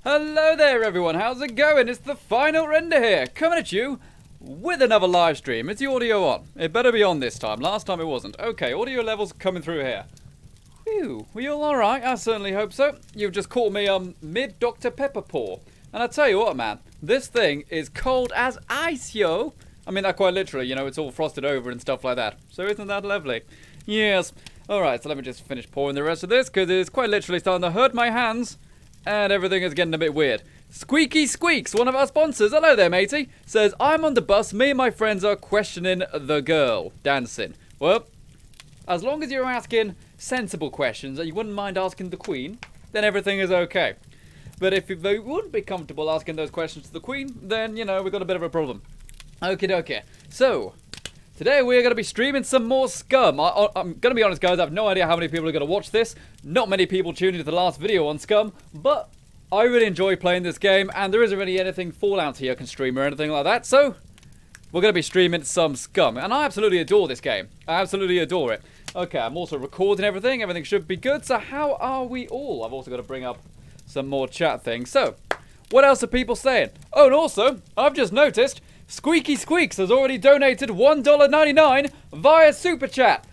Hello there everyone, how's it going? It's the final render here, coming at you with another live stream. Is the audio on? It better be on this time, last time it wasn't. Okay, audio levels coming through here. Phew, were you all alright? I certainly hope so. You've just caught me mid Dr. Pepper pour. And I tell you what man, this thing is cold as ice, yo. I mean that quite literally, you know, it's all frosted over and stuff like that. So isn't that lovely? Yes. Alright, so let me just finish pouring the rest of this, because it's quite literally starting to hurt my hands. And everything is getting a bit weird. Squeaky Squeaks, one of our sponsors, hello there matey, says, I'm on the bus, me and my friends are questioning the girl dancing. Well, as long as you're asking sensible questions and you wouldn't mind asking the queen, then everything is okay. But if you wouldn't be comfortable asking those questions to the queen, then, you know, we've got a bit of a problem. Okie dokie. So, today we're going to be streaming some more SCUM. I'm going to be honest guys, I have no idea how many people are going to watch this. Not many people tuned into the last video on SCUM, but I really enjoy playing this game and there isn't really anything Fallout here can stream or anything like that. So, we're going to be streaming some SCUM. And I absolutely adore this game. I absolutely adore it. Okay, I'm also recording everything. Everything should be good. So, how are we all? I've also got to bring up some more chat things. So, what else are people saying? Oh, and also, I've just noticed Squeaky Squeaks has already donated $1.99 via Super Chat.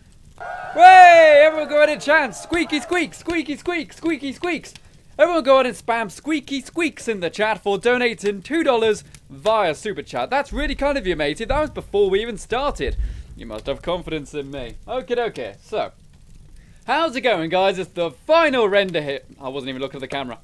Hey, everyone go ahead and chant Squeaky Squeaks, Squeaky Squeaks, Squeaky Squeaks. Everyone go ahead and spam Squeaky Squeaks in the chat for donating $2 via Super Chat. That's really kind of you, matey. That was before we even started. You must have confidence in me. Okie dokie. So, how's it going, guys? It's the final render here. I wasn't even looking at the camera.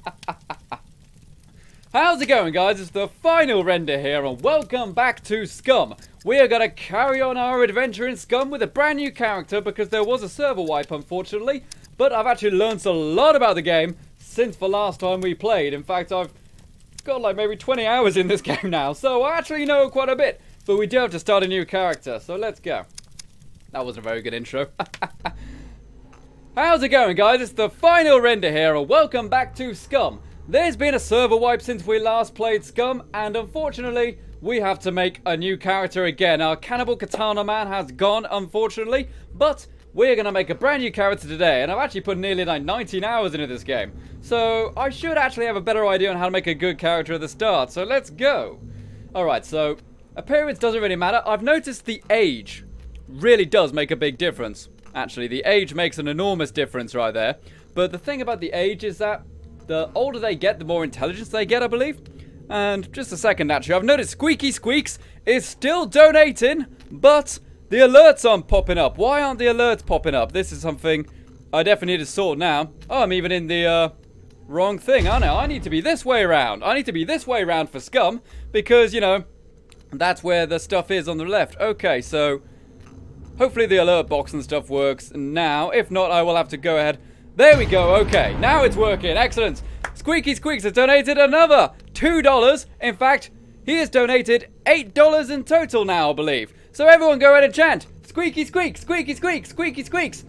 How's it going guys? It's the final render here and welcome back to SCUM. We are going to carry on our adventure in SCUM with a brand new character because there was a server wipe unfortunately. But I've actually learned a lot about the game since the last time we played. In fact, I've got like maybe 20 hours in this game now. So I actually know quite a bit. But we do have to start a new character. So let's go. That wasn't a very good intro. How's it going guys? It's the final render here and welcome back to SCUM. There's been a server wipe since we last played SCUM, and unfortunately, we have to make a new character again. Our Cannibal Katana Man has gone, unfortunately, but we're going to make a brand new character today, and I've actually put nearly like 19 hours into this game. So, I should actually have a better idea on how to make a good character at the start, so let's go. Alright, so, appearance doesn't really matter. I've noticed the age really does make a big difference. Actually, the age makes an enormous difference right there. But the thing about the age is that the older they get, the more intelligence they get, I believe. And just a second, actually, I've noticed Squeaky Squeaks is still donating, but the alerts aren't popping up. Why aren't the alerts popping up? This is something I definitely need to sort now. Oh, I'm even in the wrong thing, aren't I? I need to be this way around. I need to be this way around for SCUM, because, you know, that's where the stuff is on the left. Okay, so hopefully the alert box and stuff works now. If not, I will have to go ahead. There we go, okay, now it's working, excellent. Squeaky Squeaks has donated another $2. In fact, he has donated $8 in total now, I believe. So everyone go ahead and chant, Squeaky Squeaks, Squeaky Squeaks, Squeaky Squeaks.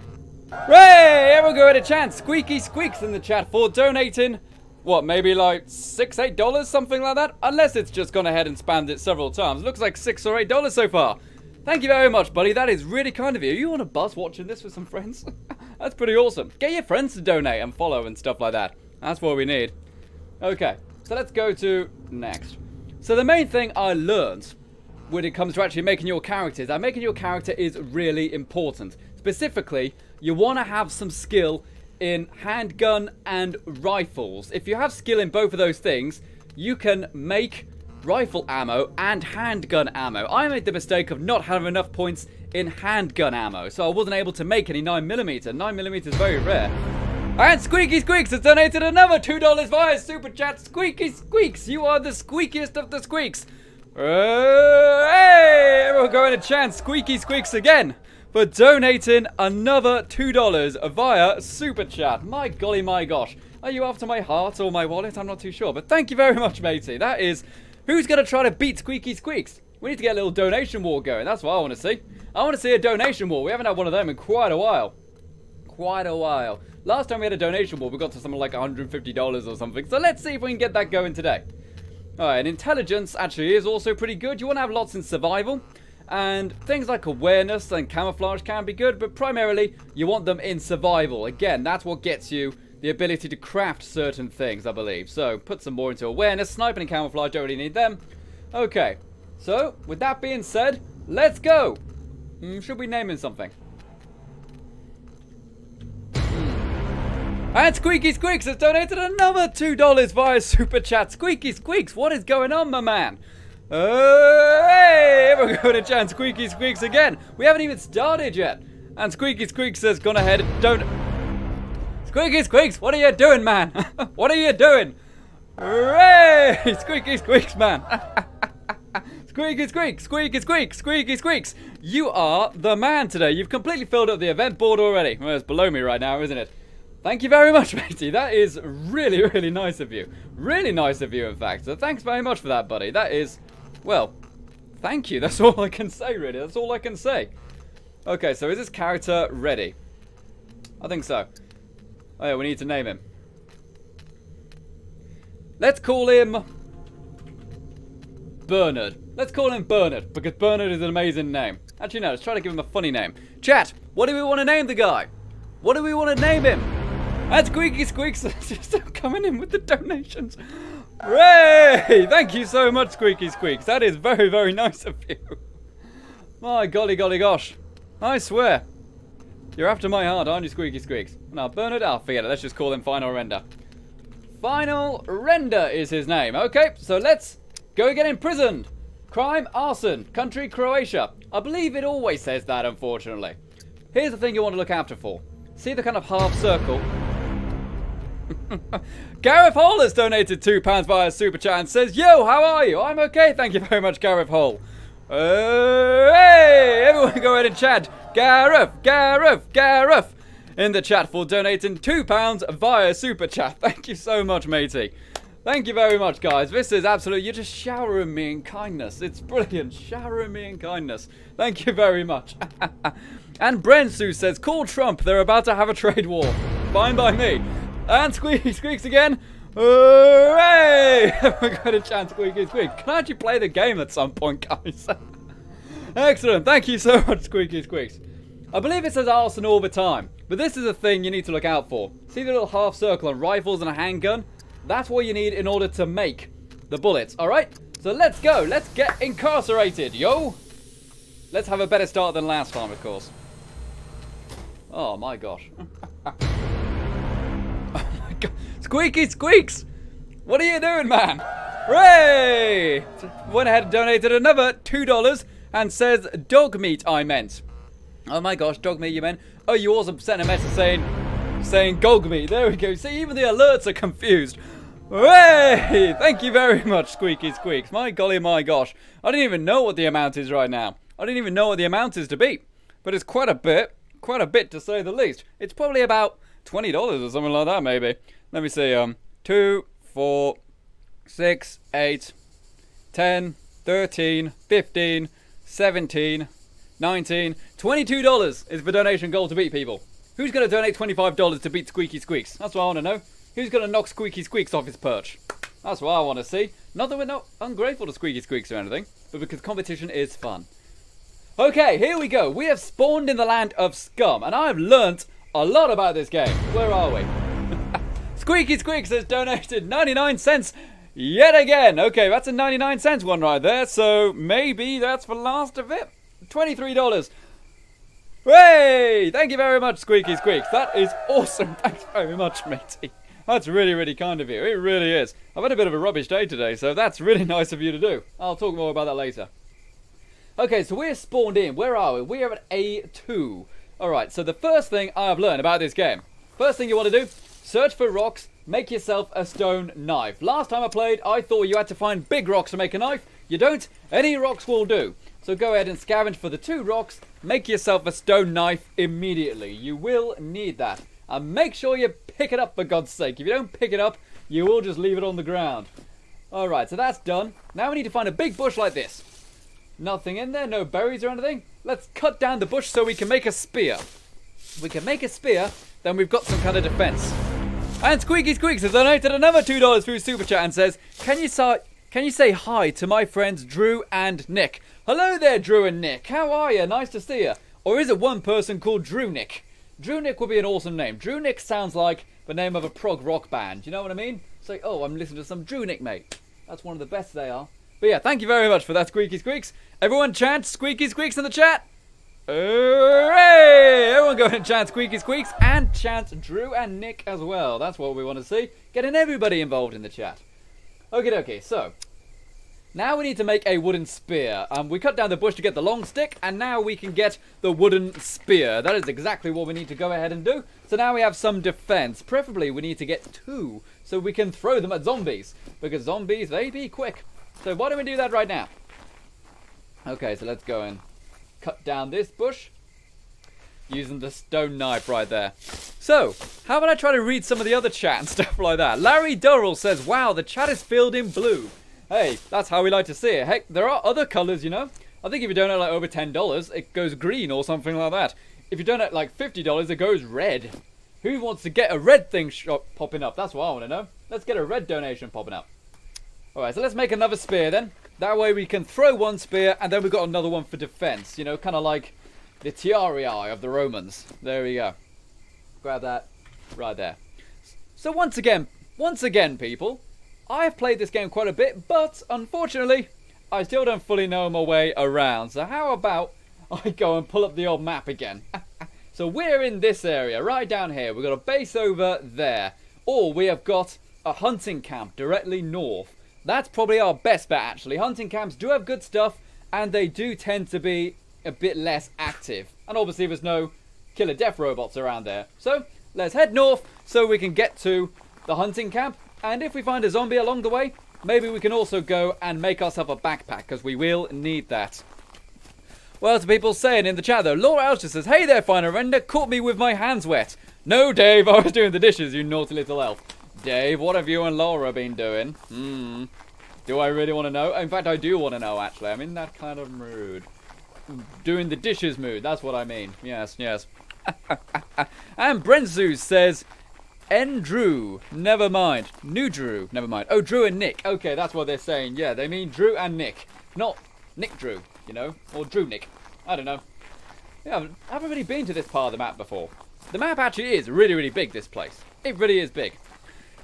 Hooray! Everyone go ahead and chant Squeaky Squeaks in the chat for donating, what, maybe like $6, $8, something like that? Unless it's just gone ahead and spammed it several times. Looks like $6 or $8 so far. Thank you very much, buddy. That is really kind of you. Are you on a bus watching this with some friends? That's pretty awesome. Get your friends to donate and follow and stuff like that. That's what we need. Okay, so let's go to next. So the main thing I learned when it comes to actually making your characters, that making your character is really important. Specifically, you want to have some skill in handgun and rifles. If you have skill in both of those things, you can make rifle ammo and handgun ammo. I made the mistake of not having enough points in handgun ammo, so I wasn't able to make any 9mm. 9mm is very rare. And Squeaky Squeaks has donated another $2 via Super Chat. Squeaky Squeaks, you are the squeakiest of the squeaks. Hey, everyone going to chant Squeaky Squeaks again for donating another $2 via Super Chat. My golly, my gosh. Are you after my heart or my wallet? I'm not too sure, but thank you very much, matey. That is... Who's going to try to beat Squeaky Squeaks? We need to get a little donation war going. That's what I want to see. I want to see a donation war. We haven't had one of them in quite a while. Quite a while. Last time we had a donation war, we got to something like $150 or something. So let's see if we can get that going today. Alright, and intelligence actually is also pretty good. You want to have lots in survival. And things like awareness and camouflage can be good. But primarily, you want them in survival. Again, that's what gets you the ability to craft certain things, I believe. So, put some more into awareness. Sniping and camouflage, don't really need them. Okay, so, with that being said, let's go. Should we name him something? And Squeaky Squeaks has donated another $2 via Super Chat. Squeaky Squeaks, what is going on, my man? Hey, we're going to chant Squeaky Squeaks again. We haven't even started yet. And Squeaky Squeaks has gone ahead and don't... Squeaky Squeaks, what are you doing, man? What are you doing? Hooray! Squeaky Squeaks, man. Squeaky Squeaks, Squeaky Squeaks, Squeaky Squeaks. You are the man today. You've completely filled up the event board already. Well, it's below me right now, isn't it? Thank you very much, matey. That is really, really nice of you. Really nice of you, in fact. So thanks very much for that, buddy. That is, well, thank you. That's all I can say, really. That's all I can say. Okay, so is this character ready? I think so. Oh, yeah, we need to name him. Let's call him Bernard. Let's call him Bernard, because Bernard is an amazing name. Actually, no, let's try to give him a funny name. Chat, what do we want to name the guy? What do we want to name him? And Squeaky Squeaks are still coming in with the donations. Hooray! Thank you so much, Squeaky Squeaks. That is very, very nice of you. My golly, golly, gosh. I swear. You're after my heart, aren't you, Squeaky Squeaks? Now, Bernard, I'll forget it. Let's just call him Final Render. Final Render is his name. Okay, so let's go get imprisoned. Crime, arson, country, Croatia. I believe it always says that, unfortunately. Here's the thing you want to look after for. See the kind of half circle? Gareth Hole has donated £2 via Super Chat and says, yo, how are you? I'm okay, thank you very much, Gareth Hole. Hey, everyone go ahead and chat. Gareth, Gareth, Gareth in the chat for donating £2 via Super Chat. Thank you so much, matey. Thank you very much, guys. This is absolute. You're just showering me in kindness. It's brilliant. Showering me in kindness. Thank you very much. And Brensu says, call Trump. They're about to have a trade war. Fine by me. And Squeaky Squeaks again. Hooray! We're going to chant Squeaky Squeak. Can I actually play the game at some point, guys? Excellent. Thank you so much, Squeaky Squeaks. I believe it says arson all the time. But this is a thing you need to look out for. See the little half circle on rifles and a handgun? That's what you need in order to make the bullets, alright? So let's go. Let's get incarcerated, yo. Let's have a better start than last time, of course. Oh, my gosh. Oh, my God. Squeaky Squeaks! What are you doing, man? Hooray! Went ahead and donated another $2 and says, dog meat, I meant. Oh, my gosh, dog meat, you meant? Oh, you also sent a message saying gog meat. There we go. See, even the alerts are confused. Hooray! Thank you very much, Squeaky Squeaks. My golly, my gosh. I don't even know what the amount is right now. I don't even know what the amount is to beat. But it's quite a bit. Quite a bit, to say the least. It's probably about $20 or something like that, maybe. Let me see. 2, 4, 6, 8, 10, 13, 15, 17, 19, $22 is the donation goal to beat, people. Who's going to donate $25 to beat Squeaky Squeaks? That's what I want to know. Who's going to knock Squeaky Squeaks off his perch? That's what I want to see. Not that we're not ungrateful to Squeaky Squeaks or anything, but because competition is fun. Okay, here we go. We have spawned in the land of SCUM, and I have learnt a lot about this game. Where are we? Squeaky Squeaks has donated 99 cents yet again. Okay, that's a 99 cents one right there, so maybe that's the last of it. $23. Hey! Thank you very much, Squeaky Squeaks. That is awesome. Thanks very much, matey. That's really, really kind of you. It really is. I've had a bit of a rubbish day today, so that's really nice of you to do. I'll talk more about that later. Okay, so we're spawned in. Where are we? We are at A2. Alright, so the first thing I have learned about this game. First thing you want to do, search for rocks, make yourself a stone knife. Last time I played, I thought you had to find big rocks to make a knife. You don't. Any rocks will do. So go ahead and scavenge for the 2 rocks. Make yourself a stone knife immediately. You will need that. And make sure you pick it up, for God's sake. If you don't pick it up, you will just leave it on the ground. Alright, so that's done. Now we need to find a big bush like this. Nothing in there, no berries or anything. Let's cut down the bush so we can make a spear. If we can make a spear, then we've got some kind of defense. And Squeaky Squeaks has donated another $2 through Super Chat and says, Can you say hi to my friends Drew and Nick? Hello there, Drew and Nick. How are you? Nice to see you. Or is it one person called Drew Nick? Drew Nick would be an awesome name. Drew Nick sounds like the name of a prog rock band. You know what I mean? It's like, oh, I'm listening to some Drunic, mate. That's one of the best they are. But yeah, thank you very much for that, Squeaky Squeaks. Everyone chant Squeaky Squeaks in the chat. Hooray! Everyone go and chant Squeaky Squeaks and chant Drew and Nick as well. That's what we want to see. Getting everybody involved in the chat. Okay, so now we need to make a wooden spear. We cut down the bush to get the long stick, and now we can get the wooden spear. That is exactly what we need to go ahead and do. So now we have some defense. Preferably we need to get 2 so we can throw them at zombies, because zombies, they be quick. So why don't we do that right now? Okay, so let's go and cut down this bush using the stone knife right there. So, how about I try to read some of the other chat and stuff like that? Larry Durrell says, wow, the chat is filled in blue. Hey, that's how we like to see it. Heck, there are other colours, you know. I think if you donate like over $10, it goes green or something like that. If you donate like $50, it goes red. Who wants to get a red thing popping up? That's what I want to know. Let's get a red donation popping up. Alright, so let's make another spear then. That way we can throw one spear and then we've got another one for defense. You know, kind of like the tiarae of the Romans. There we go. Grab that right there. So once again, people, I've played this game quite a bit, but unfortunately, I still don't fully know my way around. So how about I go and pull up the old map again? So we're in this area, right down here. We've got a base over there. Or we have got a hunting camp directly north. That's probably our best bet, actually. Hunting camps do have good stuff, and they do tend to be a bit less active. And obviously there's no killer death robots around there. So let's head north so we can get to the hunting camp. And if we find a zombie along the way, maybe we can also go and make ourselves a backpack, because we will need that. Well, to people saying in the chat though, Laura Elster says, hey there, Final Render, caught me with my hands wet. No, Dave, I was doing the dishes, you naughty little elf. Dave, what have you and Laura been doing? Do I really want to know? In fact, I do want to know, actually. I'm in that kind of mood. Doing the dishes mood, that's what I mean. Yes, yes. And Brenzu says, Drew, never mind. New Drew, never mind. Oh, Drew and Nick. Okay, that's what they're saying. Yeah, they mean Drew and Nick. Not Nick Drew, you know? Or Drew Nick. I don't know. Yeah, I haven't really been to this part of the map before. The map actually is really, really big, this place. It really is big.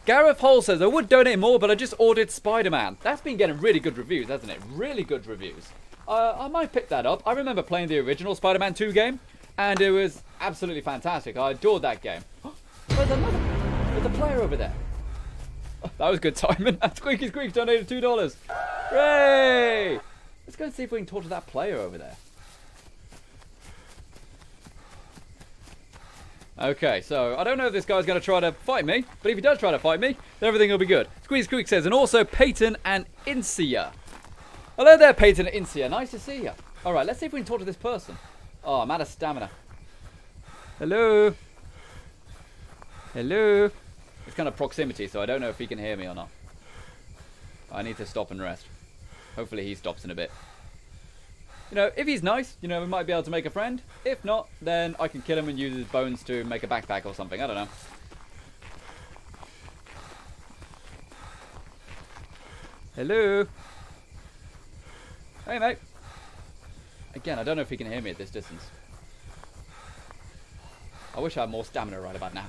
Gareth Hole says, I would donate more, but I just ordered Spider-Man. That's been getting really good reviews, hasn't it? Really good reviews. I might pick that up. I remember playing the original Spider-Man 2 game, and it was absolutely fantastic. I adored that game. There's a player over there. Oh, that was good timing. Squeaky Squeaks donated $2. Hooray! Let's go and see if we can talk to that player over there. Okay, so I don't know if this guy's going to try to fight me, but if he does try to fight me, then everything will be good. Squeeze Squeak says, and also Peyton and Insia. Hello there, Peyton and Insia. Nice to see you. All right, let's see if we can talk to this person. Oh, I'm out of stamina. Hello? Hello? It's kind of proximity, so I don't know if he can hear me or not. I need to stop and rest. Hopefully he stops in a bit. You know, if he's nice, you know, we might be able to make a friend. If not, then I can kill him and use his bones to make a backpack or something. I don't know. Hello? Hey, mate. Again, I don't know if he can hear me at this distance. I wish I had more stamina right about now.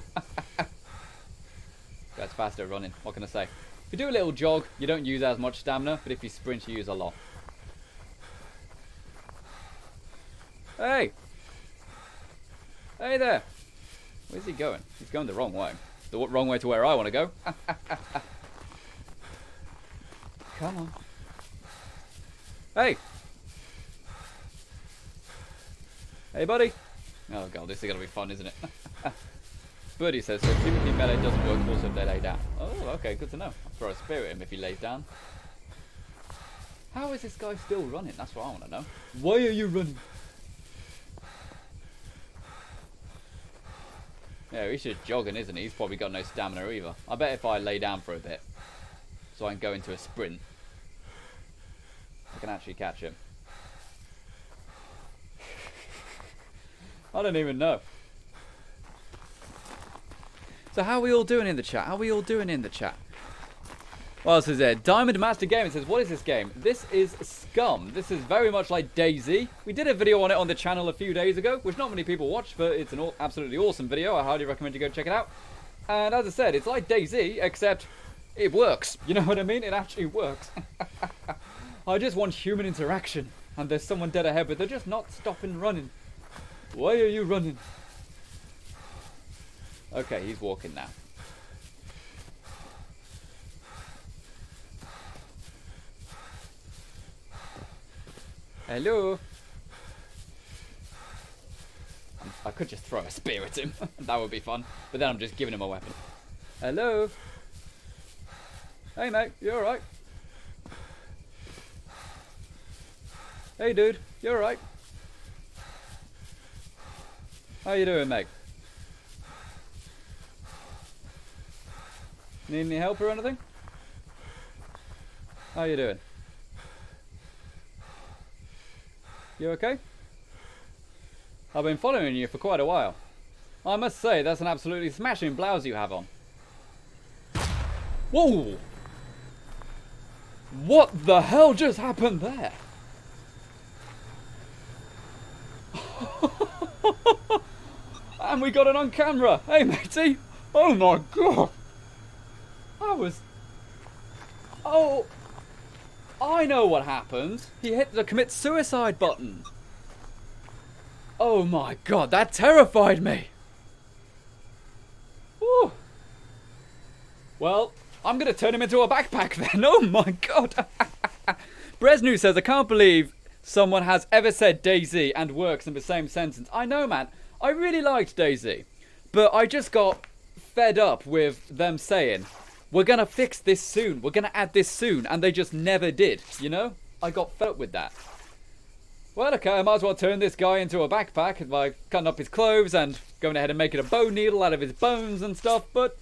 That's faster at running. What can I say? If you do a little jog, you don't use as much stamina, but if you sprint, you use a lot. Hey! Hey there! Where's he going? He's going the wrong way. The wrong way to where I want to go. Come on. Hey! Hey, buddy! Oh god, this is going to be fun, isn't it? Birdie says, so typically melee doesn't work also if they lay down. Oh, okay, good to know. I'll throw a spear at him if he lays down. How is this guy still running? That's what I want to know. Why are you running? Yeah, he's just jogging, isn't he? He's probably got no stamina either. I bet if I lay down for a bit, so I can go into a sprint, I can actually catch him. I don't even know. So how are we all doing in the chat? How are we all doing in the chat? What else is there? Diamond Master Gaming says, what is this game? This is SCUM. This is very much like DayZ. We did a video on it on the channel a few days ago, which not many people watched, but it's an absolutely awesome video. I highly recommend you go check it out. And as I said, it's like DayZ, except it works. You know what I mean? It actually works. I just want human interaction. And there's someone dead ahead, but they're just not stopping running. Why are you running? Okay, he's walking now. Hello? I could just throw a spear at him. That would be fun. But then I'm just giving him a weapon. Hello? Hey mate, you alright? Hey dude, you alright? How you doing, mate? Need any help or anything? How you doing? You okay? I've been following you for quite a while. I must say, that's an absolutely smashing blouse you have on. Whoa! What the hell just happened there? And we got it on camera. Hey, matey. Oh my god. Oh, I know what happened. He hit the commit suicide button. Oh my god, that terrified me. Whew. Well, I'm going to turn him into a backpack then. Oh my god. Bresnu says, I can't believe someone has ever said DayZ and works in the same sentence. I know, man. I really liked DayZ. But I just got fed up with them saying, we're going to fix this soon. We're going to add this soon. And they just never did, you know? I got fed up with that. Well, okay, I might as well turn this guy into a backpack by cutting up his clothes and going ahead and making a bone needle out of his bones and stuff. But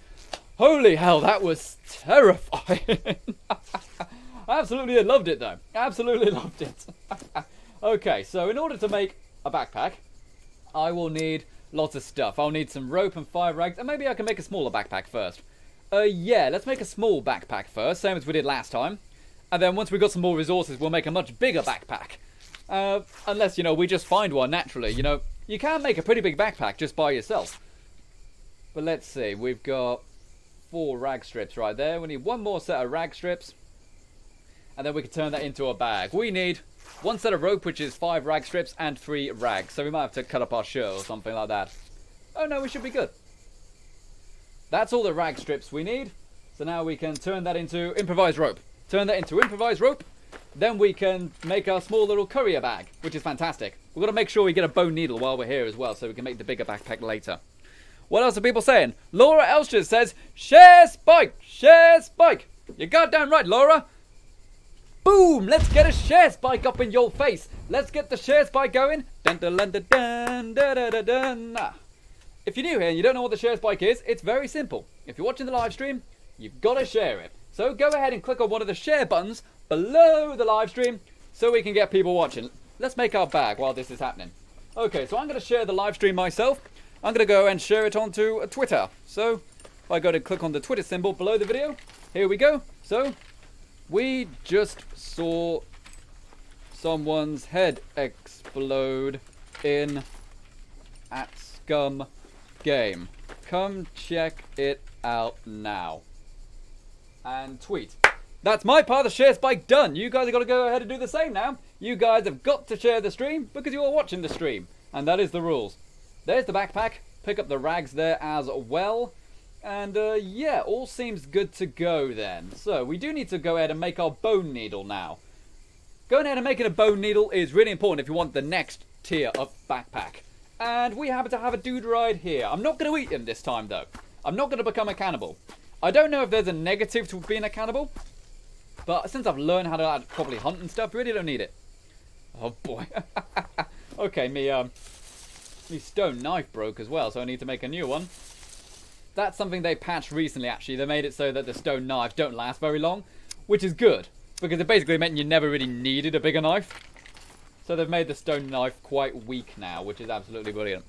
holy hell, that was terrifying. I absolutely loved it, though. Absolutely loved it. Okay, so in order to make a backpack, I will need lots of stuff. I'll need some rope and 5 rags, and maybe I can make a smaller backpack first. Yeah, let's make a small backpack first, same as we did last time. And then once we've got some more resources, we'll make a much bigger backpack. Unless, you know, we just find one naturally. You know, you can make a pretty big backpack just by yourself. But let's see, we've got 4 rag strips right there. We need 1 more set of rag strips. And then we can turn that into a bag. We need 1 set of rope, which is 5 rag strips, and 3 rags. So we might have to cut up our shirt or something like that. Oh no, we should be good. That's all the rag strips we need. So now we can turn that into improvised rope. Turn that into improvised rope. Then we can make our small little courier bag, which is fantastic. We've got to make sure we get a bone needle while we're here as well, so we can make the bigger backpack later. What else are people saying? Laura Elster says, share spike, share spike. You're goddamn right, Laura. Boom! Let's get a share spike up in your face. Let's get the share spike going. Dun dun dun dun dun dun dun dun. If you're new here and you don't know what the share spike is, it's very simple. If you're watching the live stream, you've got to share it. So go ahead and click on one of the share buttons below the live stream so we can get people watching. Let's make our bag while this is happening. Okay, so I'm going to share the live stream myself. I'm going to go and share it onto Twitter. So if I go to click on the Twitter symbol below the video, here we go. So we just saw someone's head explode in at SCUM game. Come check it out now. And tweet. That's my part of the share spike done. You guys have got to go ahead and do the same now. You guys have got to share the stream because you are watching the stream. And that is the rules. There's the backpack. Pick up the rags there as well. And yeah, all seems good to go then. So we do need to go ahead and make our bone needle now. Going ahead and making a bone needle is really important if you want the next tier of backpack. And we happen to have a dude right here. I'm not going to eat him this time though. I'm not going to become a cannibal. I don't know if there's a negative to being a cannibal. But since I've learned how to properly hunt and stuff, really don't need it. Oh boy. Okay, me stone knife broke as well, so I need to make a new one. That's something they patched recently, actually. They made it so that the stone knives don't last very long, which is good, because it basically meant you never really needed a bigger knife. So they've made the stone knife quite weak now, which is absolutely brilliant.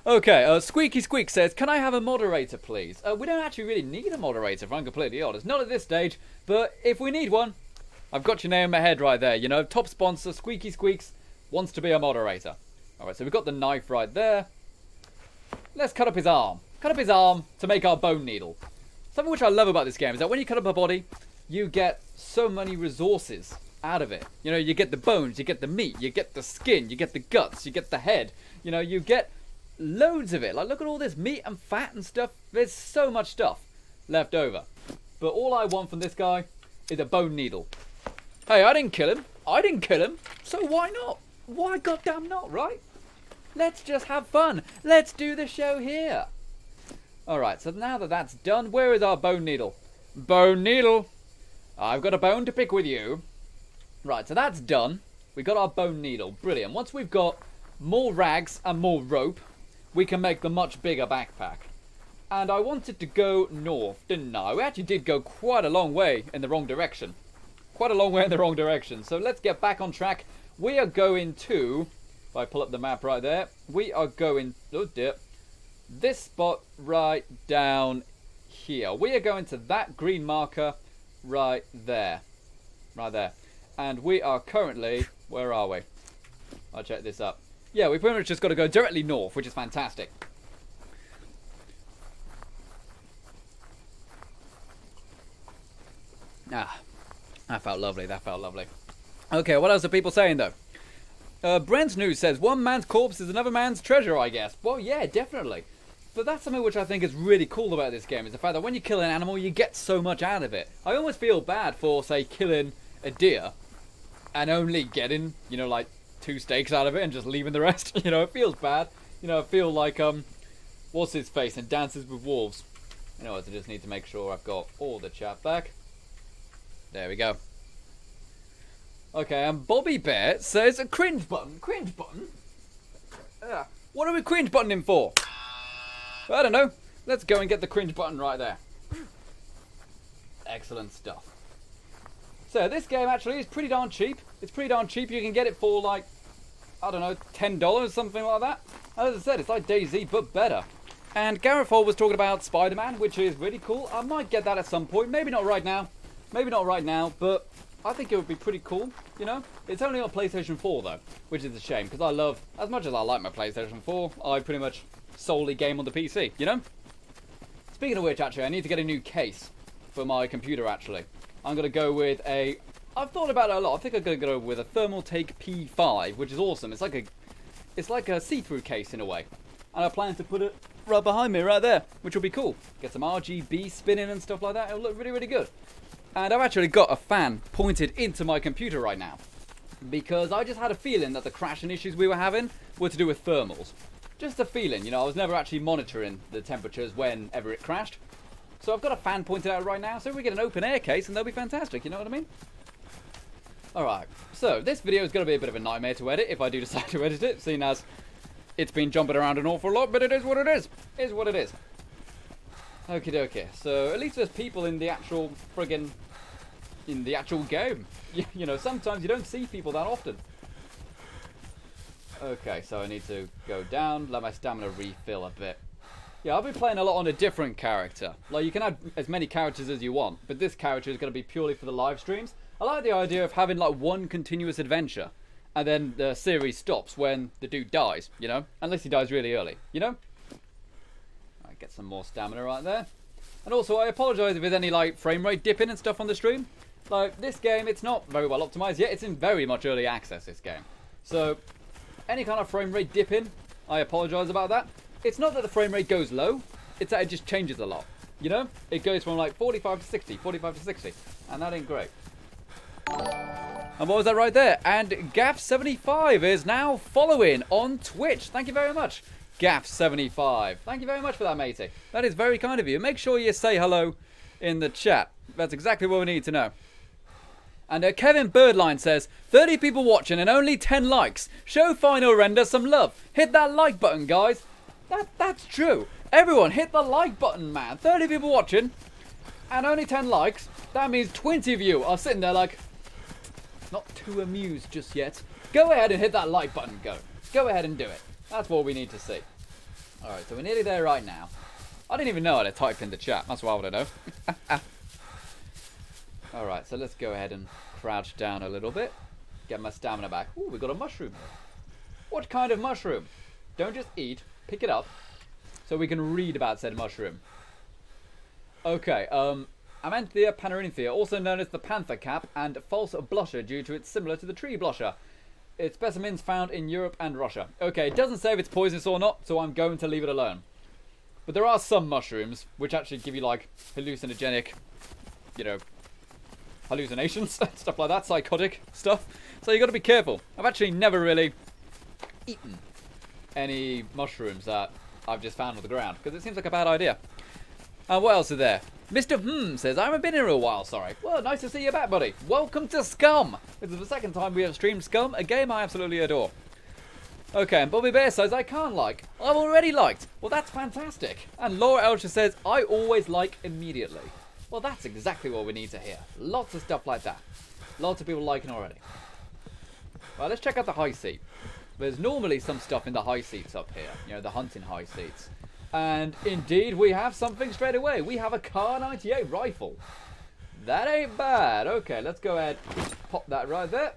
Okay, Squeaky Squeak says, can I have a moderator, please? We don't actually really need a moderator, if I'm completely honest. Not at this stage, but if we need one, I've got your name in my head right there. You know, top sponsor, Squeaky Squeaks, wants to be a moderator. Alright, so we've got the knife right there. Let's cut up his arm. cut up his arm to make our bone needle. Something which I love about this game is that when you cut up a body, you get so many resources out of it. You know, you get the bones, you get the meat, you get the skin, you get the guts, you get the head. You know, you get loads of it. Like, look at all this meat and fat and stuff. There's so much stuff left over. But all I want from this guy is a bone needle. Hey, I didn't kill him. I didn't kill him. So why not? Why goddamn not, right? Let's just have fun. Let's do the show here. Alright, so now that that's done, where is our bone needle? Bone needle. I've got a bone to pick with you. Right, so that's done. We got our bone needle. Brilliant. Once we've got more rags and more rope, we can make the much bigger backpack. And I wanted to go north, didn't I? We actually did go quite a long way in the wrong direction. Quite a long way in the wrong direction. So let's get back on track. We are going to... If I pull up the map right there, we are going... Oh dear. This spot right down here. We are going to that green marker right there. Right there. And we are currently... Where are we? I'll check this up. Yeah, we pretty much just got to go directly north, which is fantastic. Ah, that felt lovely. That felt lovely. Okay, what else are people saying, though? Brent's News says, one man's corpse is another man's treasure, I guess. Well, yeah, definitely. But that's something which I think is really cool about this game, is the fact that when you kill an animal, you get so much out of it. I almost feel bad for, say, killing a deer and only getting, you know, like 2 steaks out of it and just leaving the rest. You know, it feels bad. You know, I feel like, what's his face in Dances with Wolves? You know what, I just need to make sure I've got all the chat back. There we go. Okay, and Bobby Bear says a cringe button. Cringe button? What are we cringe buttoning for? I don't know. Let's go and get the cringe button right there. Excellent stuff. So this game actually is pretty darn cheap. It's pretty darn cheap. You can get it for like, I don't know, $10, something like that. As I said, it's like DayZ, but better. And Gareth Hole was talking about Spider-Man, which is really cool. I might get that at some point. Maybe not right now. Maybe not right now, but I think it would be pretty cool, you know? It's only on PlayStation 4, though, which is a shame, because I love, as much as I like my PlayStation 4, I pretty much solely game on the PC, you know? Speaking of which, actually, I need to get a new case for my computer, actually. I'm going to go with a... I've thought about it a lot. I think I'm going to go with a Thermaltake P5, which is awesome. It's like a see-through case, in a way. And I plan to put it right behind me, right there, which will be cool. Get some RGB spinning and stuff like that. It'll look really, really good. And I've actually got a fan pointed into my computer right now, because I just had a feeling that the crashing issues we were having were to do with thermals. Just a feeling, you know, I was never actually monitoring the temperatures whenever it crashed. So I've got a fan pointed out right now, so we get an open air case and they'll be fantastic, you know what I mean? Alright, so this video is going to be a bit of a nightmare to edit if I do decide to edit it, seeing as it's been jumping around an awful lot, but it is what it is. It is what it is. Okie dokie, so at least there's people in the actual friggin' in the actual game. You know, sometimes you don't see people that often. Okay, so I need to go down, let my stamina refill a bit. Yeah, I'll be playing a lot on a different character. Like, you can have as many characters as you want, but this character is going to be purely for the live streams. I like the idea of having, like, one continuous adventure, and then the series stops when the dude dies, you know? Unless he dies really early, you know? Alright, get some more stamina right there. And also, I apologise if there's any, like, frame rate dipping and stuff on the stream. Like, this game, it's not very well optimised yet. It's in very much early access, this game. So, any kind of frame rate dipping, I apologise about that. It's not that the frame rate goes low, it's that it just changes a lot. You know? It goes from like 45 to 60, 45 to 60. And that ain't great. And what was that right there? And Gaff75 is now following on Twitch. Thank you very much, Gaff75. Thank you very much for that, matey. That is very kind of you. Make sure you say hello in the chat. That's exactly what we need to know. And Kevin Birdline says, 30 people watching and only 10 likes. Show Final Render some love. Hit that like button, guys. That's true. Everyone, hit the like button, man. 30 people watching and only 10 likes. That means 20 of you are sitting there like, not too amused just yet. Go ahead and hit that like button, go ahead and do it. That's what we need to see. Alright, so we're nearly there right now. I didn't even know how to type in the chat. That's what I would know. Alright, so let's go ahead and crouch down a little bit. Get my stamina back. Ooh, we got a mushroom. What kind of mushroom? Don't just eat. Pick it up. so we can read about said mushroom. Okay, Amanthea panarinthia, also known as the panther cap and false blusher due to it's similar to the tree blusher. Its specimens found in Europe and Russia. Okay, it doesn't say if it's poisonous or not, so I'm going to leave it alone. But there are some mushrooms which actually give you like hallucinogenic, you know, hallucinations, stuff like that, psychotic stuff. So you got to be careful. I've actually never really eaten any mushrooms that I've just found on the ground because it seems like a bad idea. What else is there? Mr. Says, I haven't been here in a while, sorry. Well, nice to see you back, buddy. Welcome to SCUM. This is the second time we have streamed SCUM, a game I absolutely adore. Okay, and Bobby Bear says, I can't like. I've already liked. Well, that's fantastic. And Laura Elcher says, I always like immediately. Well, that's exactly what we need to hear. Lots of stuff like that. Lots of people liking already. Well, let's check out the high seat. There's normally some stuff in the high seats up here. You know, the hunting high seats. And indeed, we have something straight away. We have a Kar 98 rifle. That ain't bad. Okay, let's go ahead, pop that right there.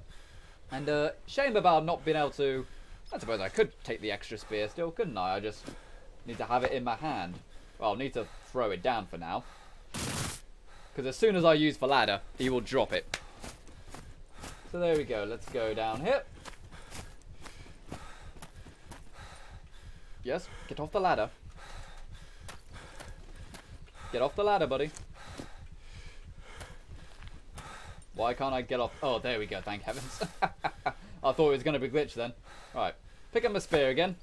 And shame about not being able to... I suppose I could take the extra spear still, couldn't I? I just need to have it in my hand. Well, I'll need to throw it down for now. Because as soon as I use the ladder, he will drop it. So there we go. Let's go down here. Yes, get off the ladder. Get off the ladder, buddy. Why can't I get off? Oh, there we go. Thank heavens. I thought it was going to be glitched then. Right. Pick up my spear again.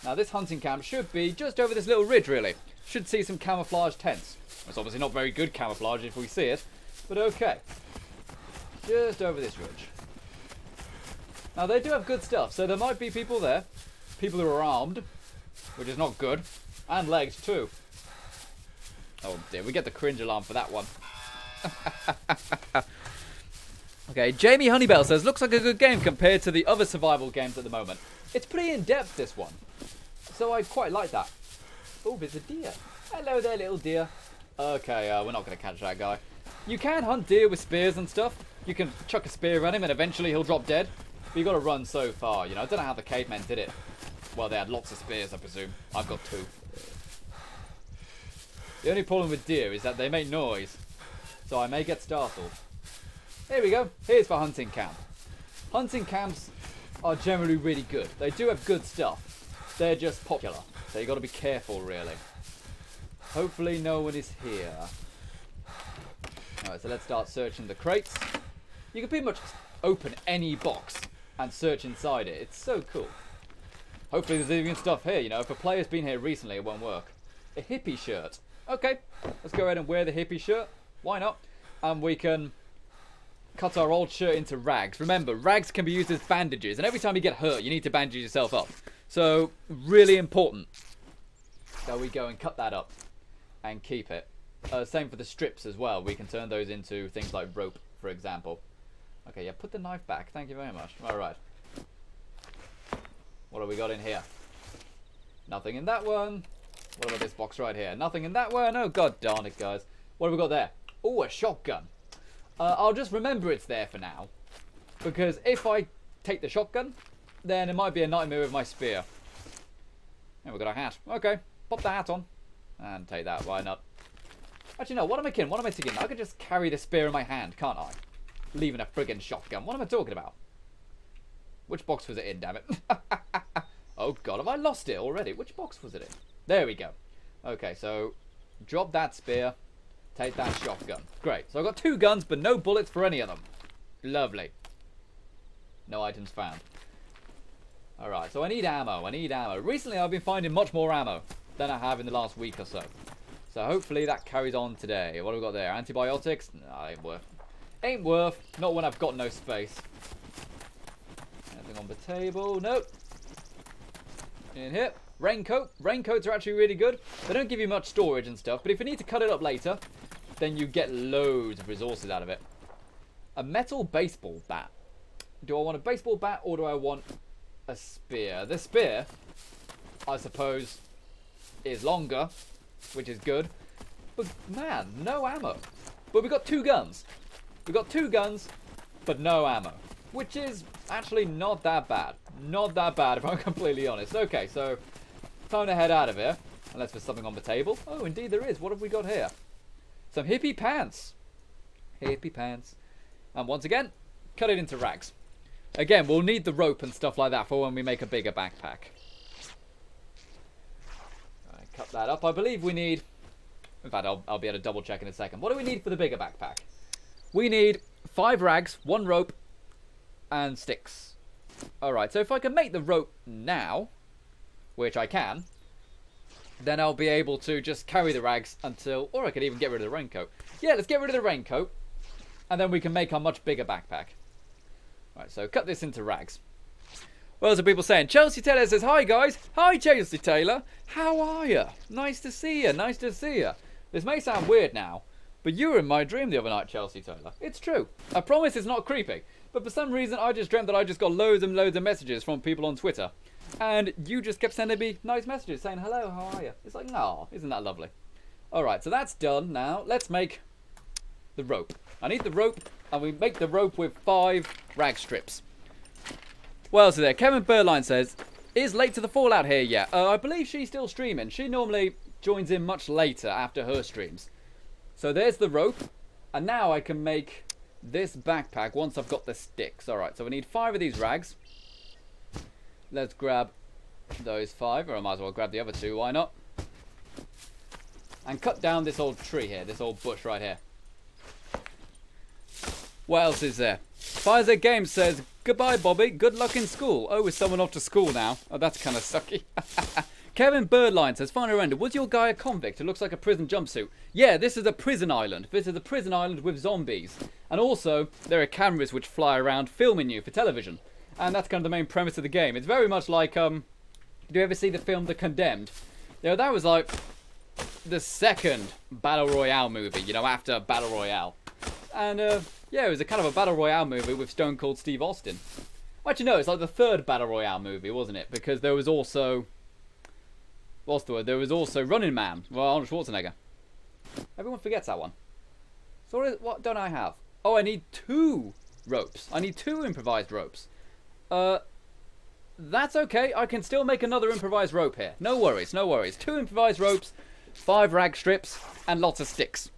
Now, this hunting camp should be just over this little ridge, really. Should see some camouflage tents. It's obviously not very good camouflage if we see it. But okay. Just over this ridge. Now, they do have good stuff. So there might be people there. People who are armed. Which is not good. And legs, too. Oh dear, we get the cringe alarm for that one. Okay, Jamie Honeybell says, looks like a good game compared to the other survival games at the moment. It's pretty in-depth, this one. So I quite like that. Oh, there's a deer. Hello there, little deer. Okay, we're not going to catch that guy. You can hunt deer with spears and stuff. You can chuck a spear at him and eventually he'll drop dead. But you've got to run so far, you know. I don't know how the cavemen did it. Well, they had lots of spears, I presume. I've got 2. The only problem with deer is that they make noise, so I may get startled. Here we go. Here's the hunting camp. Hunting camps are generally really good. They do have good stuff. They're just popular, so you've got to be careful, really. Hopefully no one is here. Alright, so let's start searching the crates. You can pretty much open any box and search inside it. It's so cool. Hopefully there's even stuff here, you know. If a player's been here recently, it won't work. A hippie shirt. Okay, let's go ahead and wear the hippie shirt. Why not? And we can cut our old shirt into rags. Remember, rags can be used as bandages. And every time you get hurt, you need to bandage yourself up. So, really important. So we go and cut that up. And keep it. Same for the strips as well. We can turn those into things like rope, for example. Okay, yeah, put the knife back. Thank you very much. Alright. What have we got in here? Nothing in that one. What about this box right here? Nothing in that one. Oh, god darn it, guys. What have we got there? Oh, a shotgun. I'll just remember it's there for now. Because if I take the shotgun, then it might be a nightmare with my spear. And we've got a hat. Okay, pop the hat on. And take that, why not? Actually, no, what am I kidding? What am I thinking? I could just carry the spear in my hand, can't I? Leaving a friggin' shotgun. What am I talking about? Which box was it in, damn it? Oh, God, have I lost it already? Which box was it in? There we go. Okay, so drop that spear. Take that shotgun. Great. So I've got 2 guns, but no bullets for any of them. Lovely. No items found. Alright, so I need ammo. I need ammo. Recently, I've been finding much more ammo than I have in the last week or so. So hopefully that carries on today. What have we got there? Antibiotics? No, ain't worth. Ain't worth. Not when I've got no space. Anything on the table? Nope. In here. Raincoat. Raincoats are actually really good. They don't give you much storage and stuff, but if you need to cut it up later, then you get loads of resources out of it. A metal baseball bat. Do I want a baseball bat or do I want a spear? The spear, I suppose, is longer, which is good. But man, no ammo. But we've got 2 guns. We've got 2 guns, but no ammo. Which is actually not that bad. Not that bad if I'm completely honest. Okay, so time to head out of here. Unless there's something on the table. Oh, indeed there is. What have we got here? Some hippie pants. Hippie pants. And once again, cut it into rags. Again, we'll need the rope and stuff like that for when we make a bigger backpack. Right, cut that up. I believe we need... In fact, I'll be able to double check in a second. What do we need for the bigger backpack? We need 5 rags, 1 rope, and sticks. Alright, so if I can make the rope now, which I can, then I'll be able to just carry the rags until... Or I could even get rid of the raincoat. Yeah, let's get rid of the raincoat. And then we can make a much bigger backpack. Right, so cut this into rags. What else are people saying? Chelsea Taylor says, hi guys. Hi Chelsea Taylor. How are you? Nice to see you. Nice to see you. This may sound weird now, but you were in my dream the other night, Chelsea Taylor. It's true. I promise it's not creepy. But for some reason, I just dreamt that I just got loads and loads of messages from people on Twitter. And you just kept sending me nice messages saying, hello, how are you? It's like, no, isn't that lovely? Alright, so that's done now. Let's make the rope. I need the rope, and we make the rope with 5 rag strips. What else is there? Kevin Burline says, is late to the Fallout here yet? I believe she's still streaming. She normally joins in much later after her streams. So there's the rope, and now I can make this backpack once I've got the sticks. Alright, so we need 5 of these rags. Let's grab those 5, or I might as well grab the other 2, why not? And cut down this old tree here, this old bush right here. What else is there? Pfizer Games says, goodbye Bobby, good luck in school. Oh, is someone off to school now? Oh, that's kind of sucky. Kevin Birdline says, final render, was your guy a convict? It looks like a prison jumpsuit. Yeah, this is a prison island. This is a prison island with zombies. And also, there are cameras which fly around filming you for television. And that's kind of the main premise of the game. It's very much like, do you ever see the film The Condemned? You know, that was like the second Battle Royale movie, you know, after Battle Royale. And, yeah, it was a kind of a Battle Royale movie with Stone Cold Steve Austin. Well, actually, no, it's like the third Battle Royale movie, wasn't it? Because there was also... What's the word? There was also Running Man. Well, Arnold Schwarzenegger. Everyone forgets that one. So what don't I have? Oh, I need 2 ropes. I need 2 improvised ropes. That's okay. I can still make another improvised rope here. No worries, no worries. 2 improvised ropes, 5 rag strips, and lots of sticks.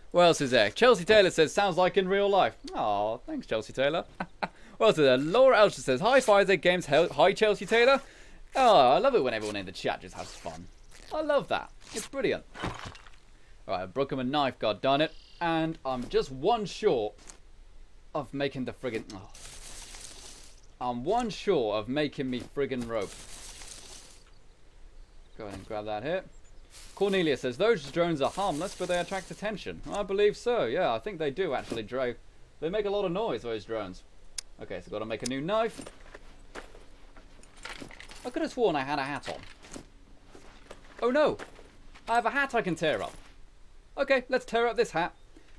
What else is there? Chelsea Taylor says, sounds like in real life. Aw, thanks Chelsea Taylor. What else is there? Laura Elcher says, hi Pfizer Games. Hi Chelsea Taylor. Oh, I love it when everyone in the chat just has fun. I love that. It's brilliant. Alright, I broke him a knife, god darn it. And I'm just 1 short of making the friggin... Oh. I'm 1 short of making me friggin' rope. Go ahead and grab that here. Cornelia says, those drones are harmless, but they attract attention. I believe so, yeah, I think they do actually, Dre. They make a lot of noise, those drones. Okay, so got to make a new knife. I could have sworn I had a hat on. Oh no, I have a hat I can tear up. Okay, let's tear up this hat.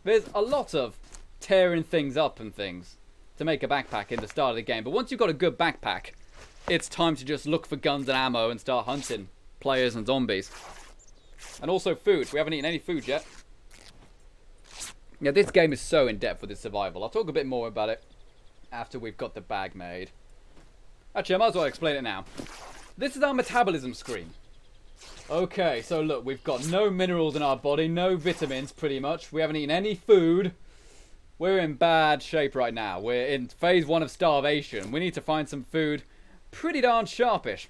There's a lot of tearing things up and things to make a backpack in the start of the game. But once you've got a good backpack, it's time to just look for guns and ammo and start hunting players and zombies. And also food. We haven't eaten any food yet. Yeah, this game is so in-depth with its survival. I'll talk a bit more about it after we've got the bag made. Actually, I might as well explain it now. This is our metabolism screen. Okay, so look, we've got no minerals in our body, no vitamins, pretty much. We haven't eaten any food. We're in bad shape right now. We're in phase 1 of starvation. We need to find some food pretty darn sharpish.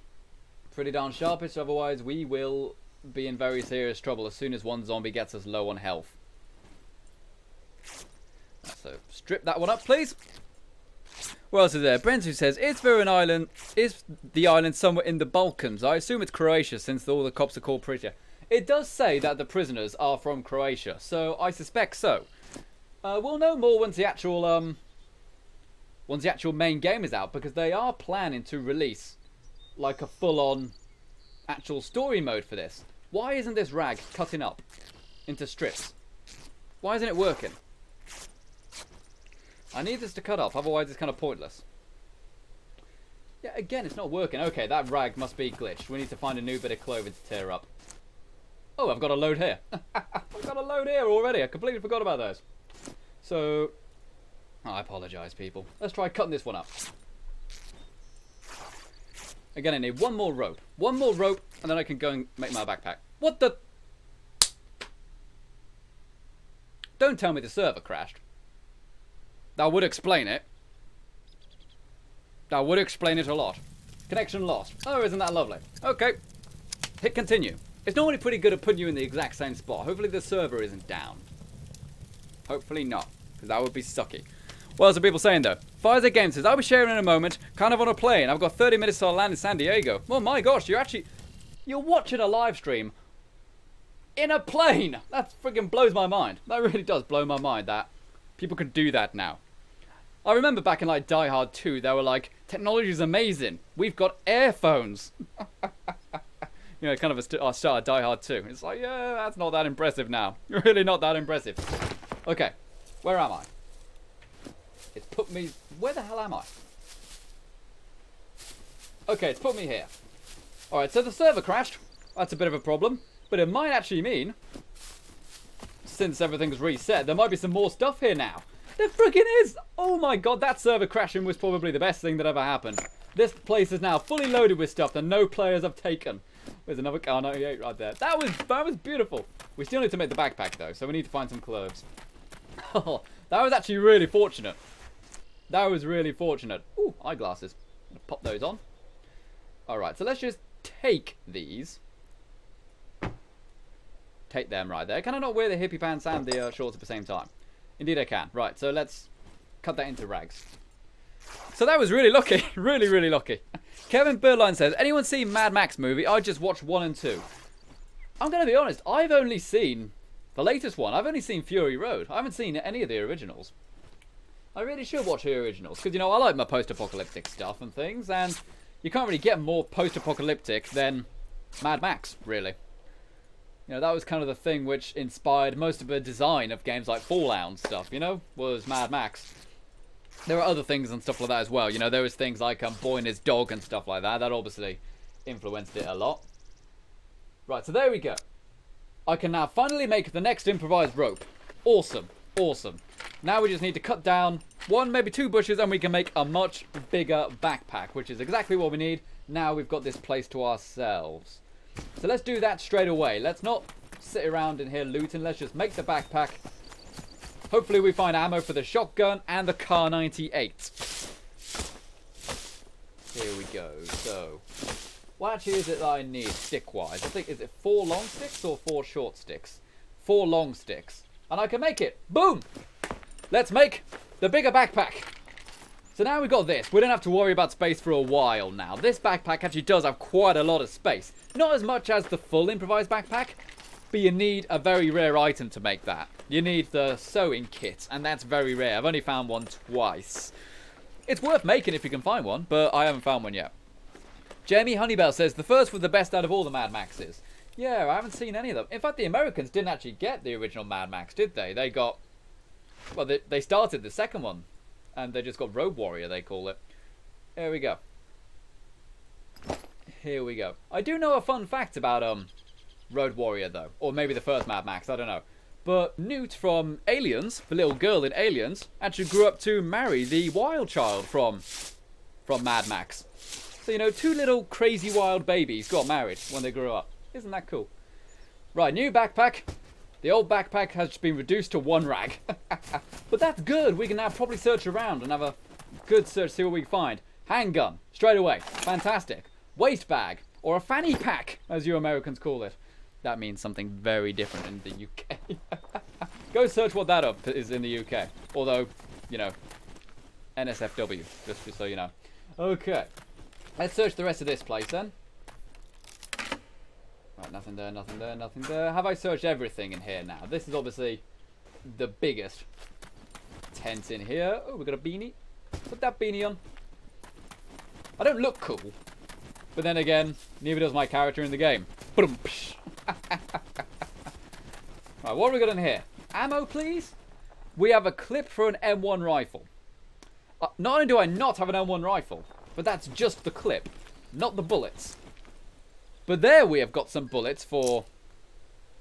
Pretty darn sharpish, otherwise we will be in very serious trouble as soon as one zombie gets us low on health. So, strip that one up, please. What else is there? Brenzu says, is the island somewhere in the Balkans? I assume it's Croatia, since all the cops are called Croatia. It does say that the prisoners are from Croatia, so I suspect so. We'll know more once the actual main game is out, because they are planning to release like a full-on actual story mode for this. Why isn't this rag cutting up into strips? Why isn't it working? I need this to cut up, otherwise it's kind of pointless. Yeah, again, it's not working. Okay, that rag must be glitched. We need to find a new bit of clothing to tear up. Oh, I've got a load here. I've got a load here already. I completely forgot about those. So, I apologise, people. Let's try cutting this one up. Again, I need one more rope. One more rope, and then I can go and make my backpack. What the... Don't tell me the server crashed. That would explain it. That would explain it a lot. Connection lost. Oh, isn't that lovely? Okay. Hit continue. It's normally pretty good at putting you in the exact same spot. Hopefully the server isn't down. Hopefully not, because that would be sucky. What else are people saying though? Pfizer Game says, I'll be sharing in a moment, kind of on a plane. I've got 30 minutes till I land in San Diego. Oh my gosh, you're watching a live stream in a plane. That freaking blows my mind. That really does blow my mind that people could do that now. I remember back in like Die Hard 2, they were like, technology is amazing. We've got airphones. You know, kind of a start of Die Hard 2. It's like, yeah, that's not that impressive now. Really not that impressive. Okay, where am I? It's put me... Where the hell am I? Okay, it's put me here. Alright, so the server crashed. That's a bit of a problem. But it might actually mean, since everything's reset, there might be some more stuff here now. There freaking is! Oh my god, that server crashing was probably the best thing that ever happened. This place is now fully loaded with stuff that no players have taken. There's another car 98 right there. That was beautiful. We still need to make the backpack though, so we need to find some clothes. Oh, that was actually really fortunate. That was really fortunate. Ooh, eyeglasses. I'm gonna pop those on. Alright, so let's just take these. Take them right there. Can I not wear the hippie pants and the shorts at the same time? Indeed I can. Right, so let's cut that into rags. So that was really lucky. Really, really lucky. Kevin Burline says, anyone seen Mad Max movie? I just watched 1 and 2. I'm going to be honest. I've only seen the latest one. I've only seen Fury Road. I haven't seen any of the originals. I really should watch the originals. Because, you know, I like my post-apocalyptic stuff and things. And you can't really get more post-apocalyptic than Mad Max, really. You know, that was kind of the thing which inspired most of the design of games like Fallout and stuff, you know, was Mad Max. There are other things and stuff like that as well. You know, there was things like Boy and His Dog and stuff like that. That obviously influenced it a lot. Right, so there we go. I can now finally make the next improvised rope. Awesome, awesome. Now we just need to cut down 1, maybe 2 bushes and we can make a much bigger backpack, which is exactly what we need. Now we've got this place to ourselves. So let's do that straight away. Let's not sit around in here looting. Let's just make the backpack. Hopefully we find ammo for the shotgun and the Car 98. Here we go. So, what actually is it that I need stick-wise? I think, is it 4 long sticks or 4 short sticks? 4 long sticks. And I can make it. Boom! Let's make the bigger backpack. So now we've got this. We don't have to worry about space for a while now. This backpack actually does have quite a lot of space. Not as much as the full improvised backpack, but you need a very rare item to make that. You need the sewing kit, and that's very rare. I've only found one twice. It's worth making if you can find one, but I haven't found one yet. Jamie Honeybell says, the first was the best out of all the Mad Maxes. Yeah, I haven't seen any of them. In fact, the Americans didn't actually get the original Mad Max, did they? They got... Well, they started the second one. And they just got Road Warrior, they call it. Here we go. Here we go. I do know a fun fact about Road Warrior, though. Or maybe the first Mad Max, I don't know. But Newt from Aliens, the little girl in Aliens, actually grew up to marry the wild child from Mad Max. So, you know, 2 little crazy wild babies got married when they grew up. Isn't that cool? Right, new backpack. The old backpack has been reduced to 1 rag. But that's good. We can now probably search around and have a good search, see what we can find. Handgun, straight away. Fantastic. Waist bag, or a fanny pack, as you Americans call it. That means something very different in the UK. Go search what that up is in the UK. Although, you know, NSFW, just so you know. Okay. Let's search the rest of this place then. Right, nothing there, nothing there, nothing there. Have I searched everything in here now? This is obviously the biggest tent in here. Oh, we've got a beanie. Put that beanie on. I don't look cool. But then again, neither does my character in the game. Right, what have we got in here? Ammo, please? We have a clip for an M1 rifle. Not only do I not have an M1 rifle, but that's just the clip, not the bullets. But there we have got some bullets for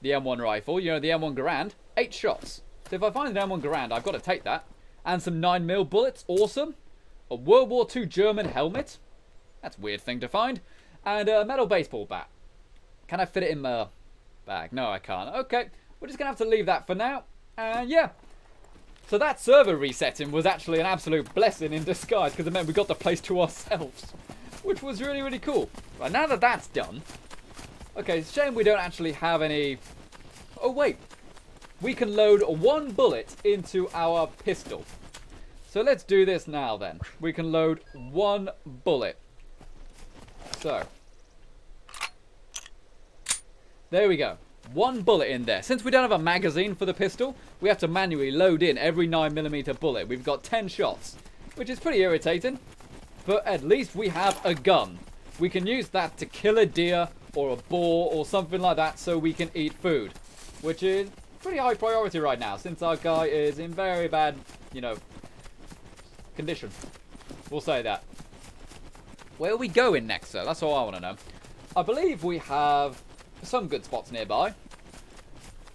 the M1 rifle. You know, the M1 Garand. 8 shots. So if I find an M1 Garand, I've got to take that. And some 9mm bullets. Awesome. A World War II German helmet. That's a weird thing to find. And a metal baseball bat. Can I fit it in my bag? No, I can't. Okay, we're just going to have to leave that for now. And yeah. So that server resetting was actually an absolute blessing in disguise, because it meant we got the place to ourselves, which was really, really cool. Right, now that that's done, okay, it's a shame we don't actually have any... Oh, wait. We can load 1 bullet into our pistol. So let's do this now then. We can load 1 bullet. So. There we go. 1 bullet in there. Since we don't have a magazine for the pistol, we have to manually load in every 9mm bullet. We've got 10 shots, which is pretty irritating. But at least we have a gun. We can use that to kill a deer or a boar or something like that so we can eat food, which is pretty high priority right now since our guy is in very bad, you know, condition. We'll say that. Where are we going next, though? That's all I want to know. I believe we have some good spots nearby.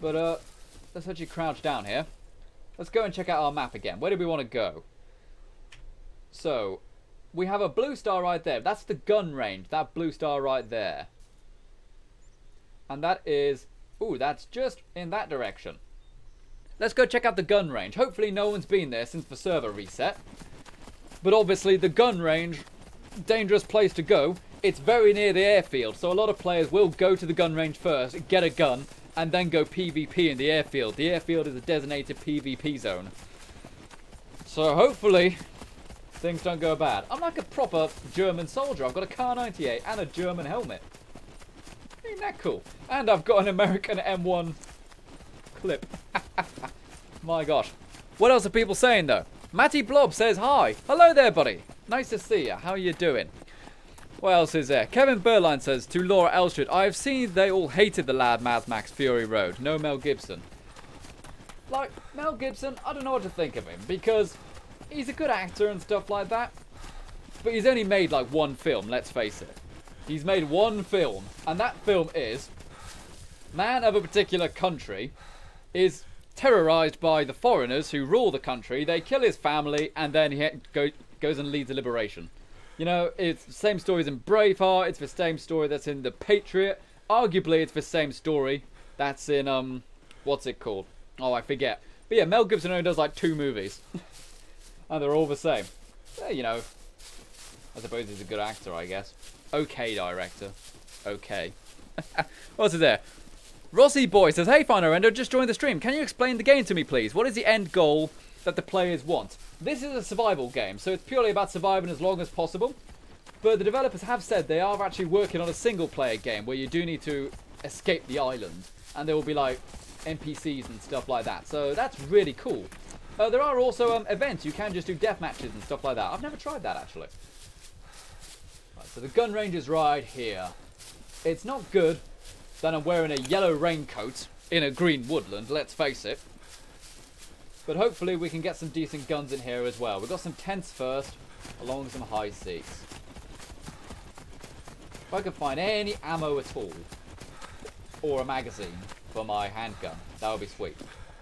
But let's actually crouch down here. Let's go and check out our map again. Where do we want to go? So, we have a blue star right there. That's the gun range. That blue star right there. And that is... Ooh, that's just in that direction. Let's go check out the gun range. Hopefully no one's been there since the server reset. But obviously the gun range, dangerous place to go. It's very near the airfield, so a lot of players will go to the gun range first, get a gun, and then go PvP in the airfield. The airfield is a designated PvP zone. So hopefully things don't go bad. I'm like a proper German soldier. I've got a Kar-98 and a German helmet. Ain't that cool? And I've got an American M1 clip. My gosh. What else are people saying though? Matty Blob says hi. Hello there, buddy. Nice to see you. How are you doing? What else is there? Kevin Burline says to Laura Elstrud, I've seen they all hated the lad Mad Max Fury Road. No Mel Gibson. Like, Mel Gibson, I don't know what to think of him because he's a good actor and stuff like that. But he's only made like 1 film, let's face it. He's made 1 film, and that film is man of a particular country is terrorized by the foreigners who rule the country. They kill his family, and then he goes and leads a liberation. You know, it's the same story as in Braveheart. It's the same story that's in The Patriot. Arguably, it's the same story that's in, what's it called? Oh, I forget. But yeah, Mel Gibson only does like 2 movies. And they're all the same. You know, I suppose he's a good actor, I guess. Okay, director. Okay. What's it there? Rossi Boy says, hey, Fine Render, just joined the stream. Can you explain the game to me, please? What is the end goal that the players want? This is a survival game, so it's purely about surviving as long as possible. But the developers have said they are actually working on a single-player game where you do need to escape the island. And there will be, like, NPCs and stuff like that. So that's really cool. There are also events. You can just do death matches and stuff like that. I've never tried that, actually. Right, so the gun range is right here. It's not good that I'm wearing a yellow raincoat in a green woodland, let's face it. But hopefully we can get some decent guns in here as well. We've got some tents first, along with some high seats. If I can find any ammo at all, or a magazine for my handgun, that would be sweet.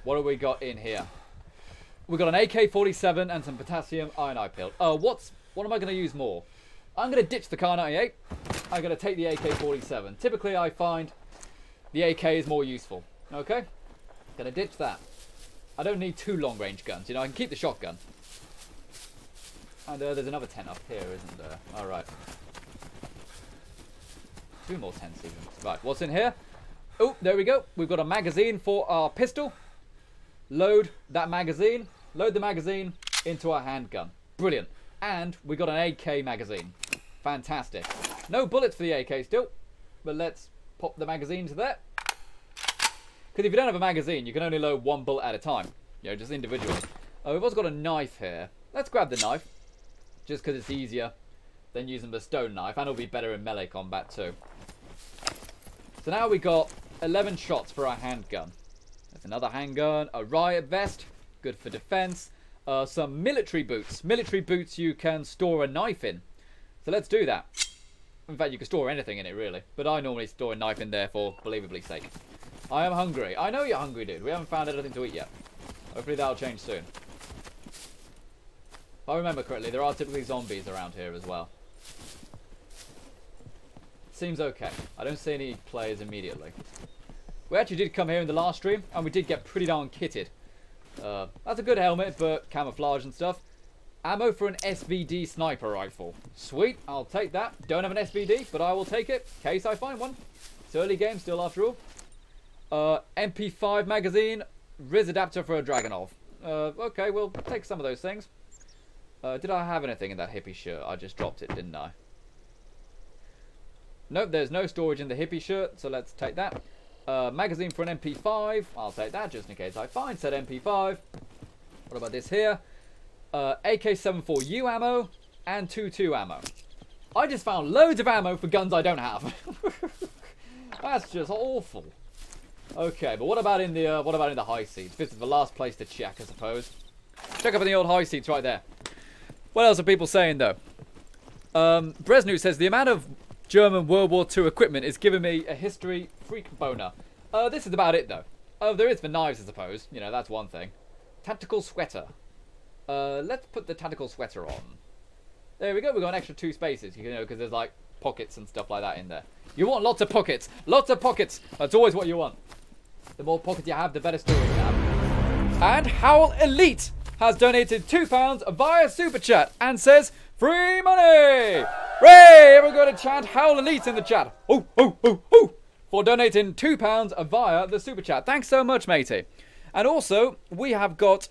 What have we got in here? We've got an AK-47 and some potassium cyanide pill. What am I going to use more? I'm going to ditch the Kar-98. I'm going to take the AK-47. Typically I find the AK is more useful. Okay? Going to ditch that. I don't need 2 long-range guns. You know, I can keep the shotgun. And there's another tent up here, isn't there? Alright. 2 more tents even. Right, what's in here? Oh, there we go. We've got a magazine for our pistol. Load that magazine. Load the magazine into our handgun. Brilliant. And we got an AK magazine. Fantastic. No bullets for the AK still. But let's pop the magazine to there. Because if you don't have a magazine, you can only load 1 bullet at a time. You know, just individually. We've also got a knife here. Let's grab the knife. Just because it's easier than using the stone knife. And it'll be better in melee combat too. So now we got 11 shots for our handgun. There's another handgun. A riot vest. Good for defense. Some military boots. Military boots you can store a knife in. So let's do that. In fact, you can store anything in it, really. But I normally store a knife in there for believably sake. I am hungry. I know you're hungry, dude. We haven't found anything to eat yet. Hopefully that'll change soon. If I remember correctly, there are typically zombies around here as well. seems okay. I don't see any players immediately. We actually did come here in the last stream, and we did get pretty darn kitted. That's a good helmet, but camouflage and stuff. Ammo for an SVD sniper rifle. Sweet, I'll take that. Don't have an SVD, but I will take it in case I find one. It's early game still, after all. MP5 magazine. Riz adapter for a Dragonov. Okay, we'll take some of those things. Did I have anything in that hippie shirt? I just dropped it, didn't I? Nope, there's no storage in the hippie shirt, so let's take that. Magazine for an MP5. I'll take that just in case I find said MP5. What about this here? AK-74U ammo and 2.2 ammo. I just found loads of ammo for guns I don't have. That's just awful. Okay, but what about in the high seats? This is the last place to check, I suppose. Check up in the old high seats right there. What else are people saying though? Bresnu says the amount of German World War II equipment is giving me a history freak boner. This is about it though. Oh, there is the knives, I suppose. You know, that's one thing. Tactical sweater. Let's put the tactical sweater on. There we go. We've got an extra 2 spaces, you know, because there's like pockets and stuff like that in there. You want lots of pockets. Lots of pockets. That's always what you want. The more pockets you have, the better storage you have. And Howl Elite has donated £2 via Super Chat and says, free money! Hooray! Everyone go to chat. Howl Elite in the chat. Oh, oh, oh, oh! For donating £2 via the Super Chat. Thanks so much, matey. And also, we have got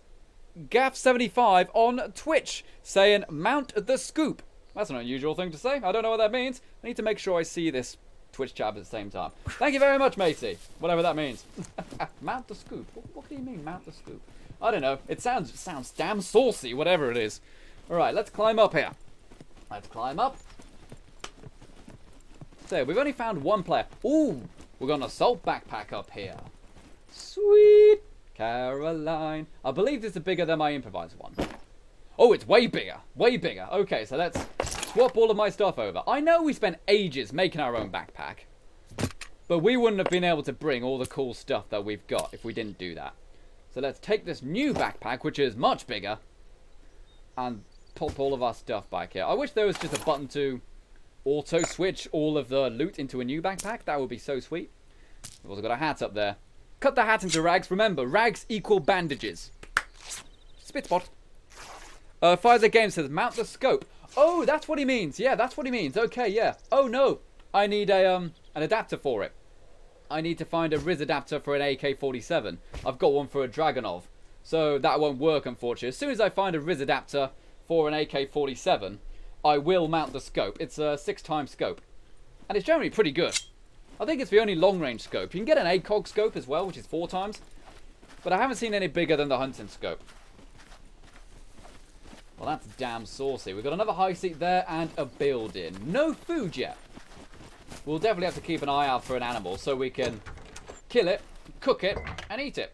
Gaff75 on Twitch saying, mount the scoop. That's an unusual thing to say. I don't know what that means. I need to make sure I see this Twitch chat at the same time. Thank you very much, matey. Whatever that means. Mount the scoop. What do you mean, mount the scoop? I don't know. It sounds damn saucy, whatever it is. Alright, let's climb up here. Let's climb up. So, we've only found one player. Ooh, we've got an assault backpack up here. Sweet Caroline. I believe this is bigger than my improvised one. Oh, it's way bigger. Way bigger. Okay, so let's swap all of my stuff over. I know we spent ages making our own backpack, but we wouldn't have been able to bring all the cool stuff that we've got if we didn't do that. So let's take this new backpack, which is much bigger, and pop all of our stuff back here. I wish there was just a button to auto switch all of the loot into a new backpack. That would be so sweet. We've also got a hat up there. Cut the hat into rags. Remember, rags equal bandages. Spit spot. Pfizer Game says, mount the scope. Oh, that's what he means. Yeah, that's what he means. Okay, yeah. Oh, no. I need a an adapter for it. I need to find a Riz adapter for an AK-47. I've got one for a Dragonov. So that won't work, unfortunately. As soon as I find a Riz adapter for an AK-47, I will mount the scope. It's a 6x scope. And it's generally pretty good. I think it's the only long-range scope. You can get an ACOG scope as well, which is 4x. But I haven't seen any bigger than the hunting scope. Well, that's damn saucy. We've got another high seat there and a building. No food yet. We'll definitely have to keep an eye out for an animal so we can kill it, cook it, and eat it.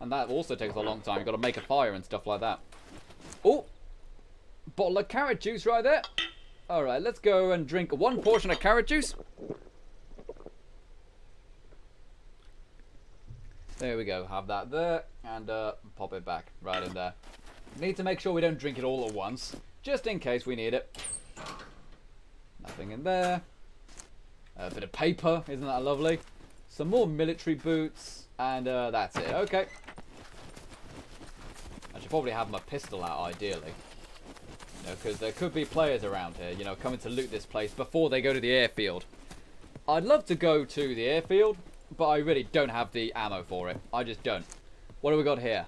And that also takes a long time. You've got to make a fire and stuff like that. Oh, bottle of carrot juice right there. All right, let's go and drink 1 portion of carrot juice. There we go. Have that there and pop it back right in there. Need to make sure we don't drink it all at once, just in case we need it. Nothing in there. A bit of paper, isn't that lovely? Some more military boots, and that's it. Okay. I should probably have my pistol out, ideally. You know, because there could be players around here, you know, coming to loot this place before they go to the airfield. I'd love to go to the airfield, but I really don't have the ammo for it. I just don't. What do we got here?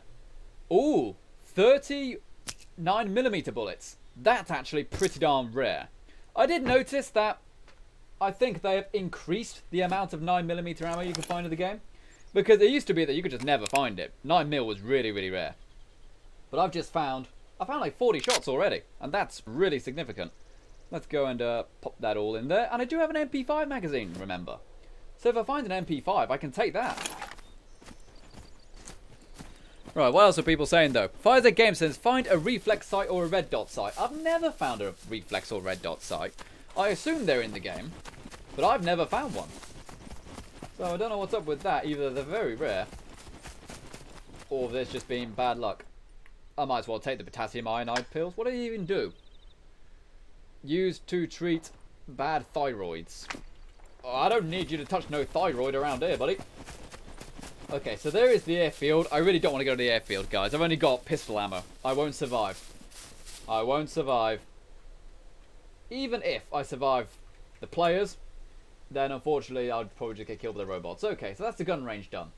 Ooh, 39mm bullets. That's actually pretty darn rare. I did notice that I think they have increased the amount of 9mm ammo you can find in the game. Because it used to be that you could just never find it. 9mm was really, really rare. But I found like 40 shots already. And that's really significant. Let's go and pop that all in there. And I do have an MP5 magazine, remember. So if I find an MP5, I can take that. Right, what else are people saying though? Pfizer Game says, find a reflex sight or a red dot sight. I've never found a reflex or red dot sight. I assume they're in the game, but I've never found one. So I don't know what's up with that. Either they're very rare, or there's just been bad luck. I might as well take the potassium iodide pills. What do they even do? Used to treat bad thyroids. Oh, I don't need you to touch no thyroid around here, buddy. Okay, so there is the airfield. I really don't want to go to the airfield, guys. I've only got pistol ammo. I won't survive. I won't survive. Even if I survive the players, then unfortunately I'd probably just get killed by the robots. Okay, so that's the gun range done.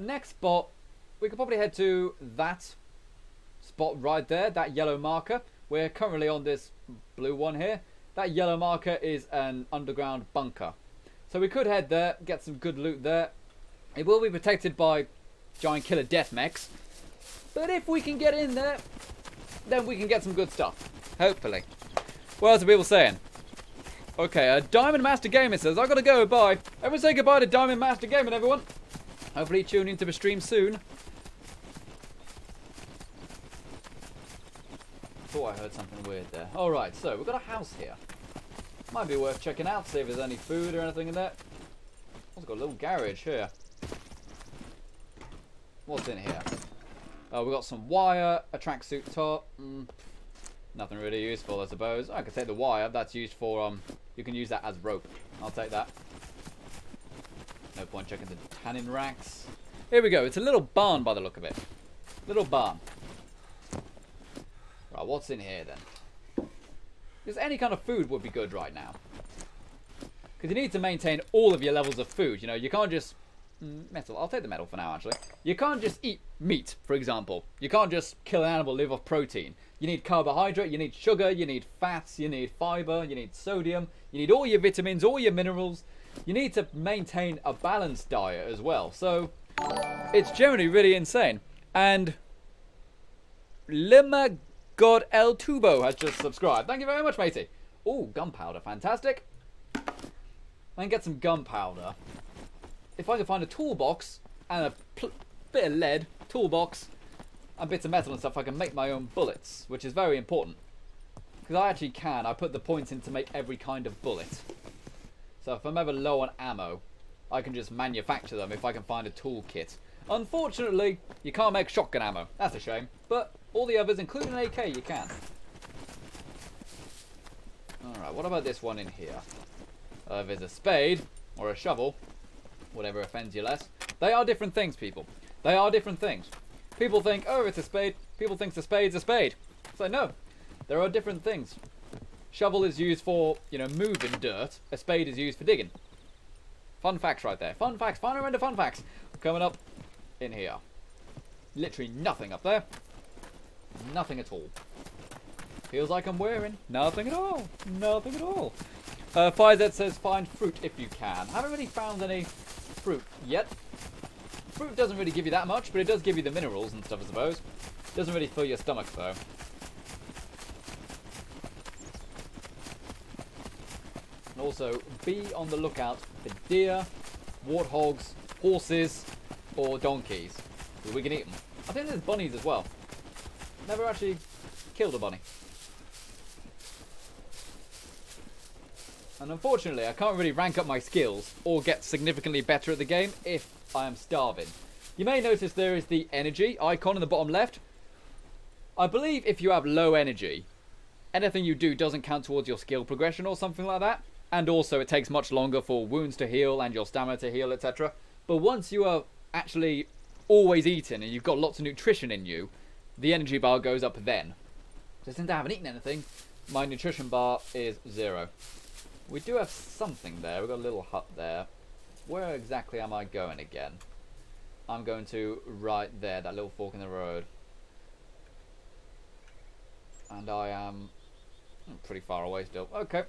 Next spot, we could probably head to that spot right there, that yellow marker. We're currently on this blue one here. That yellow marker is an underground bunker. So we could head there, get some good loot there. It will be protected by giant killer death mechs. But if we can get in there, then we can get some good stuff. Hopefully. What else are people saying? Okay, Diamond Master Gaming says, I gotta go, bye. Everyone say goodbye to Diamond Master Gaming, everyone. Hopefully tune into the stream soon. Thought I heard something weird there. Alright, so we've got a house here. Might be worth checking out, see if there's any food or anything in there. Also got a little garage here. What's in here? Oh, we've got some wire, a tracksuit top. Nothing really useful, I suppose. I could take the wire. That's used for, you can use that as rope. I'll take that. No point checking the tanning racks. Here we go. It's a little barn by the look of it. Little barn. Right, what's in here then? Because any kind of food would be good right now. Because you need to maintain all of your levels of food. You know, you can't just... metal. I'll take the metal for now, actually. You can't just eat meat, for example. You can't just kill an animal, live off protein. You need carbohydrate, you need sugar, you need fats, you need fiber, you need sodium. You need all your vitamins, all your minerals. You need to maintain a balanced diet as well. So, it's generally really insane. And Lima God El Tubo has just subscribed. Thank you very much, matey. Oh, gunpowder. Fantastic. I can get some gunpowder. If I can find a toolbox and a bit of lead, toolbox, and bits of metal and stuff, I can make my own bullets, which is very important. Because I actually can. I put the points in to make every kind of bullet. So if I'm ever low on ammo, I can just manufacture them if I can find a toolkit. Unfortunately, you can't make shotgun ammo. That's a shame. But all the others, including an AK, you can. Alright, what about this one in here? There's a spade, or a shovel, whatever offends you less. They are different things, people. They are different things. People think, oh, it's a spade. People think a spade's a spade. So no, there are different things. Shovel is used for, you know, moving dirt. A spade is used for digging. Fun facts right there. Fun facts. Final round of fun facts. Coming up in here. Literally nothing up there. Nothing at all. Feels like I'm wearing nothing at all. Nothing at all. FireZ says find fruit if you can. Haven't really found any fruit yet. Fruit doesn't really give you that much, but it does give you the minerals and stuff, I suppose. Doesn't really fill your stomach, though. And also, be on the lookout for deer, warthogs, horses, or donkeys. We can eat them. I think there's bunnies as well. Never actually killed a bunny. And unfortunately, I can't really rank up my skills or get significantly better at the game if I am starving. You may notice there is the energy icon in the bottom left. I believe if you have low energy, anything you do doesn't count towards your skill progression or something like that. And also it takes much longer for wounds to heal and your stamina to heal, etc. But once you are actually always eating and you've got lots of nutrition in you, the energy bar goes up then. So since I haven't eaten anything, my nutrition bar is 0. We do have something there. We've got a little hut there. Where exactly am I going again? I'm going to right there, that little fork in the road. And I am pretty far away still. Okay.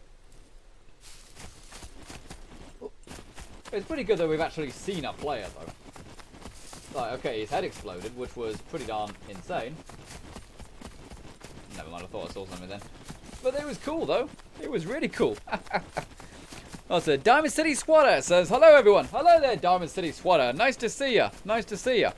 It's pretty good that we've actually seen a player though. Like, okay, his head exploded, which was pretty darn insane. Never mind, I thought I saw something then. But it was cool though. It was really cool. Also, Diamond City Swatter says, hello everyone. Hello there, Diamond City Swatter. Nice to see ya. Nice to see ya.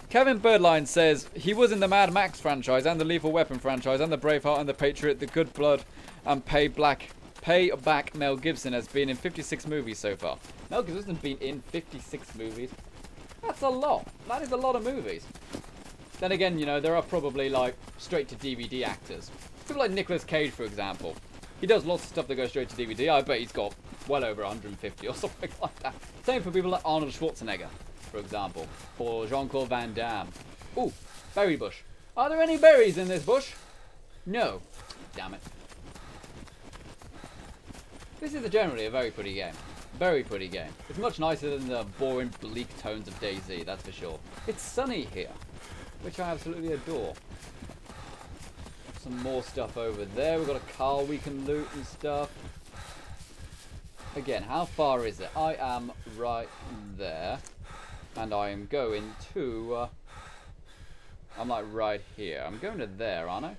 Kevin Birdline says, he was in the Mad Max franchise and the Lethal Weapon franchise and the Braveheart and the Patriot, the Good Blood and Pay Back Mel Gibson has been in 56 movies so far. Mel Gibson's been in 56 movies. That's a lot. That is a lot of movies. Then again, you know, there are probably like straight to DVD actors. People like Nicolas Cage, for example. He does lots of stuff that goes straight to DVD. I bet he's got well over 150 or something like that. Same for people like Arnold Schwarzenegger, for example, or Jean-Claude Van Damme. Ooh, berry bush. Are there any berries in this bush? No. Damn it. This is generally a very pretty game. Very pretty game. It's much nicer than the boring, bleak tones of DayZ, that's for sure. It's sunny here, which I absolutely adore. Some more stuff over there. We've got a car we can loot and stuff. Again, how far is it? I am right there. And I am going to... I'm like right here. I'm going to there, aren't I?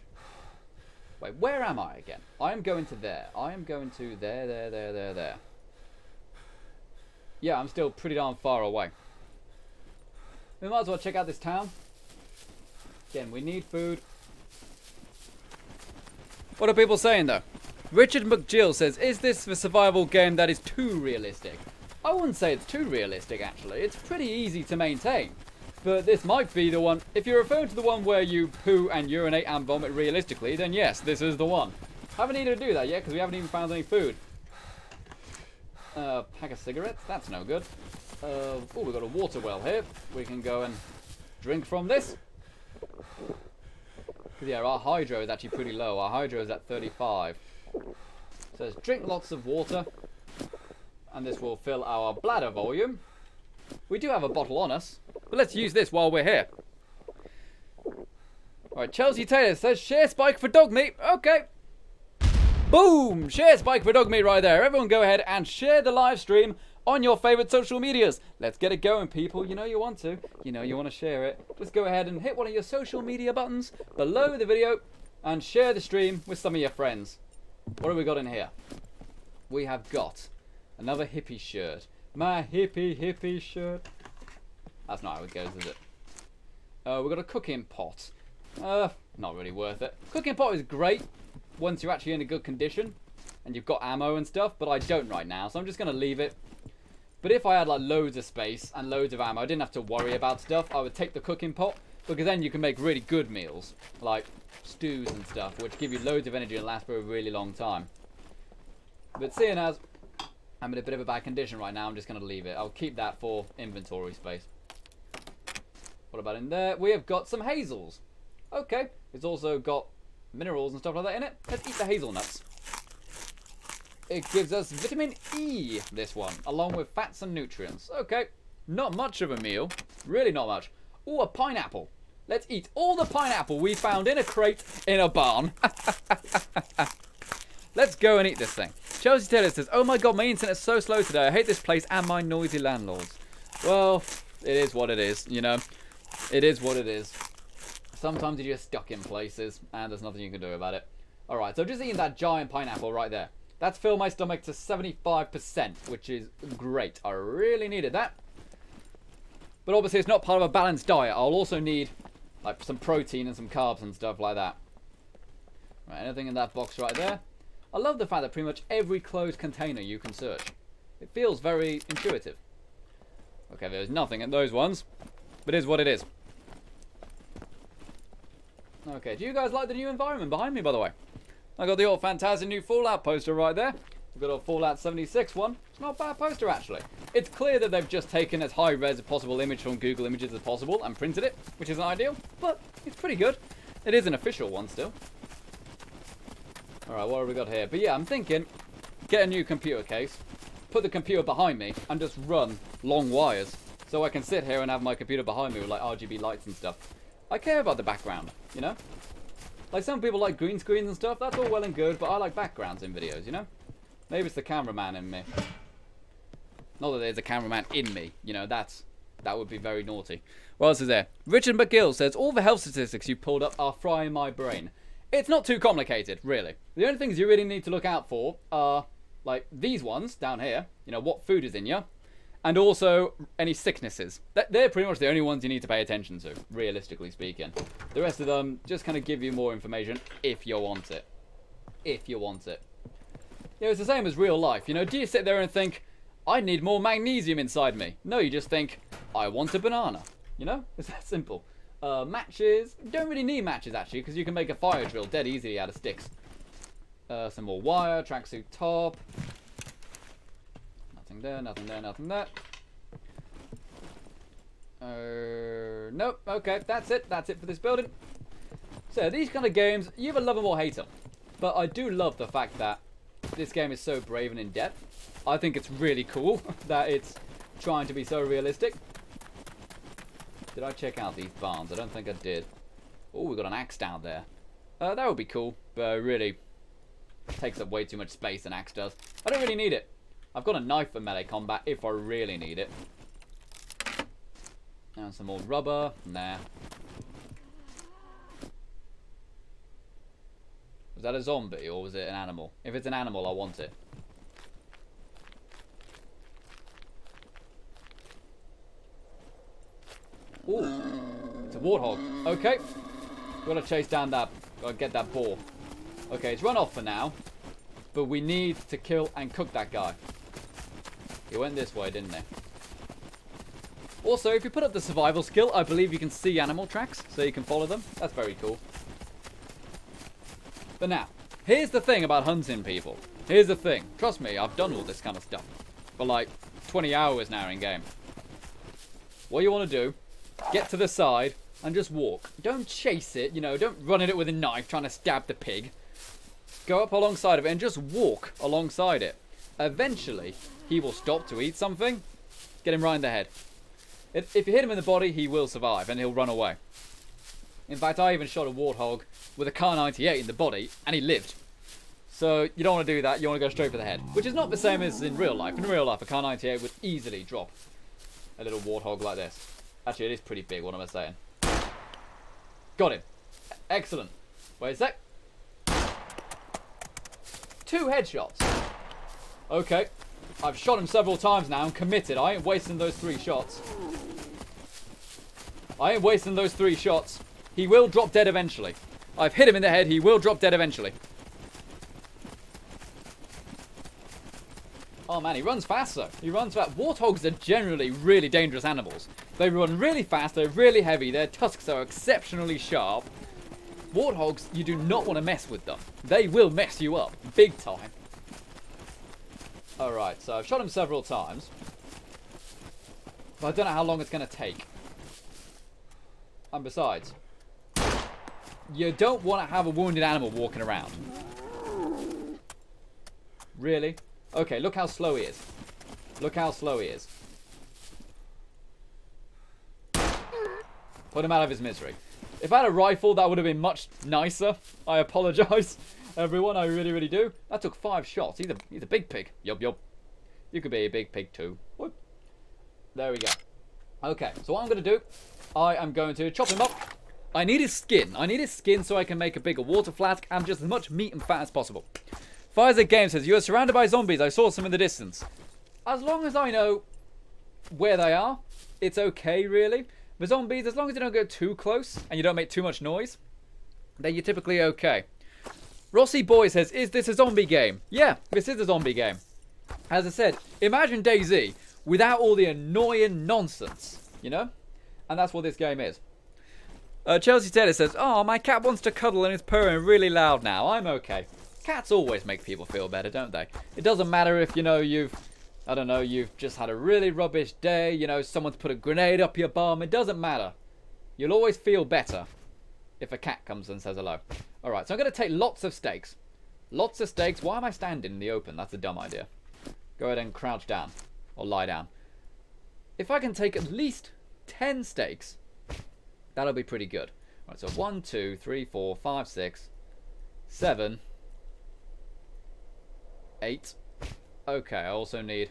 Wait, where am I again? I am going to there. I am going to there. Yeah, I'm still pretty darn far away. We might as well check out this town. Again, we need food. What are people saying though? Richard McGill says, is this the survival game that is too realistic? I wouldn't say it's too realistic actually. It's pretty easy to maintain. But this might be the one. If you're referring to the one where you poo and urinate and vomit realistically, then yes, this is the one. Haven't needed to do that yet because we haven't even found any food. Pack of cigarettes, that's no good. Oh, we've got a water well here. We can go and drink from this. Yeah, our hydro is actually pretty low. Our hydro is at 35. So let's drink lots of water. And this will fill our bladder volume. We do have a bottle on us. But let's use this while we're here. Alright, Chelsea Taylor says, share spike for dog meat. Okay. Boom! Share spike for dog meat right there. Everyone go ahead and share the live stream on your favourite social medias. Let's get it going, people. You know you want to. You know you want to share it. Just go ahead and hit one of your social media buttons below the video and share the stream with some of your friends. What have we got in here? We have got another hippie shirt. My hippie shirt. That's not how it goes, is it? We've got a cooking pot. Not really worth it. Cooking pot is great once you're actually in a good condition and you've got ammo and stuff, but I don't right now, so I'm just going to leave it. But if I had like loads of space and loads of ammo, I didn't have to worry about stuff, I would take the cooking pot, because then you can make really good meals, like stews and stuff, which give you loads of energy and last for a really long time. But seeing as I'm in a bit of a bad condition right now, I'm just going to leave it. I'll keep that for inventory space. What about in there? We have got some hazels. Okay, it's also got minerals and stuff like that in it. Let's eat the hazelnuts. It gives us vitamin E, this one, along with fats and nutrients. Okay, not much of a meal. Really not much. Ooh, a pineapple. Let's eat all the pineapple we found in a crate in a barn. Let's go and eat this thing. Chelsea Taylor says, oh my god, my internet's so slow today. I hate this place and my noisy landlords. Well, it is what it is, you know. It is what it is. Sometimes you're just stuck in places and there's nothing you can do about it. Alright, so just eating that giant pineapple right there. That's filled my stomach to 75%, which is great. I really needed that. But obviously it's not part of a balanced diet. I'll also need like some protein and some carbs and stuff like that. Right, anything in that box right there? I love the fact that pretty much every closed container you can search. It feels very intuitive. Okay, there's nothing in those ones, but it is what it is. Okay, do you guys like the new environment behind me, by the way? I got the old fantastic new Fallout poster right there. We've got a Fallout 76 one. It's not a bad poster, actually. It's clear that they've just taken as high-res a possible image from Google Images as possible and printed it, which isn't ideal, but it's pretty good. It is an official one still. Alright, what have we got here? But yeah, I'm thinking, get a new computer case, put the computer behind me, and just run long wires. So I can sit here and have my computer behind me with like RGB lights and stuff. I care about the background, you know? Like some people like green screens and stuff, that's all well and good, but I like backgrounds in videos, you know? Maybe it's the cameraman in me. Not that there's a cameraman in me, you know, that would be very naughty. What else is there? Richard McGill says, all the health statistics you pulled up are frying my brain. It's not too complicated, really. The only things you really need to look out for are, like, these ones down here. You know, what food is in you. And also, any sicknesses. They're pretty much the only ones you need to pay attention to, realistically speaking. The rest of them just kind of give you more information if you want it. If you want it. Yeah, it's the same as real life. You know, do you sit there and think, I need more magnesium inside me? No, you just think, I want a banana. You know? It's that simple. Matches. You don't really need matches, actually, because you can make a fire drill dead easily out of sticks. Some more wire, tracksuit top. Nothing there, nothing there, nothing there. Nope. Okay, that's it. That's it for this building. So these kind of games, you either love them or hate them. But I do love the fact that this game is so brave and in-depth. I think it's really cool that it's trying to be so realistic. Did I check out these barns? I don't think I did. Oh, we've got an axe down there. That would be cool, but really takes up way too much space, an axe does. I don't really need it. I've got a knife for melee combat if I really need it. And some more rubber. Nah. Was that a zombie or was it an animal? If it's an animal, I want it. Ooh, it's a warthog. Okay. Gotta chase down that. Gotta get that boar. Okay, it's run off for now. But we need to kill and cook that guy. He went this way, didn't he? Also, if you put up the survival skill, I believe you can see animal tracks, so you can follow them. That's very cool. But now, here's the thing about hunting people. Here's the thing. Trust me, I've done all this kind of stuff for like 20 hours now in game. What you want to do, get to the side and just walk. Don't chase it, you know, don't run at it with a knife trying to stab the pig. Go up alongside of it and just walk alongside it. Eventually, he will stop to eat something. Get him right in the head. If you hit him in the body, he will survive and he'll run away. In fact, I even shot a warthog with a Kar 98 in the body and he lived. So you don't want to do that. You want to go straight for the head, which is not the same as in real life. In real life, a Kar 98 would easily drop a little warthog like this. Actually, it is pretty big. What am I saying? Got him. Excellent. Wait a sec. 2 headshots. Okay. I've shot him several times now. I'm committed. I ain't wasting those 3 shots. I ain't wasting those 3 shots. He will drop dead eventually. I've hit him in the head. He will drop dead eventually. Oh man, he runs fast though. He runs fast. Warthogs are generally really dangerous animals. They run really fast. They're really heavy. Their tusks are exceptionally sharp. Warthogs, you do not want to mess with them. They will mess you up. Big time. Alright, so I've shot him several times. But I don't know how long it's going to take. And besides, you don't want to have a wounded animal walking around. Really? Okay, look how slow he is. Look how slow he is. Put him out of his misery. If I had a rifle, that would have been much nicer. I apologise, everyone. I really, really do. That took 5 shots. He's a big pig. Yup, yup. You could be a big pig too. Whoop. There we go. Okay, so what I'm going to do, I am going to chop him up. I need his skin. I need his skin so I can make a bigger water flask and just as much meat and fat as possible. Fire's Game says, you are surrounded by zombies. I saw some in the distance. As long as I know where they are, it's okay, really. The zombies, as long as you don't go too close and you don't make too much noise, then you're typically okay. Rossi Boy says, is this a zombie game? Yeah, this is a zombie game. As I said, imagine DayZ without all the annoying nonsense, you know? And that's what this game is. Chelsea Taylor says, oh, my cat wants to cuddle and is purring really loud now. I'm okay. Cats always make people feel better, don't they? It doesn't matter if, you know, you've just had a really rubbish day, you know, someone's put a grenade up your bum. It doesn't matter. You'll always feel better if a cat comes and says hello. Alright, so I'm going to take lots of steaks. Lots of steaks. Why am I standing in the open? That's a dumb idea. Go ahead and crouch down. Or lie down. If I can take at least 10 steaks, that'll be pretty good. Alright, so 1, 2, 3, 4, 5, 6, 7, 8. Okay, I also need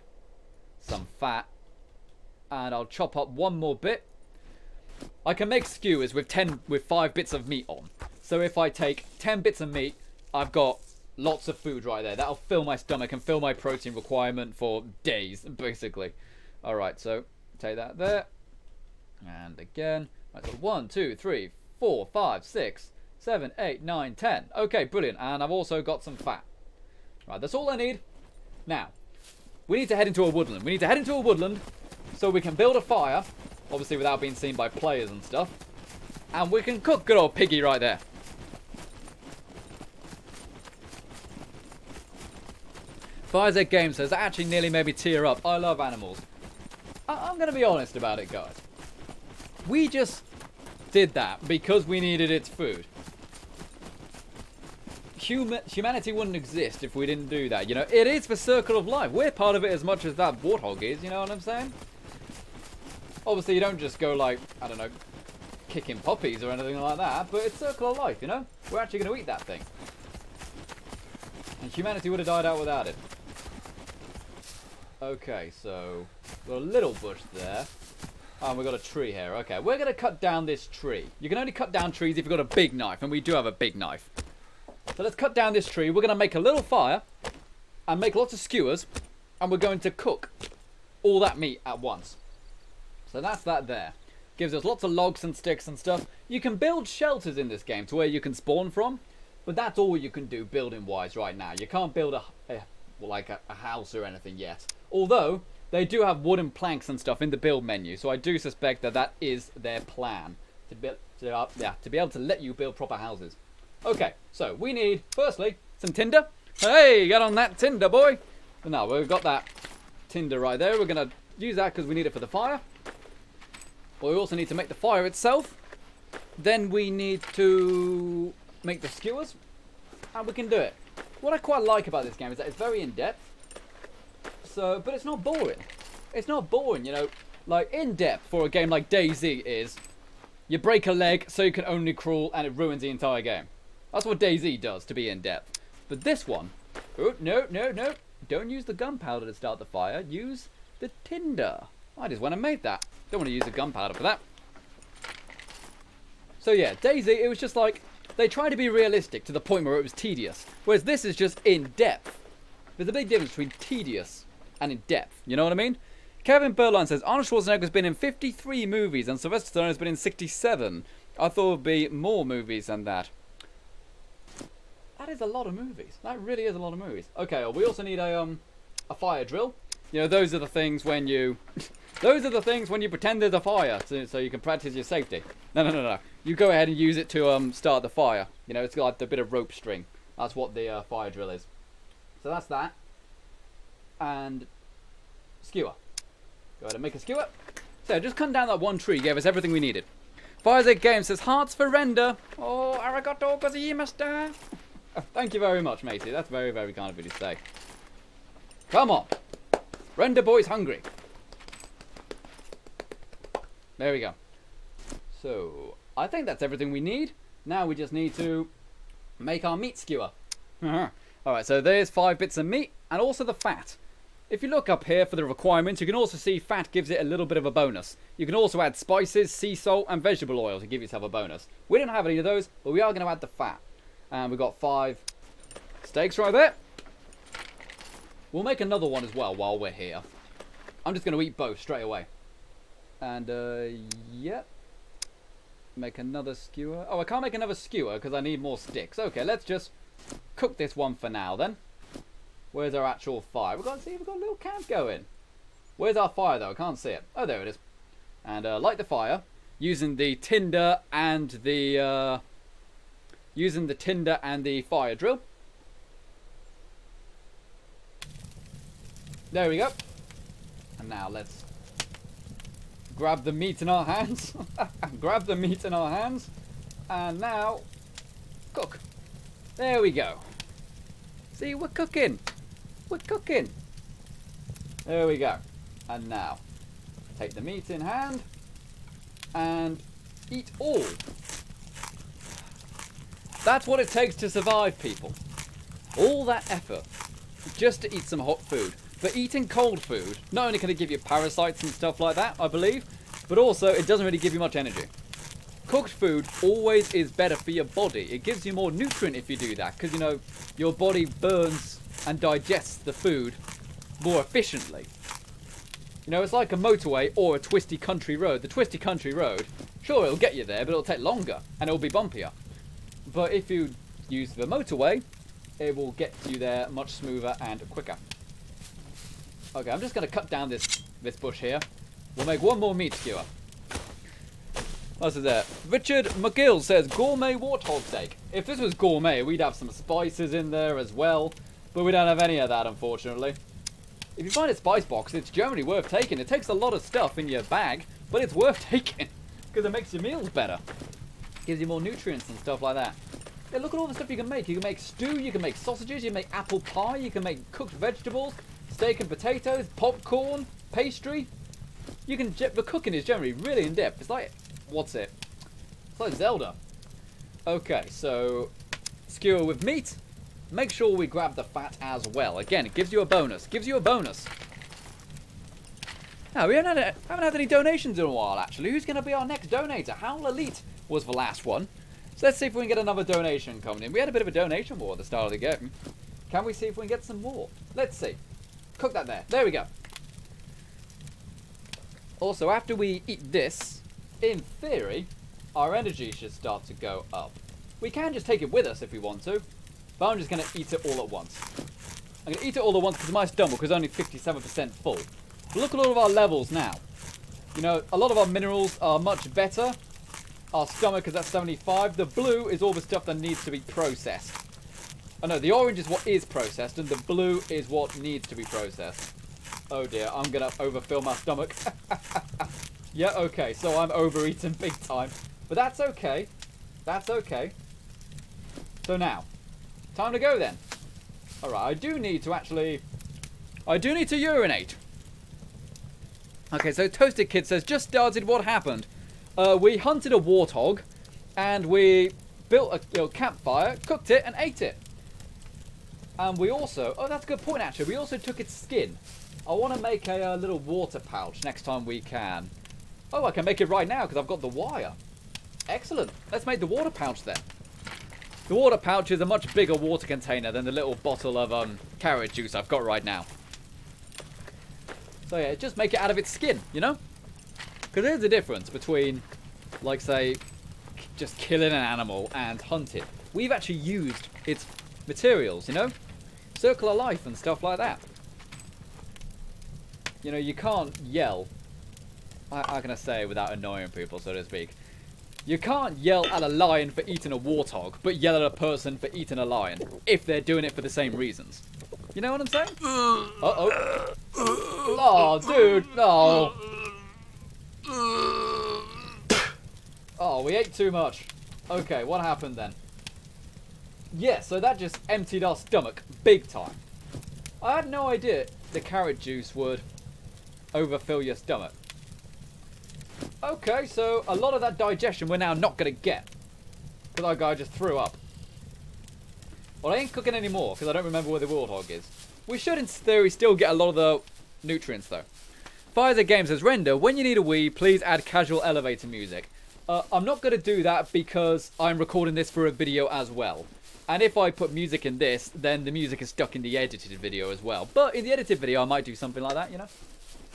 some fat. And I'll chop up one more bit. I can make skewers with 5 bits of meat on. So if I take 10 bits of meat, I've got lots of food right there. That'll fill my stomach and fill my protein requirement for days, basically. Alright, so take that there. And again. Right, so 1, 2, 3, 4, 5, 6, 7, 8, 9, 10. Okay, brilliant. And I've also got some fat. Right, that's all I need. Now, we need to head into a woodland. We need to head into a woodland so we can build a fire, obviously without being seen by players and stuff. And we can cook good old piggy right there. FireZ Game says, that actually nearly made me tear up. I love animals. I'm going to be honest about it, guys. We just did that because we needed its food. Humanity wouldn't exist if we didn't do that. You know, it is the circle of life. We're part of it as much as that warthog is, you know what I'm saying? Obviously, you don't just go like, I don't know, kicking puppies or anything like that, but it's circle of life, you know? We're actually going to eat that thing. And humanity would have died out without it. Okay, so got a little bush there. Oh, we've got a tree here. Okay, we're going to cut down this tree. You can only cut down trees if you've got a big knife, and we do have a big knife. So let's cut down this tree. We're going to make a little fire and make lots of skewers, and we're going to cook all that meat at once. So that's that there. Gives us lots of logs and sticks and stuff. You can build shelters in this game to where you can spawn from, but that's all you can do building-wise right now. You can't build a house or anything yet. Although, they do have wooden planks and stuff in the build menu, so I do suspect that that is their plan. To be able to let you build proper houses. Okay, so we need, firstly, some tinder. Hey, get on that tinder, boy. But now, we've got that tinder right there. We're going to use that because we need it for the fire. But we also need to make the fire itself. Then we need to make the skewers. And we can do it. What I quite like about this game is that it's very in-depth. So, but it's not boring. It's not boring, you know. Like, in-depth for a game like DayZ is, you break a leg so you can only crawl and it ruins the entire game. That's what DayZ does to be in-depth. But this one, oh, no. Don't use the gunpowder to start the fire. Use the tinder. I just went and made that. Don't want to use the gunpowder for that. So yeah, DayZ, it was just like, they tried to be realistic to the point where it was tedious. Whereas this is just in-depth. There's a big difference between tedious and in-depth. You know what I mean? Kevin Berline says, Arnold Schwarzenegger's been in 53 movies and Sylvester Stallone has been in 67. I thought it would be more movies than that. That is a lot of movies. That really is a lot of movies. Okay, well, we also need a fire drill. You know, those are the things when you... those are the things when you pretend there's a fire, so you can practice your safety. No. You go ahead and use it to start the fire. You know, it's got like the bit of rope string. That's what the fire drill is. So that's that. And skewer. Go ahead and make a skewer. So just cut down that one tree. Gave us everything we needed. FireZ Game says, hearts for render. Oh, arigato gozaimasu. Thank you very much, matey. That's very, very kind of you to say. Come on. Render boy's hungry. There we go. So, I think that's everything we need. Now we just need to make our meat skewer. Alright, so there's 5 bits of meat and also the fat. If you look up here for the requirements, you can also see fat gives it a little bit of a bonus. You can also add spices, sea salt and vegetable oil to give yourself a bonus. We don't have any of those, but we are going to add the fat. And we've got 5 steaks right there. We'll make another one as well while we're here. I'm just going to eat both straight away. And, yep. Make another skewer. Oh, I can't make another skewer because I need more sticks. Okay, let's just cook this one for now then. Where's our actual fire? We've got a little camp going. Where's our fire though? I can't see it. Oh, there it is. And light the fire using the tinder and the fire drill. There we go. And now let's grab the meat in our hands. Grab the meat in our hands. And now cook. There we go. See, we're cooking. We're cooking. There we go. And now take the meat in hand and eat all. That's what it takes to survive, people. All that effort just to eat some hot food. But eating cold food, not only can it give you parasites and stuff like that, I believe, but also it doesn't really give you much energy. Cooked food always is better for your body. It gives you more nutrient if you do that, because, you know, your body burns and digests the food more efficiently. You know, it's like a motorway or a twisty country road. The twisty country road, sure, it'll get you there, but it'll take longer and it'll be bumpier. But if you use the motorway, it will get you there much smoother and quicker. Okay, I'm just going to cut down this bush here. We'll make one more meat skewer. What's there? Richard McGill says gourmet warthog steak. If this was gourmet, we'd have some spices in there as well. But we don't have any of that, unfortunately. If you find a spice box, it's generally worth taking. It takes a lot of stuff in your bag, but it's worth taking. Because it makes your meals better. Gives you more nutrients and stuff like that. Yeah, look at all the stuff you can make. You can make stew, you can make sausages, you can make apple pie, you can make cooked vegetables, steak and potatoes, popcorn, pastry. You can, the cooking is generally really in depth. It's like, what's it? It's like Zelda. Okay, so skewer with meat. Make sure we grab the fat as well. Again, it gives you a bonus. Gives you a bonus. Now, we haven't had any donations in a while, actually. Who's going to be our next donator? Howl Elite was the last one. So let's see if we can get another donation coming in. We had a bit of a donation war at the start of the game. Can we see if we can get some more? Let's see. Cook that there. There we go. Also, after we eat this, in theory, our energy should start to go up. We can just take it with us if we want to, but I'm just going to eat it all at once. I'm going to eat it all at once because my stomach is only 57% full. But look at all of our levels now. You know, a lot of our minerals are much better. Our stomach is at 75. The blue is all the stuff that needs to be processed. Oh no, the orange is what is processed, and the blue is what needs to be processed. Oh dear, I'm going to overfill my stomach. Yeah, okay, so I'm overeating big time. But that's okay. That's okay. So now, time to go then. Alright, I do need to urinate. Okay, so Toasted Kid says, just started, what happened? We hunted a warthog, and we built a campfire, cooked it, and ate it. And we also, oh, that's a good point actually, we also took its skin. I want to make a little water pouch next time we can. Oh, I can make it right now because I've got the wire. Excellent. Let's make the water pouch then. The water pouch is a much bigger water container than the little bottle of carrot juice I've got right now. So yeah, just make it out of its skin, you know? Because there's a difference between, like say, just killing an animal and hunt it. We've actually used its materials, you know? Circle of life and stuff like that. You know, you can't yell. How can I say it without annoying people, so to speak? You can't yell at a lion for eating a warthog, but yell at a person for eating a lion, if they're doing it for the same reasons. You know what I'm saying? Uh-oh. Oh, dude, no. Oh, we ate too much. Okay, what happened then? Yeah, so that just emptied our stomach big time. I had no idea the carrot juice would overfill your stomach. Okay, so a lot of that digestion we're now not going to get. Because our guy just threw up. Well, I ain't cooking anymore because I don't remember where the warthog is. We should, in theory, still get a lot of the nutrients, though. Pfizer Games says, Render, when you need a wee, please add casual elevator music. I'm not going to do that because I'm recording this for a video as well. And if I put music in this, then the music is stuck in the edited video as well. But in the edited video, I might do something like that, you know?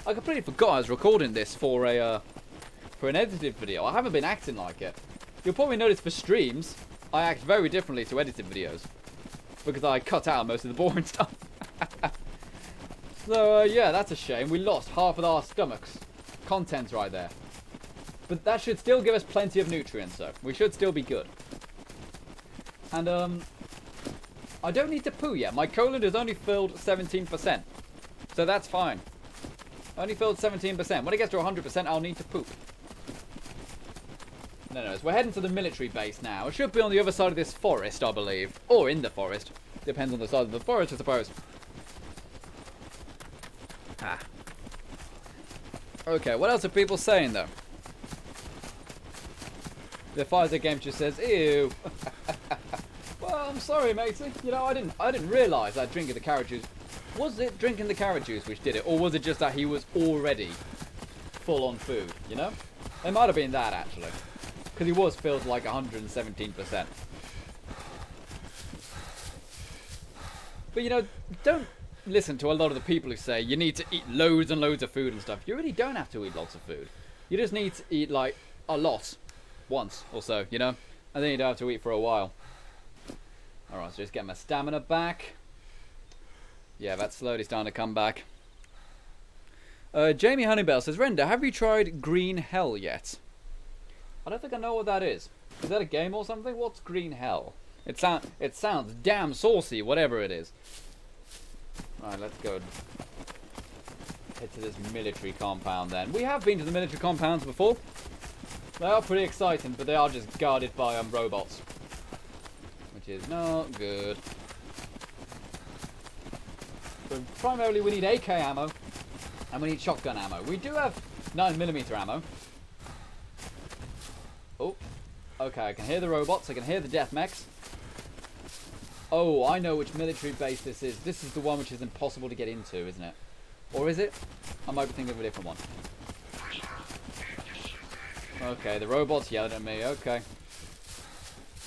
I completely forgot I was recording this for an edited video. I haven't been acting like it. You'll probably notice for streams, I act very differently to edited videos. Because I cut out most of the boring stuff. So, yeah, that's a shame. We lost half of our stomach's contents right there. But that should still give us plenty of nutrients, though. We should still be good. And, I don't need to poo yet. My colon is only filled 17%. So that's fine. Only filled 17%. When it gets to 100%, I'll need to poop. No, so we're heading to the military base now. It should be on the other side of this forest, I believe. Or in the forest. Depends on the side of the forest, I suppose. Ah. Okay, what else are people saying, though? The Pfizer game just says, ew. Well, I'm sorry, matey. You know, I didn't realise that drinking the carrot juice... Was it drinking the carrot juice which did it? Or was it just that he was already full on food, you know? It might have been that, actually. Because he was filled to like 117%. But, you know, don't listen to a lot of the people who say you need to eat loads and loads of food and stuff. You really don't have to eat lots of food. You just need to eat, like, a lot. Once or so, you know? And then you don't have to eat for a while. Alright, so just get my stamina back. Yeah, that's slowly starting to come back. Jamie Honeybell says, Render, have you tried Green Hell yet? I don't think I know what that is. Is that a game or something? What's Green Hell? It sounds damn saucy, whatever it is. Right, let's go head to this military compound then. We have been to the military compounds before. They are pretty exciting, but they are just guarded by robots. Which is not good. So primarily we need AK ammo. And we need shotgun ammo. We do have 9mm ammo. Oh. Okay, I can hear the robots. I can hear the death mechs. Oh, I know which military base this is. This is the one which is impossible to get into, isn't it? Or is it? I might be thinking of a different one. Okay, the robot's yelling at me. Okay.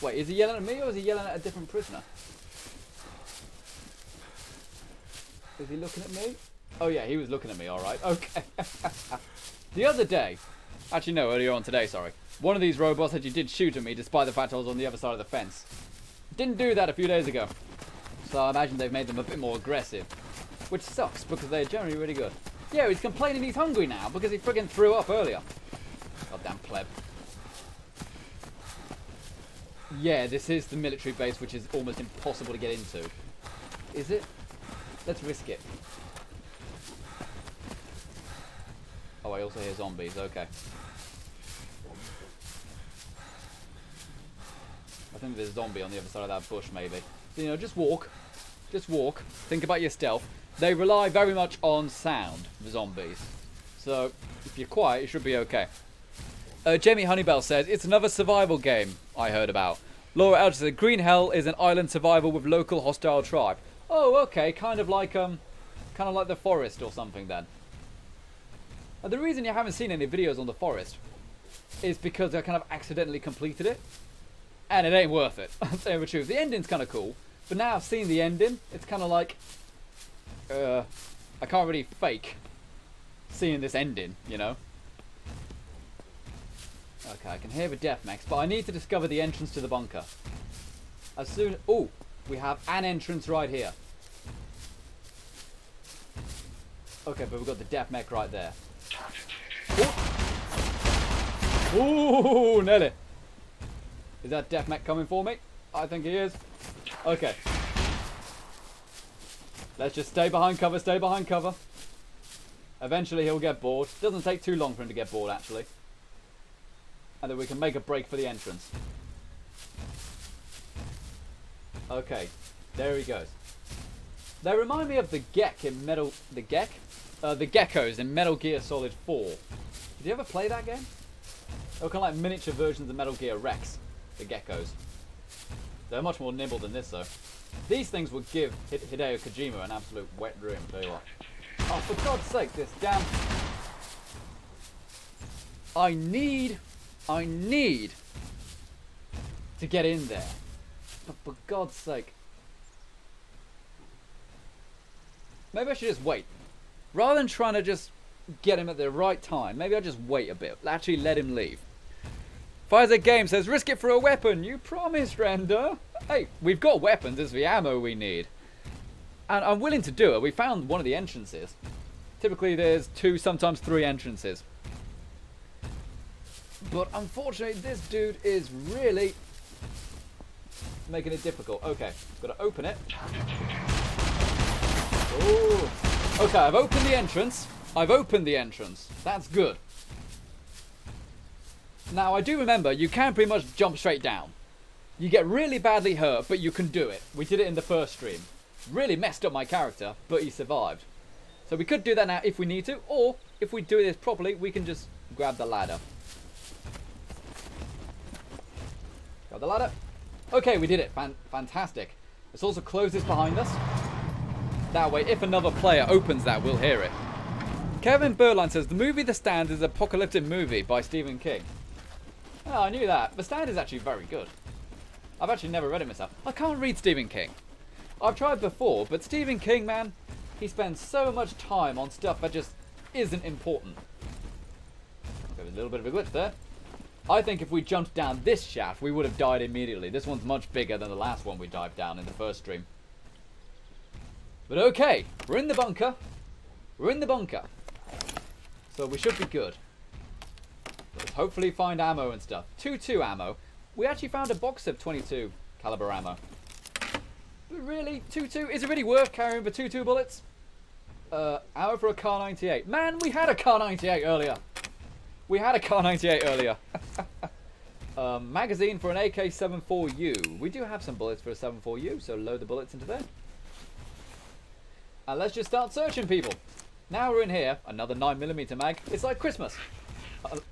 Wait, is he yelling at me or is he yelling at a different prisoner? Is he looking at me? Oh yeah, he was looking at me, alright. Okay. The other day, actually no, earlier on today, sorry. One of these robots actually did shoot at me despite the fact I was on the other side of the fence. Didn't do that a few days ago. So I imagine they've made them a bit more aggressive. Which sucks, because they're generally really good. Yeah, he's complaining he's hungry now, because he friggin' threw up earlier. Goddamn pleb. Yeah, this is the military base, which is almost impossible to get into. Is it? Let's risk it. Oh, I also hear zombies, okay. I think there's a zombie on the other side of that bush, maybe. So, you know, just walk. Just walk. Think about your stealth. They rely very much on sound, the zombies. So, if you're quiet, you should be okay. Jamie Honeybell says, it's another survival game I heard about. Laura Elder said, Green Hell is an island survival with local hostile tribe. Oh, okay. Kind of like The Forest or something then. The reason you haven't seen any videos on The Forest is because I kind of accidentally completed it. And it ain't worth it. I'll tell you the truth. The ending's kind of cool. But now I've seen the ending, it's kind of like... I can't really fake seeing this ending, you know? Okay, I can hear the death mechs, but I need to discover the entrance to the bunker. As soon... Oh, we have an entrance right here. Okay, but we've got the death mech right there. Ooh, nearly. Is that death mech coming for me? I think he is. Okay. Let's just stay behind cover, stay behind cover. Eventually he'll get bored. Doesn't take too long for him to get bored, actually. And then we can make a break for the entrance. Okay. There he goes. They remind me of the Gek in Metal... The Gek? The geckos in Metal Gear Solid 4. Did you ever play that game? They were kind of like miniature versions of Metal Gear Rex. The geckos. They're much more nimble than this, though. These things would give Hideo Kojima an absolute wet dream, tell you what. Oh, for God's sake, this damn... I need to get in there. But for God's sake. Maybe I should just wait. Rather than trying to just get him at the right time, maybe I'll just wait a bit. Actually let him leave. Pfizer Game says, risk it for a weapon. You promised, Render. Hey, we've got weapons. It's the ammo we need. And I'm willing to do it. We found one of the entrances. Typically there's 2, sometimes 3 entrances. But unfortunately, this dude is really making it difficult. Okay, got to open it. Ooh. Okay, I've opened the entrance. I've opened the entrance. That's good. Now, I do remember, you can pretty much jump straight down. You get really badly hurt, but you can do it. We did it in the first stream. Really messed up my character, but he survived. So we could do that now if we need to, or if we do this properly, we can just grab the ladder. Grab the ladder. Okay, we did it. Fantastic. Let's also close this behind us. That way, if another player opens that, we'll hear it. Kevin Burline says, the movie The Stand is an apocalyptic movie by Stephen King. Oh, I knew that. The Stand is actually very good. I've actually never read it myself. I can't read Stephen King. I've tried before, but Stephen King, man, he spends so much time on stuff that just isn't important. There's a little bit of a glitch there. I think if we jumped down this shaft, we would have died immediately. This one's much bigger than the last one we dived down in the first stream. But okay, we're in the bunker. We're in the bunker. So we should be good. Let's hopefully find ammo and stuff. 2.2 ammo. We actually found a box of 22 caliber ammo. Really? 2-2? Is it really worth carrying the 2-2 bullets? Ammo for a Kar 98. Man, we had a Kar 98 earlier. We had a Kar 98 earlier. Magazine for an AK-74U. We do have some bullets for a 74U, so load the bullets into there. And let's just start searching, people. Now we're in here. Another 9mm mag. It's like Christmas.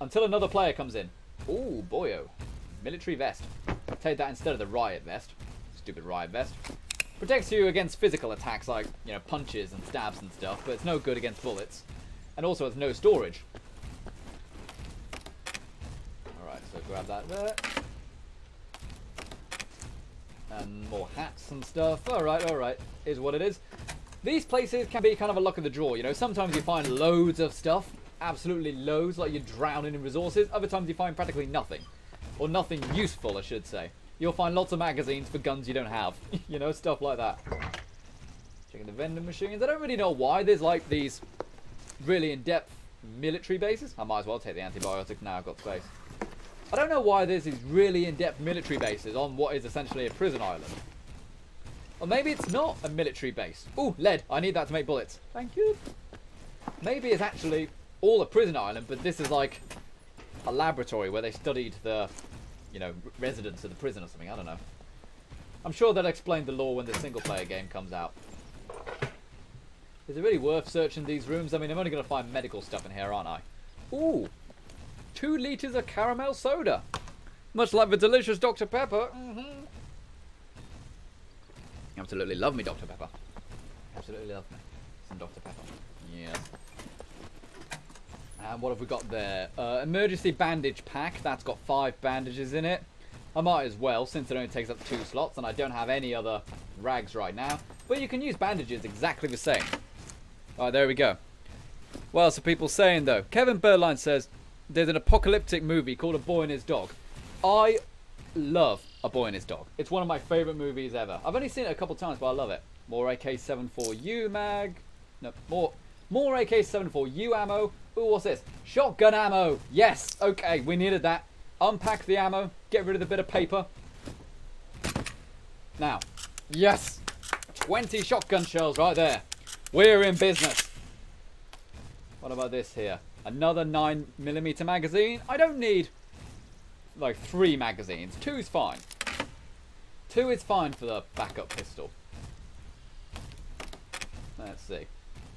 Until another player comes in. Ooh, boyo. Military vest. Take that instead of the riot vest. Stupid riot vest. Protects you against physical attacks like, you know, punches and stabs and stuff, but it's no good against bullets. And also it's no storage. Alright, so grab that there. And more hats and stuff. Alright. Is what it is. These places can be kind of a luck of the draw, you know. Sometimes you find loads of stuff. Absolutely loads, like you're drowning in resources. Other times you find practically nothing. Or nothing useful, I should say. You'll find lots of magazines for guns you don't have. You know, stuff like that. Checking the vending machines. I don't really know why there's like these really in-depth military bases. I might as well take the antibiotic now I've got space. I don't know why there's these really in-depth military bases on what is essentially a prison island. Or maybe it's not a military base. Ooh, lead. I need that to make bullets. Thank you. Maybe it's actually all a prison island, but this is like a laboratory where they studied the, you know, residents of the prison or something. I don't know. I'm sure they'll explain the lore when the single-player game comes out. Is it really worth searching these rooms? I mean, I'm only going to find medical stuff in here, aren't I? Ooh. 2 litres of caramel soda. Much like the delicious Dr. Pepper. Absolutely love me, Dr. Pepper. Absolutely love me. Some Dr. Pepper. Yes. And what have we got there? Emergency bandage pack. That's got 5 bandages in it. I might as well, since it only takes up 2 slots, and I don't have any other rags right now. But you can use bandages exactly the same. Alright, there we go. What else are people saying, though? Kevin Birdline says, there's an apocalyptic movie called A Boy and His Dog. I love A Boy and His Dog. It's one of my favourite movies ever. I've only seen it a couple times, but I love it. More AK-74U mag. No, more AK-74U ammo. Ooh, what's this? Shotgun ammo. Yes. Okay, we needed that. Unpack the ammo. Get rid of the bit of paper. Now. Yes. 20 shotgun shells right there. We're in business. What about this here? Another 9mm magazine. I don't need like 3 magazines. 2's fine. 2 is fine for the backup pistol. Let's see.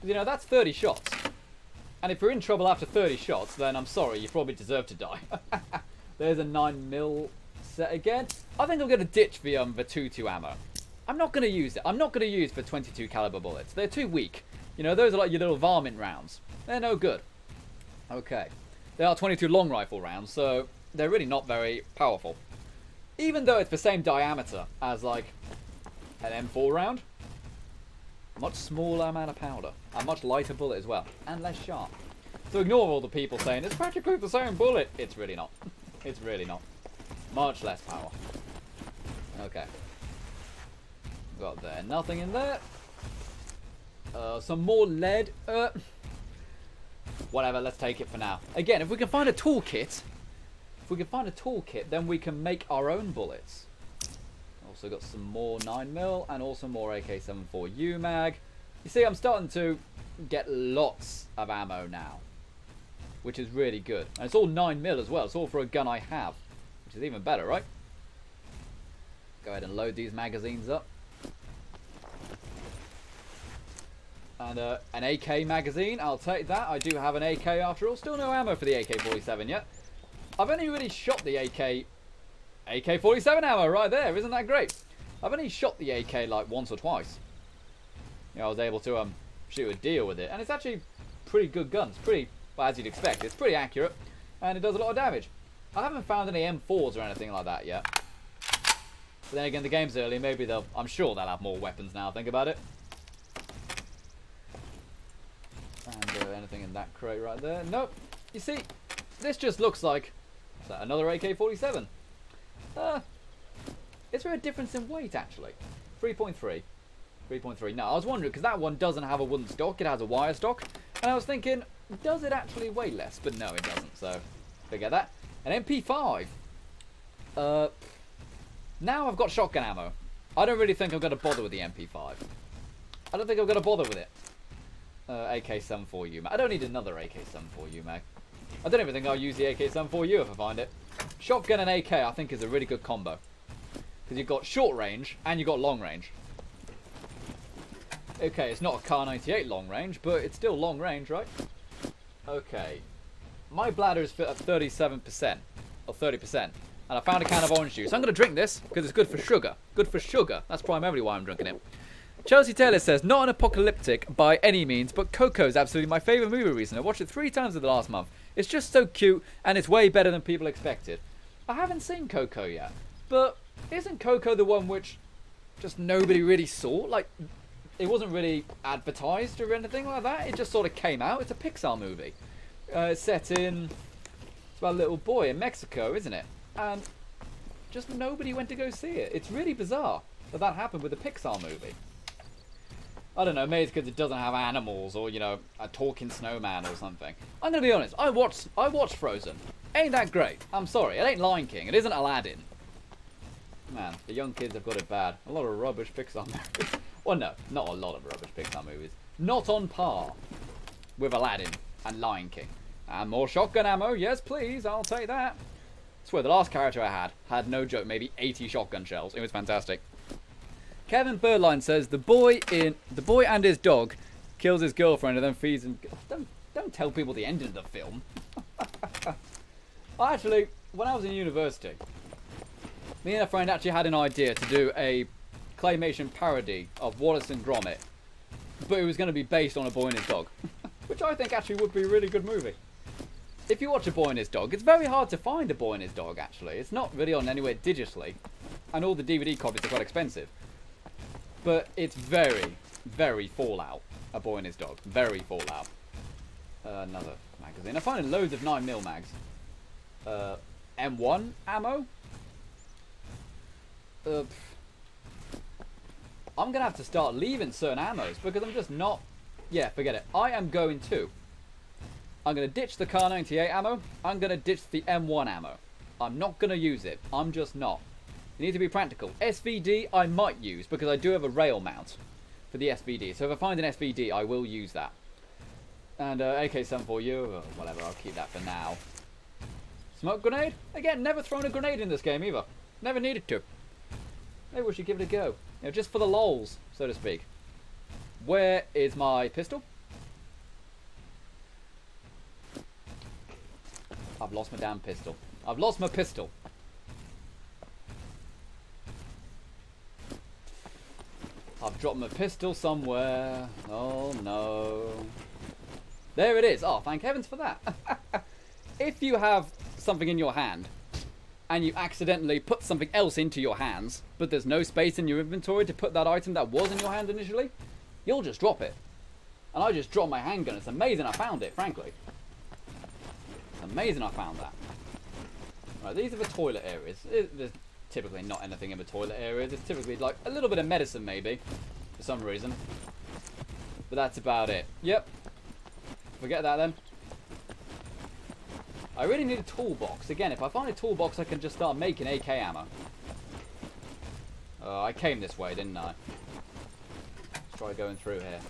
You know, that's 30 shots. And if you're in trouble after 30 shots, then I'm sorry, you probably deserve to die. There's a 9mm set again. I think I'm going to ditch the 2-2 ammo. I'm not going to use it. I'm not going to use the 22 caliber bullets. They're too weak. You know, those are like your little varmint rounds. They're no good. Okay. They are 22 long rifle rounds, so they're really not very powerful. Even though it's the same diameter as like an M4 round. Much smaller amount of powder. A much lighter bullet as well. And less sharp. So ignore all the people saying, it's practically the same bullet. It's really not. It's really not. Much less power. Okay. Got there. Nothing in there. Some more lead. Whatever, let's take it for now. Again, if we can find a toolkit, then we can make our own bullets. Also got some more 9mm and also more AK-74U mag. You see, I'm starting to get lots of ammo now, which is really good. And it's all 9mm as well. It's all for a gun I have, which is even better, right? Go ahead and load these magazines up. And an AK magazine, I'll take that. I do have an AK after all. Still no ammo for the AK-47 yet. I've only really shot the AK-47 ammo right there. Isn't that great? I've only shot the AK like once or twice. You know, I was able to shoot a deer with it. And it's actually pretty good gun. It's pretty, well, as you'd expect, it's pretty accurate. And it does a lot of damage. I haven't found any M4s or anything like that yet. But then again, the game's early. Maybe they'll, I'm sure they'll have more weapons now. Think about it. And anything in that crate right there? Nope. You see, this just looks like another AK-47. Is there a difference in weight, actually? 3.3. 3.3. No, I was wondering, because that one doesn't have a wooden stock. It has a wire stock. And I was thinking, does it actually weigh less? But no, it doesn't. So, forget that. An MP5. Now I've got shotgun ammo. I don't really think I'm going to bother with the MP5. I don't think I'm going to bother with it. AK-74U, I don't need another AK-74U, Mag. I don't even think I'll use the AK-74U if I find it. Shotgun and AK, I think, is a really good combo. Because you've got short range and you've got long range. Okay, it's not a Kar-98 long range, but it's still long range, right? Okay. My bladder is fit at 37%. Or 30%. And I found a can of orange juice. I'm going to drink this because it's good for sugar. Good for sugar. That's primarily why I'm drinking it. Chelsea Taylor says, not an apocalyptic by any means, but Coco is absolutely my favourite movie recently. I watched it 3 times in the last month. It's just so cute, and it's way better than people expected. I haven't seen Coco yet, but isn't Coco the one which just nobody really saw? Like, it wasn't really advertised or anything like that. It just sort of came out. It's a Pixar movie. It's set in... It's about a little boy in Mexico, isn't it? And just nobody went to go see it. It's really bizarre that that happened with a Pixar movie. I don't know, maybe it's because it doesn't have animals or, you know, a talking snowman or something. I'm going to be honest, I watched Frozen. Ain't that great. I'm sorry, it ain't Lion King. It isn't Aladdin. Man, the young kids have got it bad. A lot of rubbish Pixar movies. Well, no, not a lot of rubbish Pixar movies. Not on par with Aladdin and Lion King. And more shotgun ammo, yes please, I'll take that. I swear, the last character I had no joke, maybe 80 shotgun shells. It was fantastic. Kevin Birdline says the boy and his dog kills his girlfriend and then feeds him. Don't tell people the ending of the film. Actually, when I was in university, me and a friend actually had an idea to do a claymation parody of Wallace and Gromit, but it was going to be based on A Boy and His Dog, which I think actually would be a really good movie. If you watch A Boy and His Dog, it's very hard to find A Boy and His Dog, actually. It's not really on anywhere digitally, and all the DVD copies are quite expensive. But it's very, very Fallout, A Boy and His Dog. Very Fallout. Another magazine. I'm finding loads of 9mm mags. M1 ammo? I'm going to have to start leaving certain ammos because I'm just not... Yeah, forget it. I'm going to ditch the Kar-98 ammo. I'm going to ditch the M1 ammo. I'm not going to use it. I'm just not. You need to be practical. SVD I might use because I do have a rail mount for the SVD. So if I find an SVD, I will use that. And AK-74U, or whatever, I'll keep that for now. Smoke grenade? Again, never thrown a grenade in this game either. Never needed to. Maybe we should give it a go. You know, just for the lols, so to speak. Where is my pistol? I've lost my damn pistol. I've lost my pistol. I've dropped my pistol somewhere. Oh no. There it is. Oh, thank heavens for that. If you have something in your hand and you accidentally put something else into your hands, but there's no space in your inventory to put that item that was in your hand initially, you'll just drop it. And I just dropped my handgun. It's amazing I found it, frankly. It's amazing I found that. Right, these are the toilet areas. There's typically not anything in the toilet areas. It's typically like a little bit of medicine maybe, for some reason. But that's about it. Yep. Forget that then. I really need a toolbox. Again, if I find a toolbox, I can just start making AK ammo. I came this way, didn't I? Let's try going through here.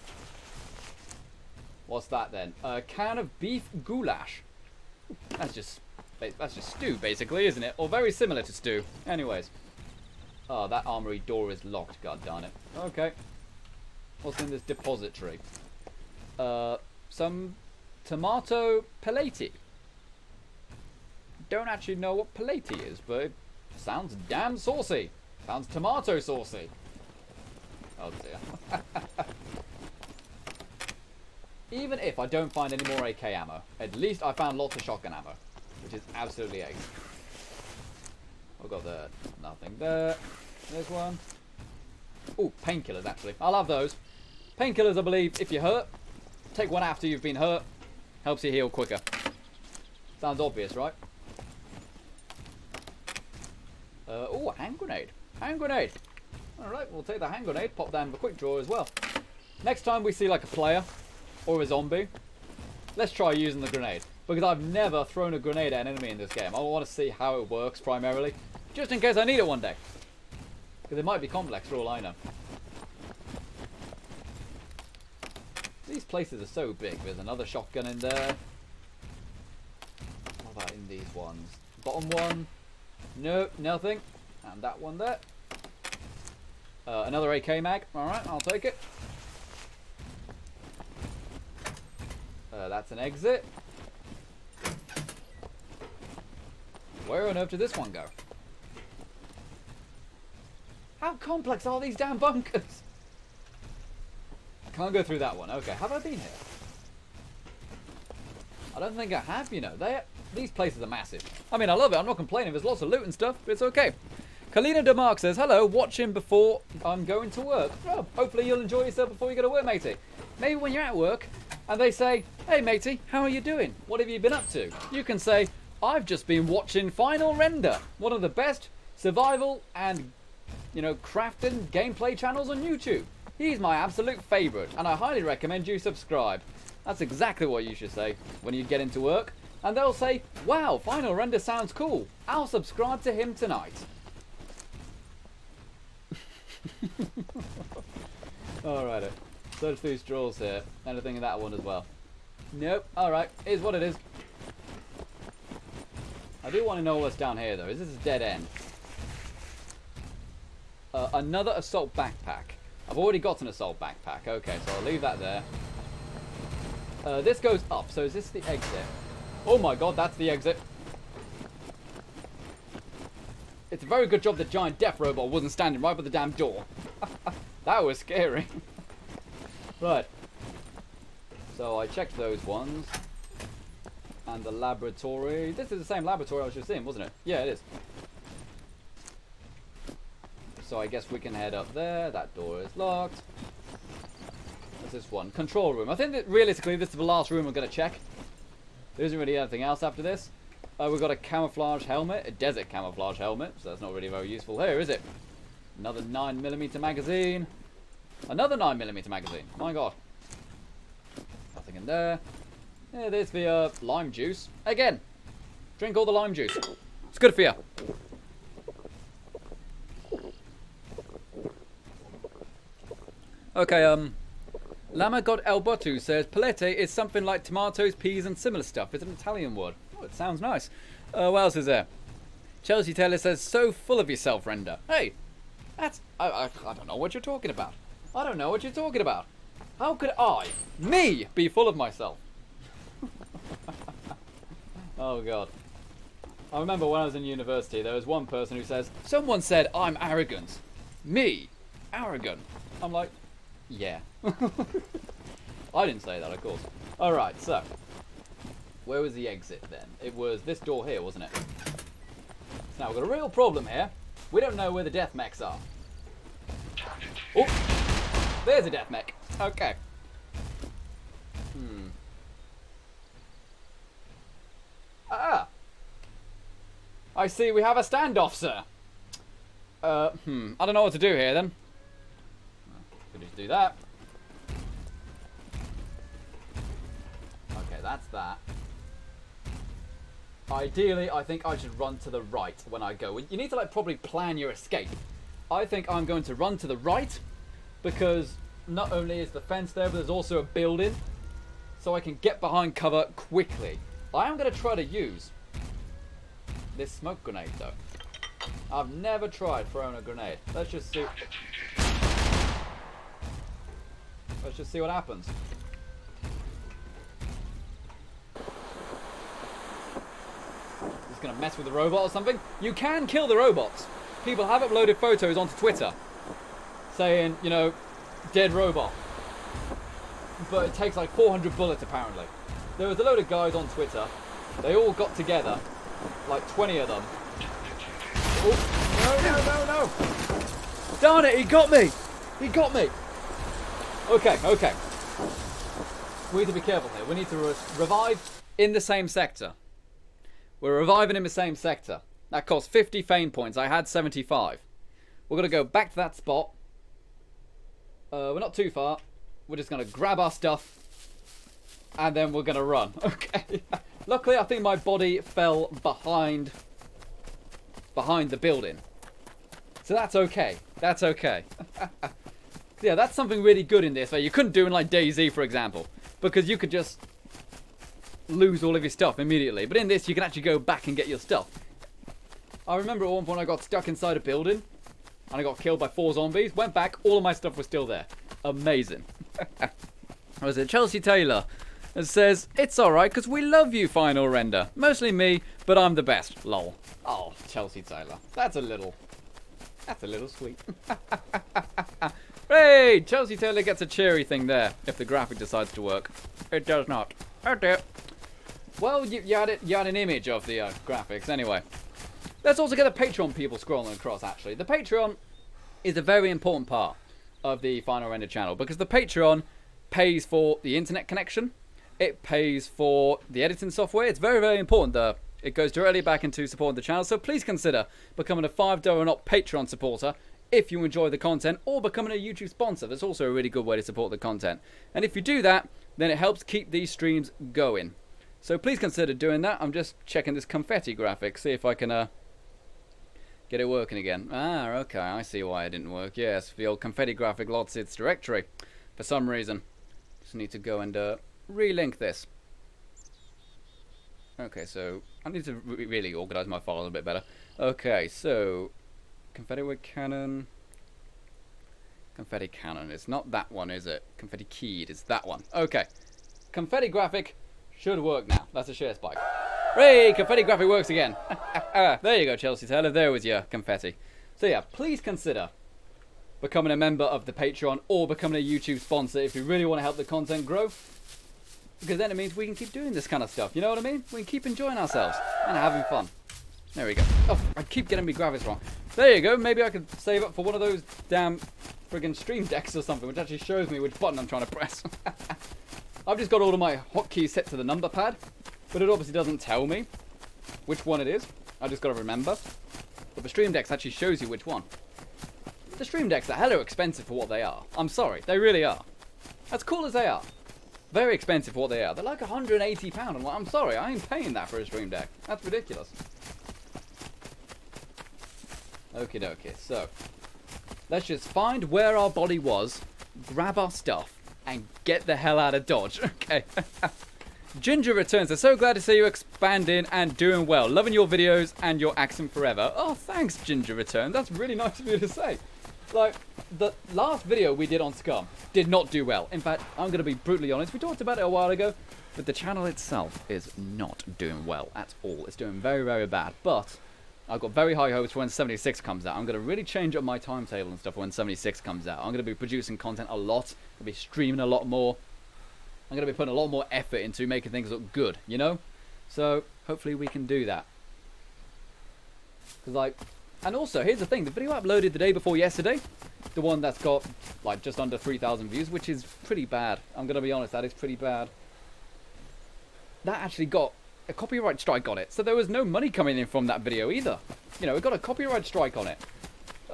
What's that then? A can of beef goulash. That's just stew, basically, isn't it? Or very similar to stew. Anyways. Oh, that armory door is locked, god darn it. Okay. What's in this depository? Some tomato pelati. Don't actually know what pelati is, but it sounds damn saucy. Sounds tomato saucy. Oh dear. Even if I don't find any more AK ammo, at least I found lots of shotgun ammo, which is absolutely ace. I've got there. Nothing there. There's one. Ooh, painkillers actually. I'll have those. Painkillers, I believe, if you're hurt, take one after you've been hurt. Helps you heal quicker. Sounds obvious, right? Oh, a hand grenade. Hand grenade. Alright, we'll take the hand grenade, pop that in the quick draw as well. Next time we see like a player or a zombie, let's try using the grenade. Because I've never thrown a grenade at an enemy in this game. I want to see how it works primarily, just in case I need it one day. Because it might be complex for all I know. These places are so big. There's another shotgun in there. What about in these ones? Bottom one. Nope, nothing. And that one there. Another AK mag. Alright, I'll take it. That's an exit. Where on earth did this one go? How complex are these damn bunkers? Can't go through that one. Okay, have I been here? I don't think I have, you know. These places are massive. I mean, I love it. I'm not complaining. There's lots of loot and stuff, but it's okay. Kalina DeMark says, hello, watching before I'm going to work. Oh, hopefully you'll enjoy yourself before you go to work, matey. Maybe when you're at work and they say, hey, matey, how are you doing? What have you been up to? You can say, I've just been watching Final Render, one of the best survival and, you know, crafting gameplay channels on YouTube. He's my absolute favourite, and I highly recommend you subscribe. That's exactly what you should say when you get into work. And they'll say, wow, Final Render sounds cool. I'll subscribe to him tonight. Alrighty. Search through straws here. Anything in that one as well? Nope. Alright. Here's what it is. I do want to know what's down here, though. Is this a dead end? Another assault backpack. I've already got an assault backpack. Okay, so I'll leave that there. This goes up. So is this the exit? Oh my god, that's the exit. It's a very good job the giant death robot wasn't standing right by the damn door. That was scary. Right. So I checked those ones. And the laboratory. This is the same laboratory I was just in, wasn't it? Yeah, it is. So I guess we can head up there. That door is locked. What's this one? Control room. I think that realistically this is the last room I'm going to check. There isn't really anything else after this. We've got a camouflage helmet. A desert camouflage helmet. So that's not really very useful here, is it? Another 9mm magazine. Another 9mm magazine. My god. Nothing in there. Yeah, there's the lime juice. Again. Drink all the lime juice. It's good for you. Okay, Lama God El Botu says, Palette is something like tomatoes, peas, and similar stuff. It's an Italian word. Oh, it sounds nice. What else is there? Chelsea Taylor says, so full of yourself, Render. Hey, that's... I don't know what you're talking about. I don't know what you're talking about. How could me, be full of myself? Oh, God. I remember when I was in university, there was one person who says, someone said I'm arrogant. Me, arrogant. I'm like, yeah. I didn't say that, of course. Alright, so. Where was the exit then? It was this door here, wasn't it? So now we've got a real problem here. We don't know where the death mechs are. Oh! There's a death mech. Okay. I see we have a standoff, sir. I don't know what to do here then. Could just do that. Okay, that's that. Ideally, I think I should run to the right when I go. You need to like probably plan your escape. I think I'm going to run to the right because not only is the fence there, but there's also a building, so I can get behind cover quickly. I am going to try to use this smoke grenade though. I've never tried throwing a grenade. Let's just see. Let's just see what happens. Is gonna mess with the robot or something? You can kill the robots. People have uploaded photos onto Twitter saying, you know, dead robot. But it takes like 400 bullets apparently. There was a load of guys on Twitter. They all got together, like 20 of them. Oh, no. Darn it, he got me. He got me. Okay. We need to be careful here. We need to revive in the same sector. We're reviving in the same sector. That cost 50 fame points. I had 75. We're going to go back to that spot. We're not too far. We're just going to grab our stuff. And then we're going to run. Okay. Luckily, I think my body fell behind the building. So that's okay. That's okay. Yeah, that's something really good in this that you couldn't do in like DayZ, for example, because you could just lose all of your stuff immediately. But in this, you can actually go back and get your stuff. I remember at one point I got stuck inside a building and I got killed by 4 zombies. Went back, all of my stuff was still there. Amazing. Was it Chelsea Taylor? It says, it's alright because we love you, Final Render. Mostly me, but I'm the best. Lol. Oh, Chelsea Taylor. That's a little sweet. Hey, Chelsea Taylor gets a cheery thing there if the graphic decides to work. It does not. Oh dear. Well, you had an image of the graphics anyway. Let's also get the Patreon people scrolling across, actually. The Patreon is a very important part of the Final Render channel because the Patreon pays for the internet connection. It pays for the editing software. It's very, very important that it goes directly back into supporting the channel. So please consider becoming a $5 and up Patreon supporter if you enjoy the content, or becoming a YouTube sponsor. That's also a really good way to support the content. And if you do that, then it helps keep these streams going. So please consider doing that. I'm just checking this confetti graphic, see if I can get it working again. Ah, okay, I see why it didn't work. Yes, the old confetti graphic lost its directory for some reason. Just need to go and relink this. Okay, so I need to really organize my files a bit better. Okay, so confetti with cannon. Confetti cannon. It's not that one, is it? Confetti keyed. It's that one. Okay. Confetti graphic should work now. That's a share spike. Hey, confetti graphic works again. There you go, Chelsea Taylor. There was your confetti. So yeah, please consider becoming a member of the Patreon or becoming a YouTube sponsor if you really want to help the content grow. Because then it means we can keep doing this kind of stuff. You know what I mean? We can keep enjoying ourselves and having fun. There we go. Oh, I keep getting my graphics wrong. There you go. Maybe I could save up for one of those damn friggin' stream decks or something, which actually shows me which button I'm trying to press. I've just got all of my hotkeys set to the number pad, but it obviously doesn't tell me which one it is. I just got to remember. But the stream decks actually shows you which one. The stream decks are hella expensive for what they are. I'm sorry, they really are. As cool as they are. Very expensive for what they are. They're like £180. I'm like, I'm sorry, I ain't paying that for a stream deck. That's ridiculous. Okie dokie, so let's just find where our body was, grab our stuff, and get the hell out of Dodge. Okay. Ginger returns. They're so glad to see you expanding and doing well. Loving your videos and your accent forever. Oh, thanks, Ginger return. That's really nice of you to say. Like, the last video we did on SCUM did not do well. In fact, I'm going to be brutally honest. We talked about it a while ago, but the channel itself is not doing well at all. It's doing very, very bad. But I've got very high hopes for when 76 comes out. I'm going to really change up my timetable and stuff when 76 comes out. I'm going to be producing content a lot. I'm going to be streaming a lot more. I'm going to be putting a lot more effort into making things look good, you know? So, hopefully we can do that. Because, like... And also, here's the thing. The video I uploaded the day before yesterday, the one that's got, like, just under 3,000 views, which is pretty bad. I'm going to be honest, that is pretty bad. That actually got a copyright strike on it. So there was no money coming in from that video either. You know, it got a copyright strike on it.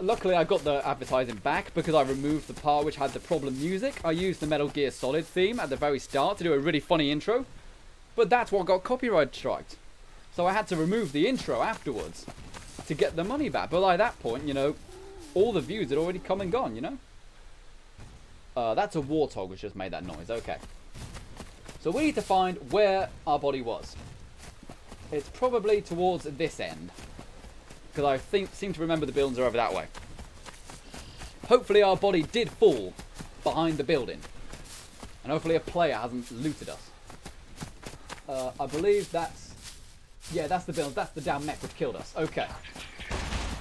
Luckily, I got the advertising back because I removed the part which had the problem music. I used the Metal Gear Solid theme at the very start to do a really funny intro. But that's what got copyright striked. So I had to remove the intro afterwards to get the money back. But by that point, you know, all the views had already come and gone, you know? That's a warthog which just made that noise. Okay. So we need to find where our body was. It's probably towards this end. Because I seem to remember the buildings are over that way. Hopefully our body did fall behind the building. And hopefully a player hasn't looted us. I believe that's... Yeah, that's the building. That's the damn mech which killed us. Okay.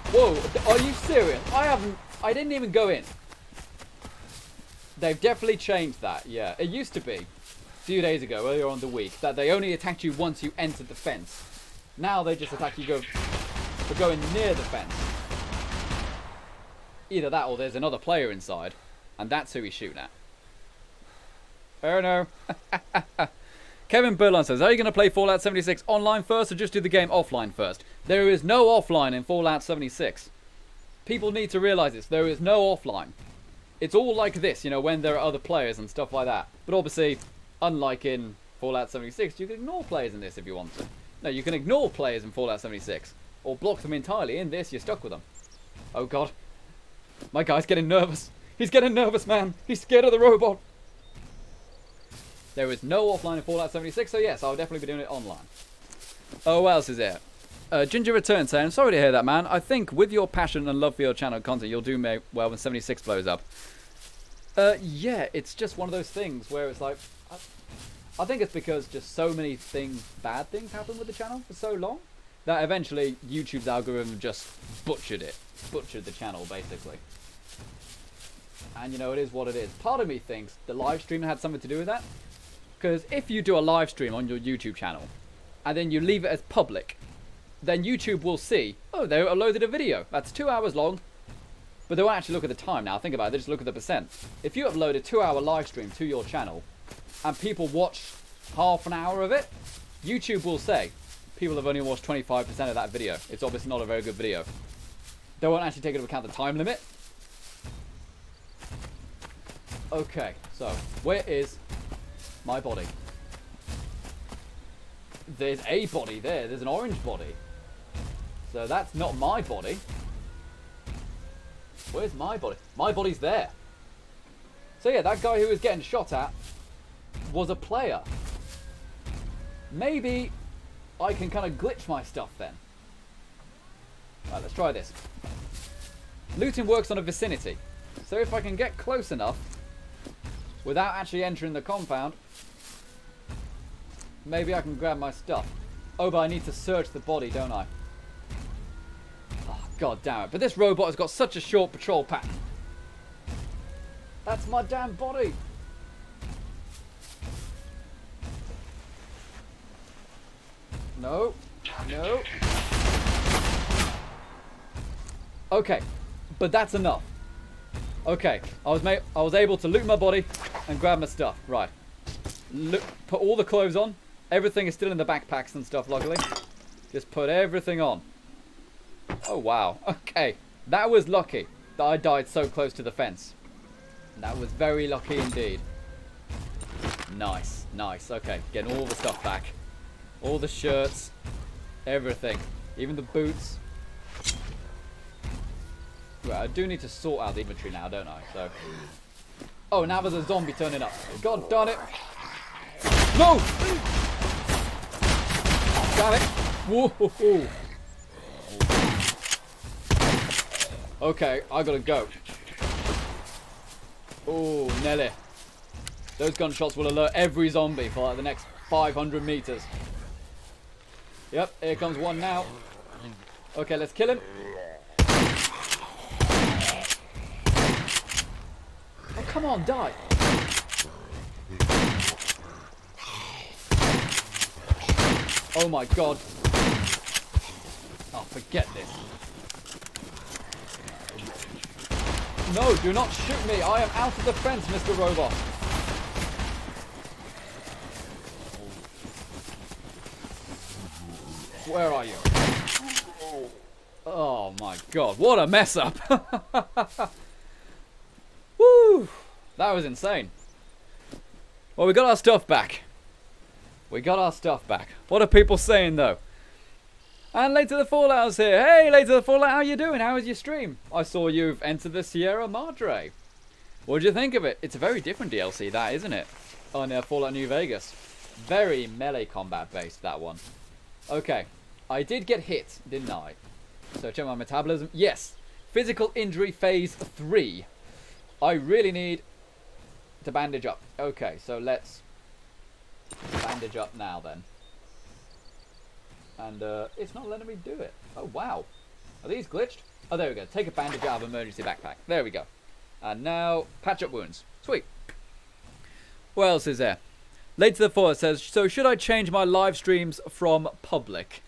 Whoa, are you serious? I didn't even go in. They've definitely changed that, yeah. It used to be, a few days ago, earlier on the week, that they only attacked you once you entered the fence. Now they just attack you for going near the fence. Either that or there's another player inside, and that's who he's shooting at. Oh no. Kevin Berlin says, are you going to play Fallout 76 online first or just do the game offline first? There is no offline in Fallout 76. People need to realise this. There is no offline. It's all like this, you know, when there are other players and stuff like that. But obviously, unlike in Fallout 76, you can ignore players in this if you want to. No, you can ignore players in Fallout 76. Or block them entirely. In this, you're stuck with them. Oh god. My guy's getting nervous. He's getting nervous, man. He's scared of the robot. There is no offline in Fallout 76, so yes, I'll definitely be doing it online. Oh, what else is there? Ginger Return saying, sorry to hear that, man. I think with your passion and love for your channel content, you'll do well when 76 blows up. Yeah, it's just one of those things where it's like... I think it's because just so many bad things happen with the channel for so long, that eventually YouTube's algorithm just butchered it. Butchered the channel, basically. And, you know, it is what it is. Part of me thinks the live stream had something to do with that. Because if you do a live stream on your YouTube channel, and then you leave it as public, then YouTube will see, oh, they uploaded a video. That's 2 hours long. But they won't actually look at the time now. Think about it. They just look at the percent. If you upload a 2-hour live stream to your channel, and people watch half an hour of it, YouTube will say, people have only watched 25% of that video. It's obviously not a very good video. They won't actually take into account the time limit. Okay, so where is my body? There's a body there. There's an orange body. So that's not my body. Where's my body? My body's there. So yeah, that guy who was getting shot at was a player. Maybe I can kind of glitch my stuff then. Right, let's try this. Looting works on a vicinity. So if I can get close enough without actually entering the compound, maybe I can grab my stuff. Oh, but I need to search the body, don't I? Oh, god damn it. But this robot has got such a short patrol pattern. That's my damn body. No. No. Okay. But that's enough. Okay. I was able to loot my body and grab my stuff. Right. Put all the clothes on. Everything is still in the backpacks and stuff, luckily. Just put everything on. Oh, wow. Okay. That was lucky that I died so close to the fence. That was very lucky indeed. Nice. Nice. Okay. Getting all the stuff back. All the shirts. Everything. Even the boots. Right, I do need to sort out the inventory now, don't I? So. Oh, now there's a zombie turning up. God darn it. No! Damn it. Whoa. Okay, I gotta go. Oh, Nelly. Those gunshots will alert every zombie for like the next 500 meters. Yep, here comes one now. Okay, let's kill him. Oh, come on, die. Oh my god. Oh, forget this. No, do not shoot me. I am out of the fence, Mr. Robot. Where are you? Oh my god, what a mess up. Woo! That was insane. Well, we got our stuff back. We got our stuff back. What are people saying, though? And Later the Fallout's here. Hey, Later the Fallout, how you doing? How was your stream? I saw you've entered the Sierra Madre. What do you think of it? It's a very different DLC, that, isn't it? On Fallout New Vegas. Very melee combat based, that one. Okay. I did get hit, didn't I? So check my metabolism. Yes. Physical injury phase 3. I really need to bandage up. Okay, so let's bandage up now then. And it's not letting me do it. Oh, wow. Are these glitched? Oh, there we go. Take a bandage out of emergency backpack. There we go. And now, patch up wounds. Sweet. What else is there? Later the Fallout says, so should I change my live streams from public?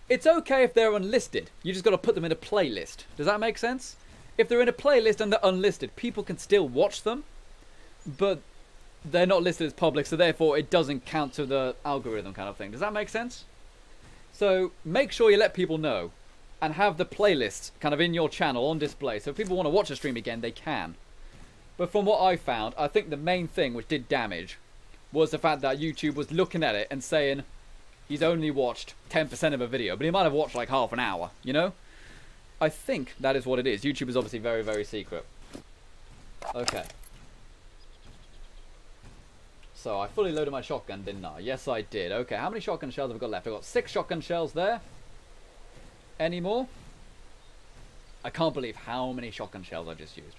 It's okay if they're unlisted. You just got to put them in a playlist. Does that make sense? If they're in a playlist and they're unlisted, people can still watch them. But they're not listed as public, so therefore it doesn't count to the algorithm kind of thing. Does that make sense? So make sure you let people know and have the playlists kind of in your channel on display. So if people want to watch a stream again, they can. But from what I found, I think the main thing which did damage was the fact that YouTube was looking at it and saying he's only watched 10% of a video, but he might have watched like half an hour, you know? I think that is what it is. YouTube is obviously very, very secret. Okay. So I fully loaded my shotgun, didn't I? Yes, I did. Okay, how many shotgun shells have I got left? I've got 6 shotgun shells there. Any more? I can't believe how many shotgun shells I just used.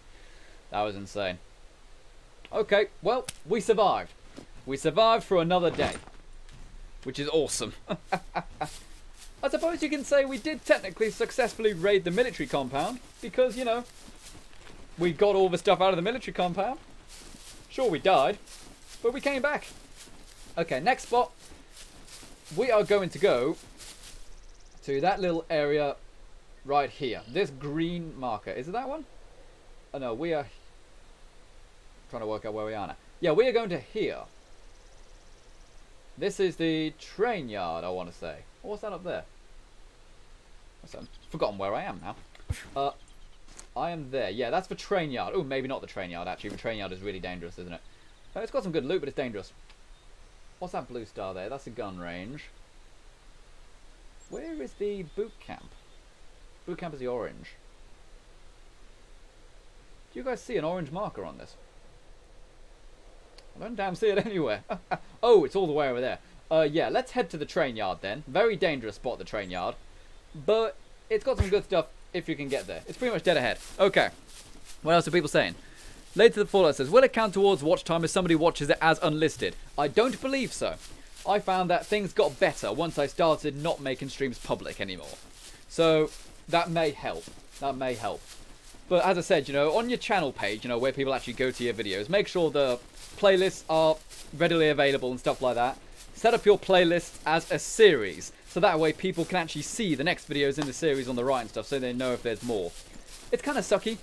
That was insane. Okay, well, we survived. We survived for another day. Which is awesome. I suppose you can say we did technically successfully raid the military compound. Because, you know, we got all the stuff out of the military compound. Sure, we died. But we came back. Okay, next spot. We are going to go to that little area right here. This green marker. Is it that one? Oh no, we are trying to work out where we are now. Yeah, we are going to here. This is the train yard, I want to say. What's that up there? I've forgotten where I am now. I am there. Yeah, that's the train yard. Oh, maybe not the train yard, actually. The train yard is really dangerous, isn't it? It's got some good loot, but it's dangerous. What's that blue star there? That's a gun range. Where is the boot camp? Boot camp is the orange. Do you guys see an orange marker on this? I don't damn see it anywhere. Oh, it's all the way over there. Yeah, let's head to the train yard then. Very dangerous spot, the train yard. But it's got some good stuff if you can get there. It's pretty much dead ahead. Okay. What else are people saying? Later the Fallout says, will it count towards watch time if somebody watches it as unlisted? I don't believe so. I found that things got better once I started not making streams public anymore. So that may help. That may help. But as I said, you know, on your channel page, you know, where people actually go to your videos, make sure the playlists are readily available and stuff like that. Set up your playlists as a series. So that way people can actually see the next videos in the series on the right and stuff, so they know if there's more. It's kind of sucky,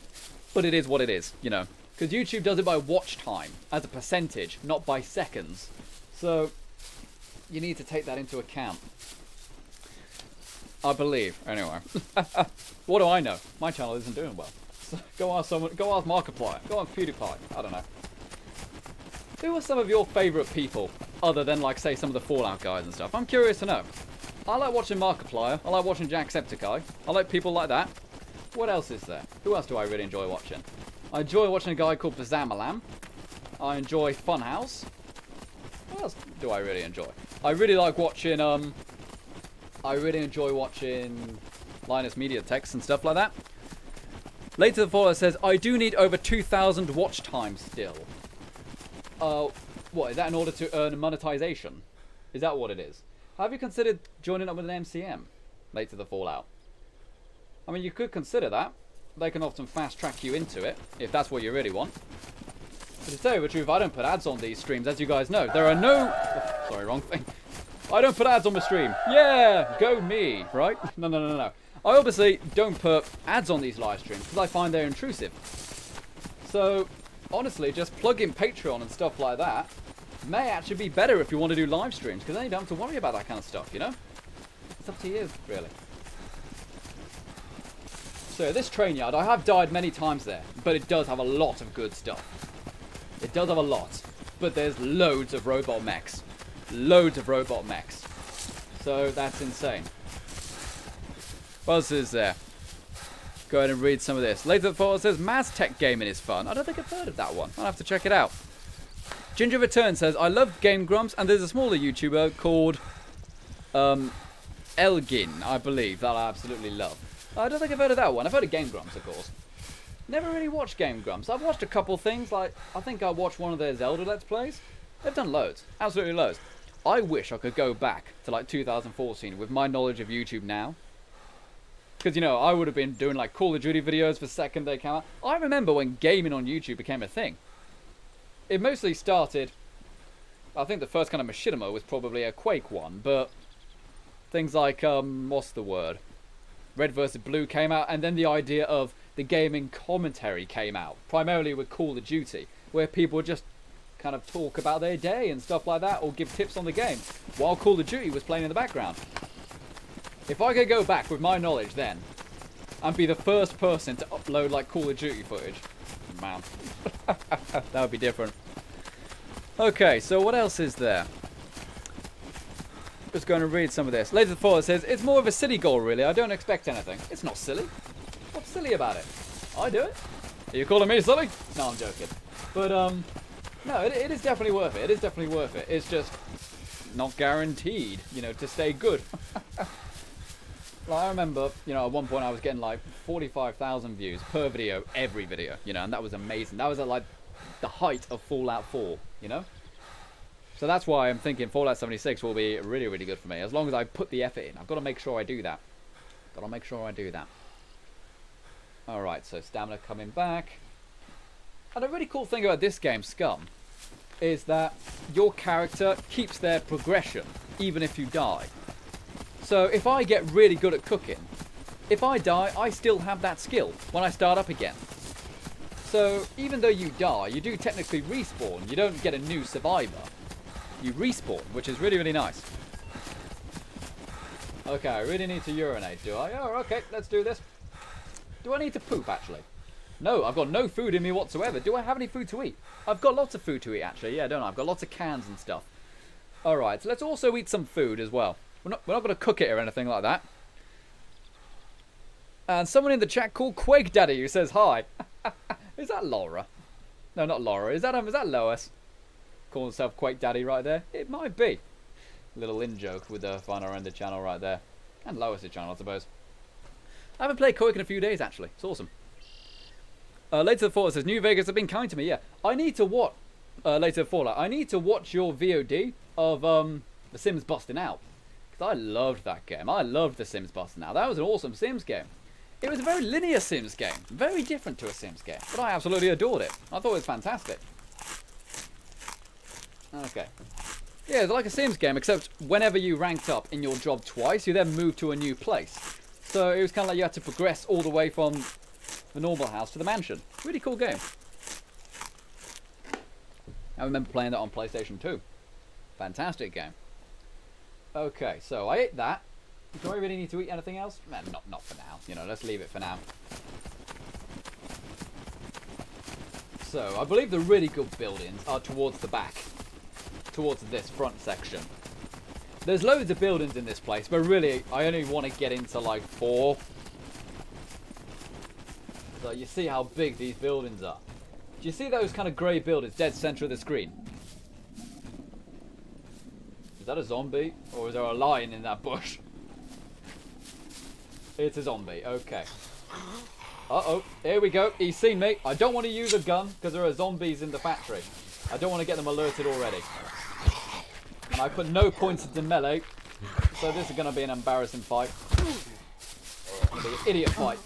but it is what it is, you know. Because YouTube does it by watch time, as a percentage, not by seconds. So you need to take that into account. I believe. Anyway. What do I know? My channel isn't doing well. So go ask someone, go ask Markiplier, go ask PewDiePie, I don't know. Who are some of your favourite people, other than, like, say, some of the Fallout guys and stuff? I'm curious to know. I like watching Markiplier, I like watching Jacksepticeye, I like people like that. What else is there? Who else do I really enjoy watching? I enjoy watching a guy called Bazamalam. I enjoy Funhouse. What else do I really enjoy? I really like watching, I really enjoy watching Linus Media Text and stuff like that. Later the follower says, I do need over 2,000 watch time still. What, is that in order to earn monetization? Is that what it is? Have you considered joining up with an MCM? Later the Fallout. I mean, you could consider that. They can often fast track you into it, if that's what you really want. But to tell you the truth, I don't put ads on these streams, as you guys know. There are no... Oh, sorry, wrong thing. I don't put ads on my stream. Yeah, go me, right? No, no, no, no. I obviously don't put ads on these live streams because I find they're intrusive. So, honestly, just plug in Patreon and stuff like that may actually be better if you want to do live streams, because then you don't have to worry about that kind of stuff, you know? It's up to you, really. So, this train yard, I have died many times there, but it does have a lot of good stuff. It does have a lot, but there's loads of robot mechs. Loads of robot mechs. So, that's insane. What else is there? Go ahead and read some of this. Later the follower says, Maztech gaming is fun. I don't think I've heard of that one. I'll have to check it out. Ginger Return says, I love Game Grumps, and there's a smaller YouTuber called Elgin, I believe, that I absolutely love. I don't think I've heard of that one. I've heard of Game Grumps, of course. Never really watched Game Grumps. I've watched a couple things, like, I think I watched one of their Zelda Let's Plays. They've done loads. Absolutely loads. I wish I could go back to, like, 2014 with my knowledge of YouTube now. Because, you know, I would have been doing, like, Call of Duty videos the second they came out. I remember when gaming on YouTube became a thing. It mostly started... I think the first kind of machinima was probably a Quake one, but... Things like, what's the word? Red vs. Blue came out, and then the idea of the gaming commentary came out. Primarily with Call of Duty, where people would just kind of talk about their day and stuff like that, or give tips on the game, while Call of Duty was playing in the background. If I could go back with my knowledge then, and be the first person to upload, like, Call of Duty footage, man, that would be different. Okay, so what else is there? Just going to read some of this. Later the follower says, it's more of a silly goal, really. I don't expect anything. It's not silly. What's silly about it? I do it. Are you calling me silly? No, I'm joking. But, no, it is definitely worth it. It is definitely worth it. It's just not guaranteed, you know, to stay good. Like, I remember, you know, at one point I was getting like 45,000 views per video, every video, you know, and that was amazing. That was at like the height of Fallout 4, you know? So that's why I'm thinking Fallout 76 will be really, really good for me. As long as I put the effort in. I've got to make sure I do that. Got to make sure I do that. Alright, so stamina coming back. And a really cool thing about this game, SCUM, is that your character keeps their progression, even if you die. So if I get really good at cooking, if I die, I still have that skill when I start up again. So even though you die, you do technically respawn. You don't get a new survivor. You respawn, which is really, really nice. Okay, I really need to urinate, do I? Oh, okay, let's do this. Do I need to poop, actually? No, I've got no food in me whatsoever. Do I have any food to eat? I've got lots of food to eat, actually. Yeah, don't I? I've got lots of cans and stuff. Alright, so let's also eat some food as well. We're not going to cook it or anything like that. And someone in the chat called Quake Daddy who says hi. Is that Laura? No, not Laura. Is that Lois? Calling himself Quake Daddy right there? It might be. Little in-joke with the Final Render channel right there. And Lois' channel, I suppose. I haven't played Quake in a few days, actually. It's awesome. Later the Fallout says, New Vegas have been kind to me. Yeah, I need to watch... Later the Fallout. I need to watch your VOD of The Sims Busting Out. I loved that game. I loved The Sims Busting Out. That was an awesome Sims game. It was a very linear Sims game. Very different to a Sims game. But I absolutely adored it. I thought it was fantastic. Okay. Yeah, it's like a Sims game, except whenever you ranked up in your job twice, you then moved to a new place. So it was kind of like you had to progress all the way from the normal house to the mansion. Really cool game. I remember playing that on PlayStation 2. Fantastic game. Okay, so I ate that. Do I really need to eat anything else? Man, not for now. You know, let's leave it for now. So, I believe the really good buildings are towards the back. Towards this front section. There's loads of buildings in this place, but really, I only want to get into like 4. So, you see how big these buildings are. Do you see those kind of grey buildings dead center of the screen? Is that a zombie? Or is there a lion in that bush? It's a zombie. Okay. Uh-oh. Here we go. He's seen me. I don't want to use a gun because there are zombies in the factory. I don't want to get them alerted already. And I put no points into melee. So this is going to be an embarrassing fight. It's going to be an idiot fight.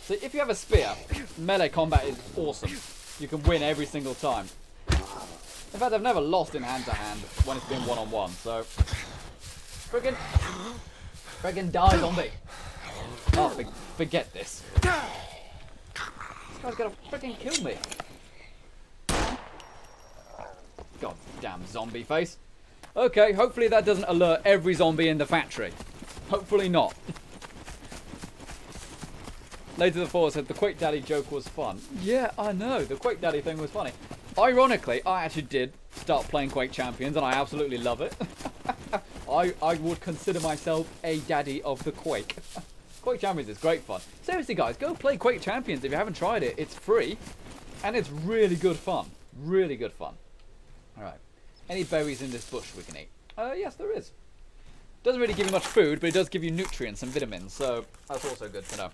So if you have a spear, melee combat is awesome. You can win every single time. In fact, I've never lost in hand-to-hand when it's been one-on-one, so... Friggin' die, zombie! Oh, forget this. This guy's gonna friggin' kill me. God damn zombie face. Okay, hopefully that doesn't alert every zombie in the factory. Hopefully not. Later the Force said the Quake Daddy joke was fun. Yeah, I know. The Quake Daddy thing was funny. Ironically, I actually did start playing Quake Champions and I absolutely love it. I would consider myself a daddy of the Quake. Quake Champions is great fun. Seriously guys, go play Quake Champions if you haven't tried it. It's free and it's really good fun. Really good fun. Alright. Any berries in this bush we can eat? Yes, there is. Doesn't really give you much food, but it does give you nutrients and vitamins, so that's also good to know.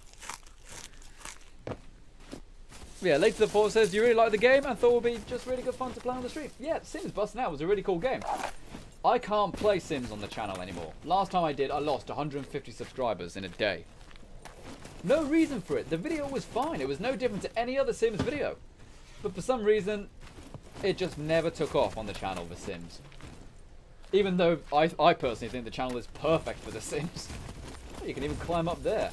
Yeah, Later the Force says, you really like the game? I thought it would be just really good fun to play on the stream. Yeah, Sims Busting Out was a really cool game. I can't play Sims on the channel anymore. Last time I did, I lost 150 subscribers in a day. No reason for it. The video was fine. It was no different to any other Sims video. But for some reason, it just never took off on the channel for Sims. Even though I personally think the channel is perfect for the Sims. You can even climb up there.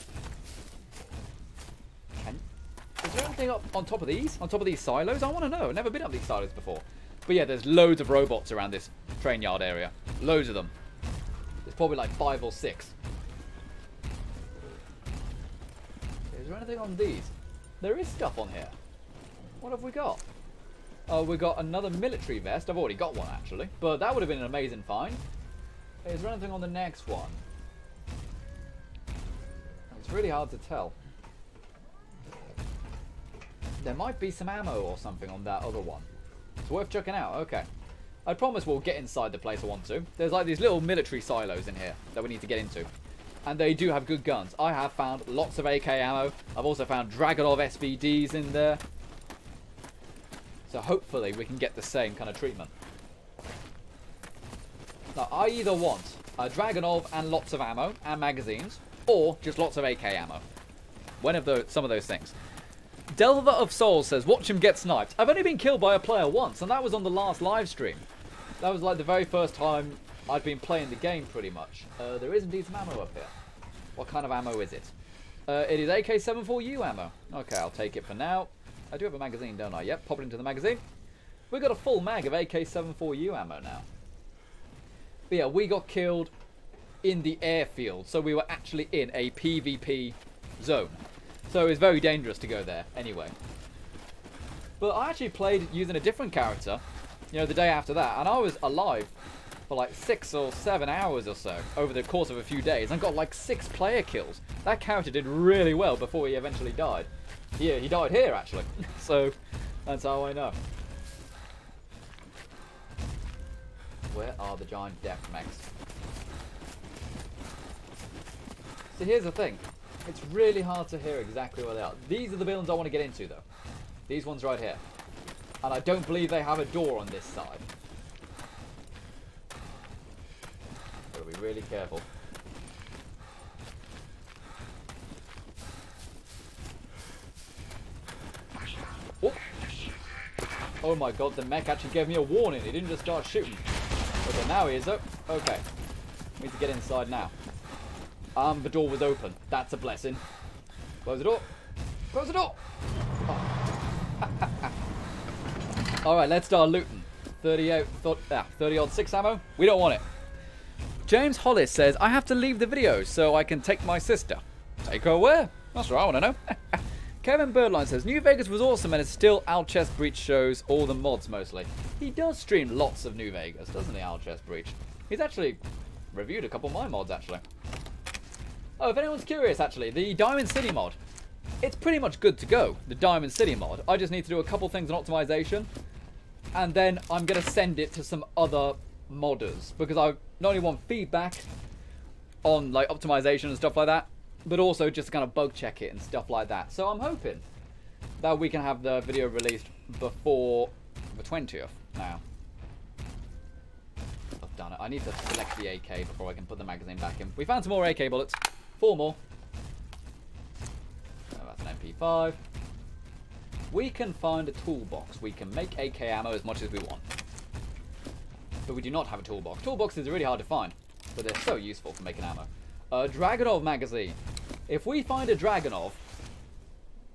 Is there anything up on top of these? On top of these silos? I want to know. I've never been up these silos before. But yeah, there's loads of robots around this train yard area. Loads of them. There's probably like 5 or 6. Is there anything on these? There is stuff on here. What have we got? Oh, we got another military vest. I've already got one actually. But that would have been an amazing find. Is there anything on the next one? It's really hard to tell. There might be some ammo or something on that other one. It's worth checking out. Okay. I promise we'll get inside the place I want to. There's like these little military silos in here that we need to get into. And they do have good guns. I have found lots of AK ammo. I've also found Dragunov SVDs in there. So hopefully we can get the same kind of treatment. Now, I either want a Dragunov and lots of ammo and magazines, or just lots of AK ammo. One of those, some of those things. Delver of Souls says, watch him get sniped. I've only been killed by a player once, and that was on the last live stream. That was like the very first time I'd been playing the game, pretty much. There is indeed some ammo up here. What kind of ammo is it? It is AK-74U ammo. Okay, I'll take it for now. I do have a magazine, don't I? Yep, pop it into the magazine. We've got a full mag of AK-74U ammo now. But yeah, we got killed in the airfield, so we were actually in a PvP zone. So it's very dangerous to go there anyway. But I actually played using a different character, you know, the day after that, and I was alive for like 6 or 7 hours or so over the course of a few days and got like 6 player kills. That character did really well before he eventually died. Yeah, he died here actually. So that's how I know. Where are the giant death mechs? So here's the thing. It's really hard to hear exactly where they are. These are the buildings I want to get into though. These ones right here. And I don't believe they have a door on this side. Gotta be really careful. Oh. Oh my god, the mech actually gave me a warning. He didn't just start shooting. Okay, now he is up. Okay. We need to get inside now. The door was open. That's a blessing. Close the door. Close the door. Oh. Alright, let's start looting. 30 odd 6 ammo. We don't want it. James Hollis says, I have to leave the video so I can take my sister. Take her where? That's what I want to know. Kevin Birdline says, New Vegas was awesome and it's still Al Chest Breach shows all the mods mostly. He does stream lots of New Vegas, doesn't he, Al Chest Breach? He's actually reviewed a couple of my mods, actually. Oh, if anyone's curious, actually, the Diamond City mod, it's pretty much good to go, the Diamond City mod. I just need to do a couple things on optimization, and then I'm going to send it to some other modders, because I not only want feedback on like optimization and stuff like that, but also just to kind of bug check it and stuff like that. So I'm hoping that we can have the video released before the 20th now. I've done it. I need to select the AK before I can put the magazine back in. We found some more AK bullets. 4 more. Oh, that's an MP5. We can find a toolbox. We can make AK ammo as much as we want. But we do not have a toolbox. Toolboxes are really hard to find, but they're so useful for making ammo. A Dragunov magazine. If we find a Dragunov,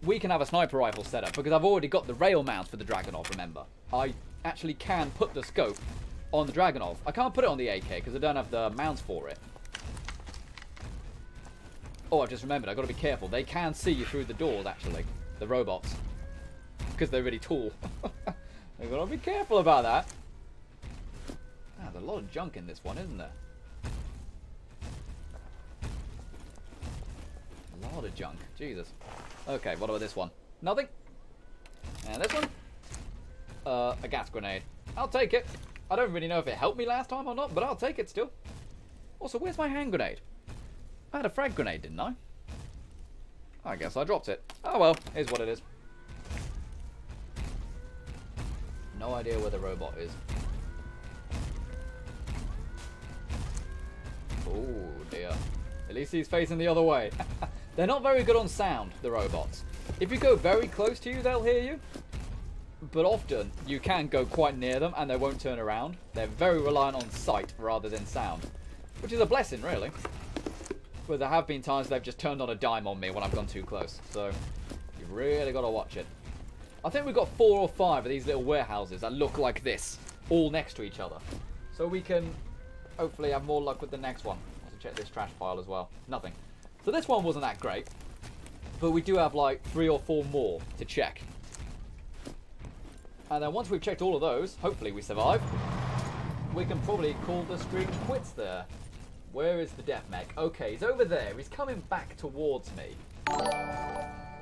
we can have a sniper rifle set up, because I've already got the rail mounts for the Dragunov, remember. I actually can put the scope on the Dragunov. I can't put it on the AK because I don't have the mounts for it. Oh, I've just remembered, I've got to be careful. They can see you through the doors, actually. The robots. Because they're really tall. I've got to be careful about that. Ah, there's a lot of junk in this one, isn't there? A lot of junk. Jesus. Okay, what about this one? Nothing. And this one? A gas grenade. I'll take it. I don't really know if it helped me last time or not, but I'll take it still. Also, where's my hand grenade? I had a frag grenade, didn't I? I guess I dropped it. Oh well, here's what it is. No idea where the robot is. Oh dear. At least he's facing the other way. They're not very good on sound, the robots. If you go very close to you, they'll hear you. But often, you can go quite near them and they won't turn around. They're very reliant on sight rather than sound. Which is a blessing, really. But there have been times they've just turned on a dime on me when I've gone too close. So, you've really got to watch it. I think we've got 4 or 5 of these little warehouses that look like this. All next to each other. So we can hopefully have more luck with the next one. Let's check this trash pile as well. Nothing. So this one wasn't that great. But we do have like 3 or 4 more to check. And then once we've checked all of those, hopefully we survive, we can probably call the stream quits there. Where is the death mech? Okay, he's over there. He's coming back towards me.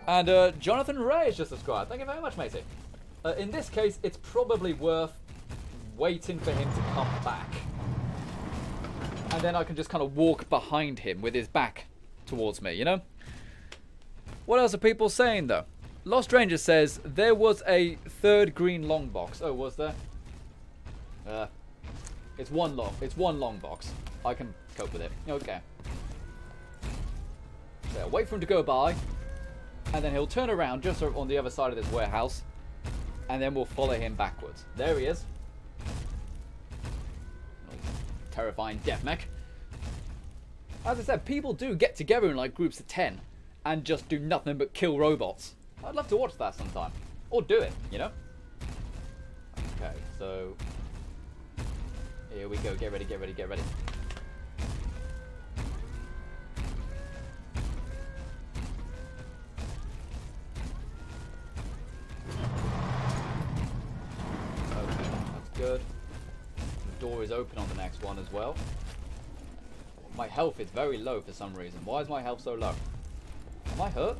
And Jonathan Ray has just subscribed. Thank you very much, matey. In this case, it's probably worth waiting for him to come back. And then I can just kind of walk behind him with his back towards me, you know? What else are people saying, though? Lost Ranger says there was a third green long box. Oh, was there? It's one long box. I can cope with it. Okay. So wait for him to go by, and then he'll turn around just on the other side of this warehouse, and then we'll follow him backwards. There he is. Terrifying death mech. As I said, people do get together in like groups of 10 and just do nothing but kill robots. I'd love to watch that sometime. Or do it, you know? Okay, so... here we go. Get ready, get ready, get ready. Okay, that's good. The door is open on the next one as well. My health is very low for some reason. Why is my health so low? Am I hurt?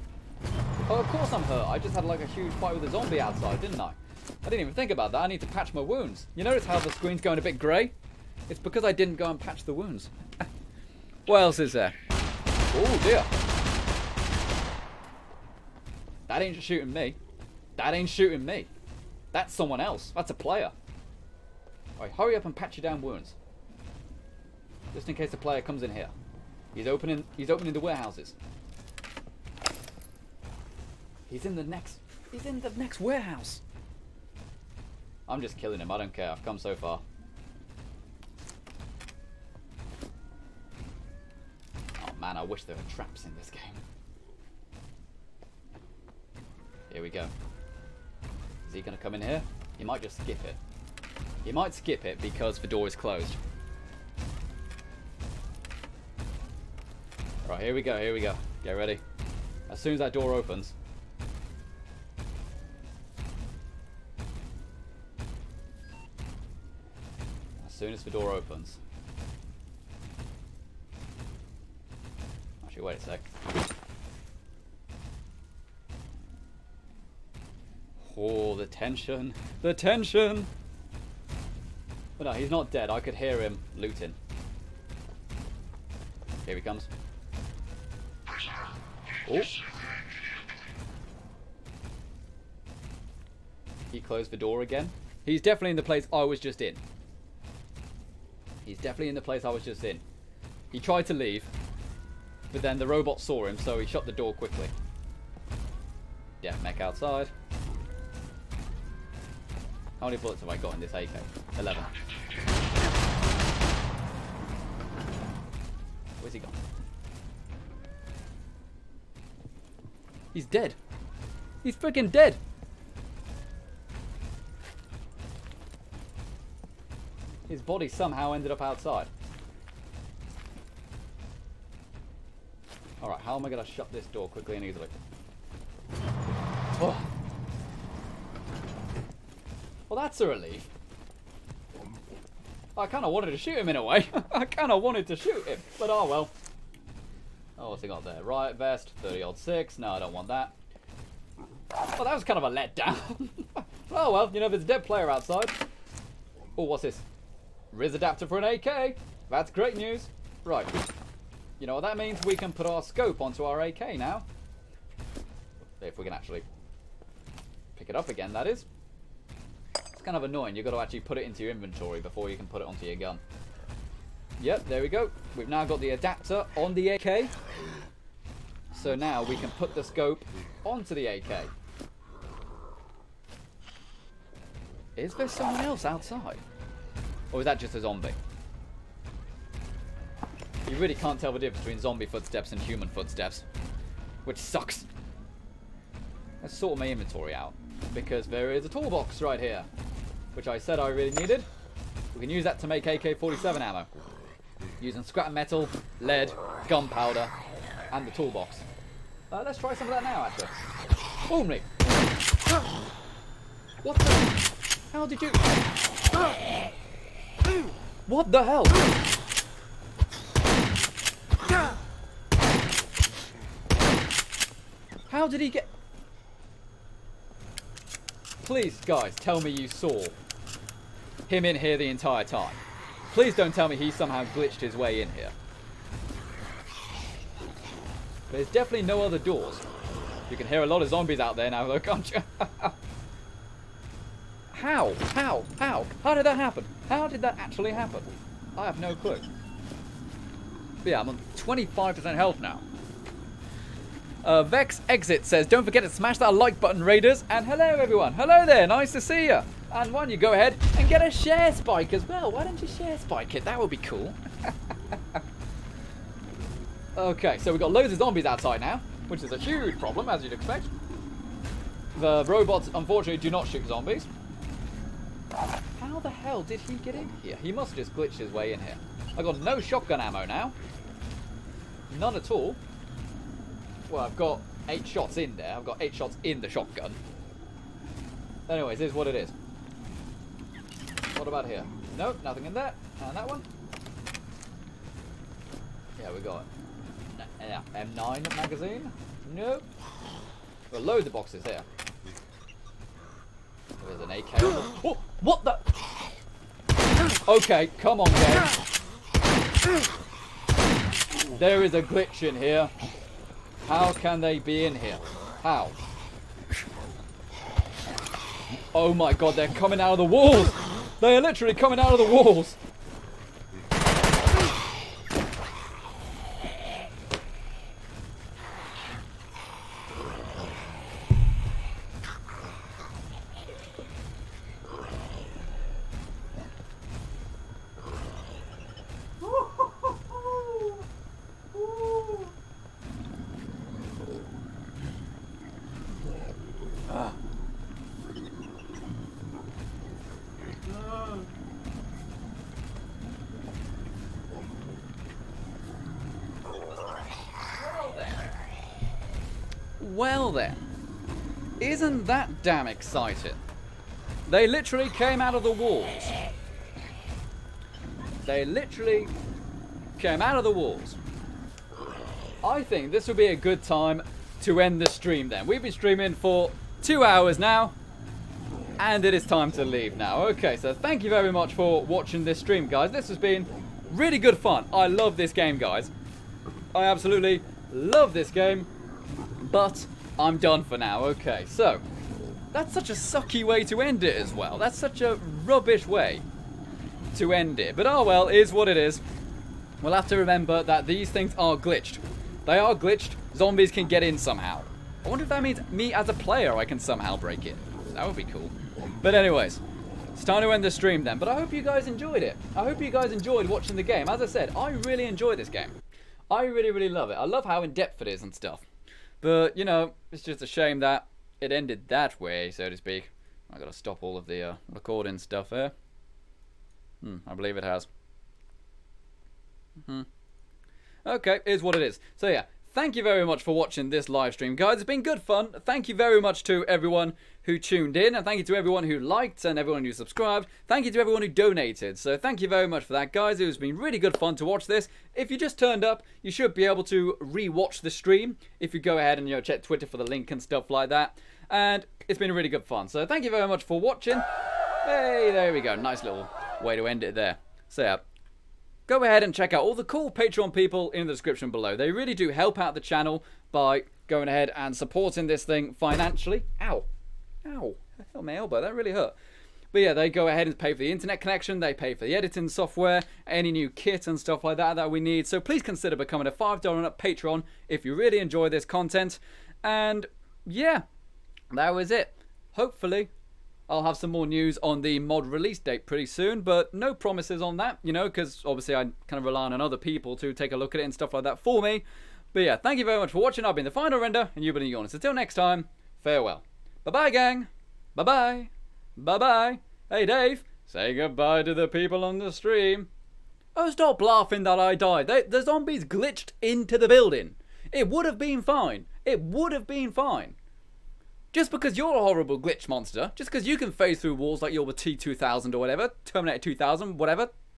Oh, of course I'm hurt. I just had like a huge fight with a zombie outside, didn't I? I didn't even think about that. I need to patch my wounds. You notice how the screen's going a bit grey? It's because I didn't go and patch the wounds. What else is there? Oh dear. That ain't shooting me. That ain't shooting me. That's someone else. That's a player. Alright, hurry up and patch your damn wounds. Just in case the player comes in here. He's opening the warehouses. He's in the next warehouse. I'm just killing him. I don't care. I've come so far. Oh man, I wish there were traps in this game. Here we go. Is he going to come in here? He might just skip it. He might skip it because the door is closed. Right, here we go, here we go. Get ready. As soon as that door opens. As soon as the door opens. Actually, wait a sec. Oh, the tension. The tension! But no, he's not dead. I could hear him looting. Here he comes. Oh. He closed the door again. He's definitely in the place I was just in. He's definitely in the place I was just in. He tried to leave, but then the robot saw him, so he shut the door quickly. Yeah, mech outside. How many bullets have I got in this AK? 11. Where's he gone? He's dead. He's freaking dead. His body somehow ended up outside. Alright, how am I going to shut this door quickly and easily? Oh. Well, that's a relief. I kind of wanted to shoot him in a way. I kind of wanted to shoot him, but oh well. Oh, what's he got there? Riot vest, 30-06. No, I don't want that. Well, that was kind of a letdown. Oh well, you know, there's a dead player outside. Oh, what's this? Riz adapter for an AK. That's great news. Right. You know what that means? We can put our scope onto our AK now. If we can actually pick it up again, that is. It's kind of annoying. You've got to actually put it into your inventory before you can put it onto your gun. Yep, there we go. We've now got the adapter on the AK. So now we can put the scope onto the AK. Is there someone else outside? Or is that just a zombie? You really can't tell the difference between zombie footsteps and human footsteps. Which sucks. Let's sort my inventory out. Because there is a toolbox right here. Which I said I really needed. We can use that to make AK-47 ammo. Using scrap metal, lead, gunpowder, and the toolbox. Let's try some of that now, actually. Boom me! What the? How did you? What the hell? How did he get... Please, guys, tell me you saw him in here the entire time. Please don't tell me he somehow glitched his way in here. There's definitely no other doors. You can hear a lot of zombies out there now, though, can't you? How? How? How? How did that happen? How did that actually happen? I have no clue. But yeah, I'm on 25% health now. Vex Exit says, don't forget to smash that like button, Raiders. And hello, everyone. Hello there. Nice to see you. And why don't you go ahead and get a share spike as well? Why don't you share spike it? That would be cool. Okay, so we've got loads of zombies outside now, which is a huge problem, as you'd expect. The robots, unfortunately, do not shoot zombies. How the hell did he get in here? He must have just glitched his way in here. I've got no shotgun ammo now. None at all. Well, I've got 8 shots in there. I've got 8 shots in the shotgun. Anyways, here's what it is. What about here? Nope, nothing in there. And that one. Yeah, we got M9 magazine. Nope. Got loads of boxes here. There's an AK. Oh, what the? Okay, come on, game. There is a glitch in here. How can they be in here? How? Oh my god, they're coming out of the walls! They are literally coming out of the walls! Well then, isn't that damn exciting? They literally came out of the walls. They literally came out of the walls. I think this would be a good time to end the stream then. We've been streaming for 2 hours now, and it is time to leave now. Okay, so thank you very much for watching this stream, guys. This has been really good fun. I love this game, guys. I absolutely love this game. But I'm done for now. Okay, so that's such a sucky way to end it as well. That's such a rubbish way to end it. But oh well, is what it is. We'll have to remember that these things are glitched. They are glitched. Zombies can get in somehow. I wonder if that means me as a player I can somehow break in. That would be cool. But anyways, it's time to end the stream then. But I hope you guys enjoyed it. I hope you guys enjoyed watching the game. As I said, I really enjoy this game. I really, really love it. I love how in-depth it is and stuff. But, you know, it's just a shame that it ended that way, so to speak. I gotta stop all of the recording stuff here. I believe it has. Okay, is what it is. So yeah, thank you very much for watching this live stream, guys. It's been good fun. Thank you very much to everyone who tuned in, and thank you to everyone who liked and everyone who subscribed. Thank you to everyone who donated. So thank you very much for that, guys. It has been really good fun to watch this. If you just turned up, you should be able to re-watch the stream if you go ahead and, you know, check Twitter for the link and stuff like that. And it's been really good fun. So thank you very much for watching. Hey, there we go. Nice little way to end it there. So yeah, go ahead and check out all the cool Patreon people in the description below. They really do help out the channel by going ahead and supporting this thing financially. Ow. Ow. I felt my elbow. That really hurt. But yeah, they go ahead and pay for the internet connection. They pay for the editing software, any new kit and stuff like that that we need. So please consider becoming a $5 and up Patreon if you really enjoy this content. And yeah, that was it. Hopefully, I'll have some more news on the mod release date pretty soon, but no promises on that, you know, because obviously I kind of rely on other people to take a look at it and stuff like that for me. But yeah, thank you very much for watching. I've been the Final Render, and you've been Eman. Until next time, farewell. Bye-bye, gang. Bye-bye. Bye-bye. Hey, Dave, say goodbye to the people on the stream. Oh, stop laughing that I died. The zombies glitched into the building. It would have been fine. It would have been fine. Just because you're a horrible glitch monster, just because you can phase through walls like you're the T-2000 or whatever, Terminator 2000, whatever,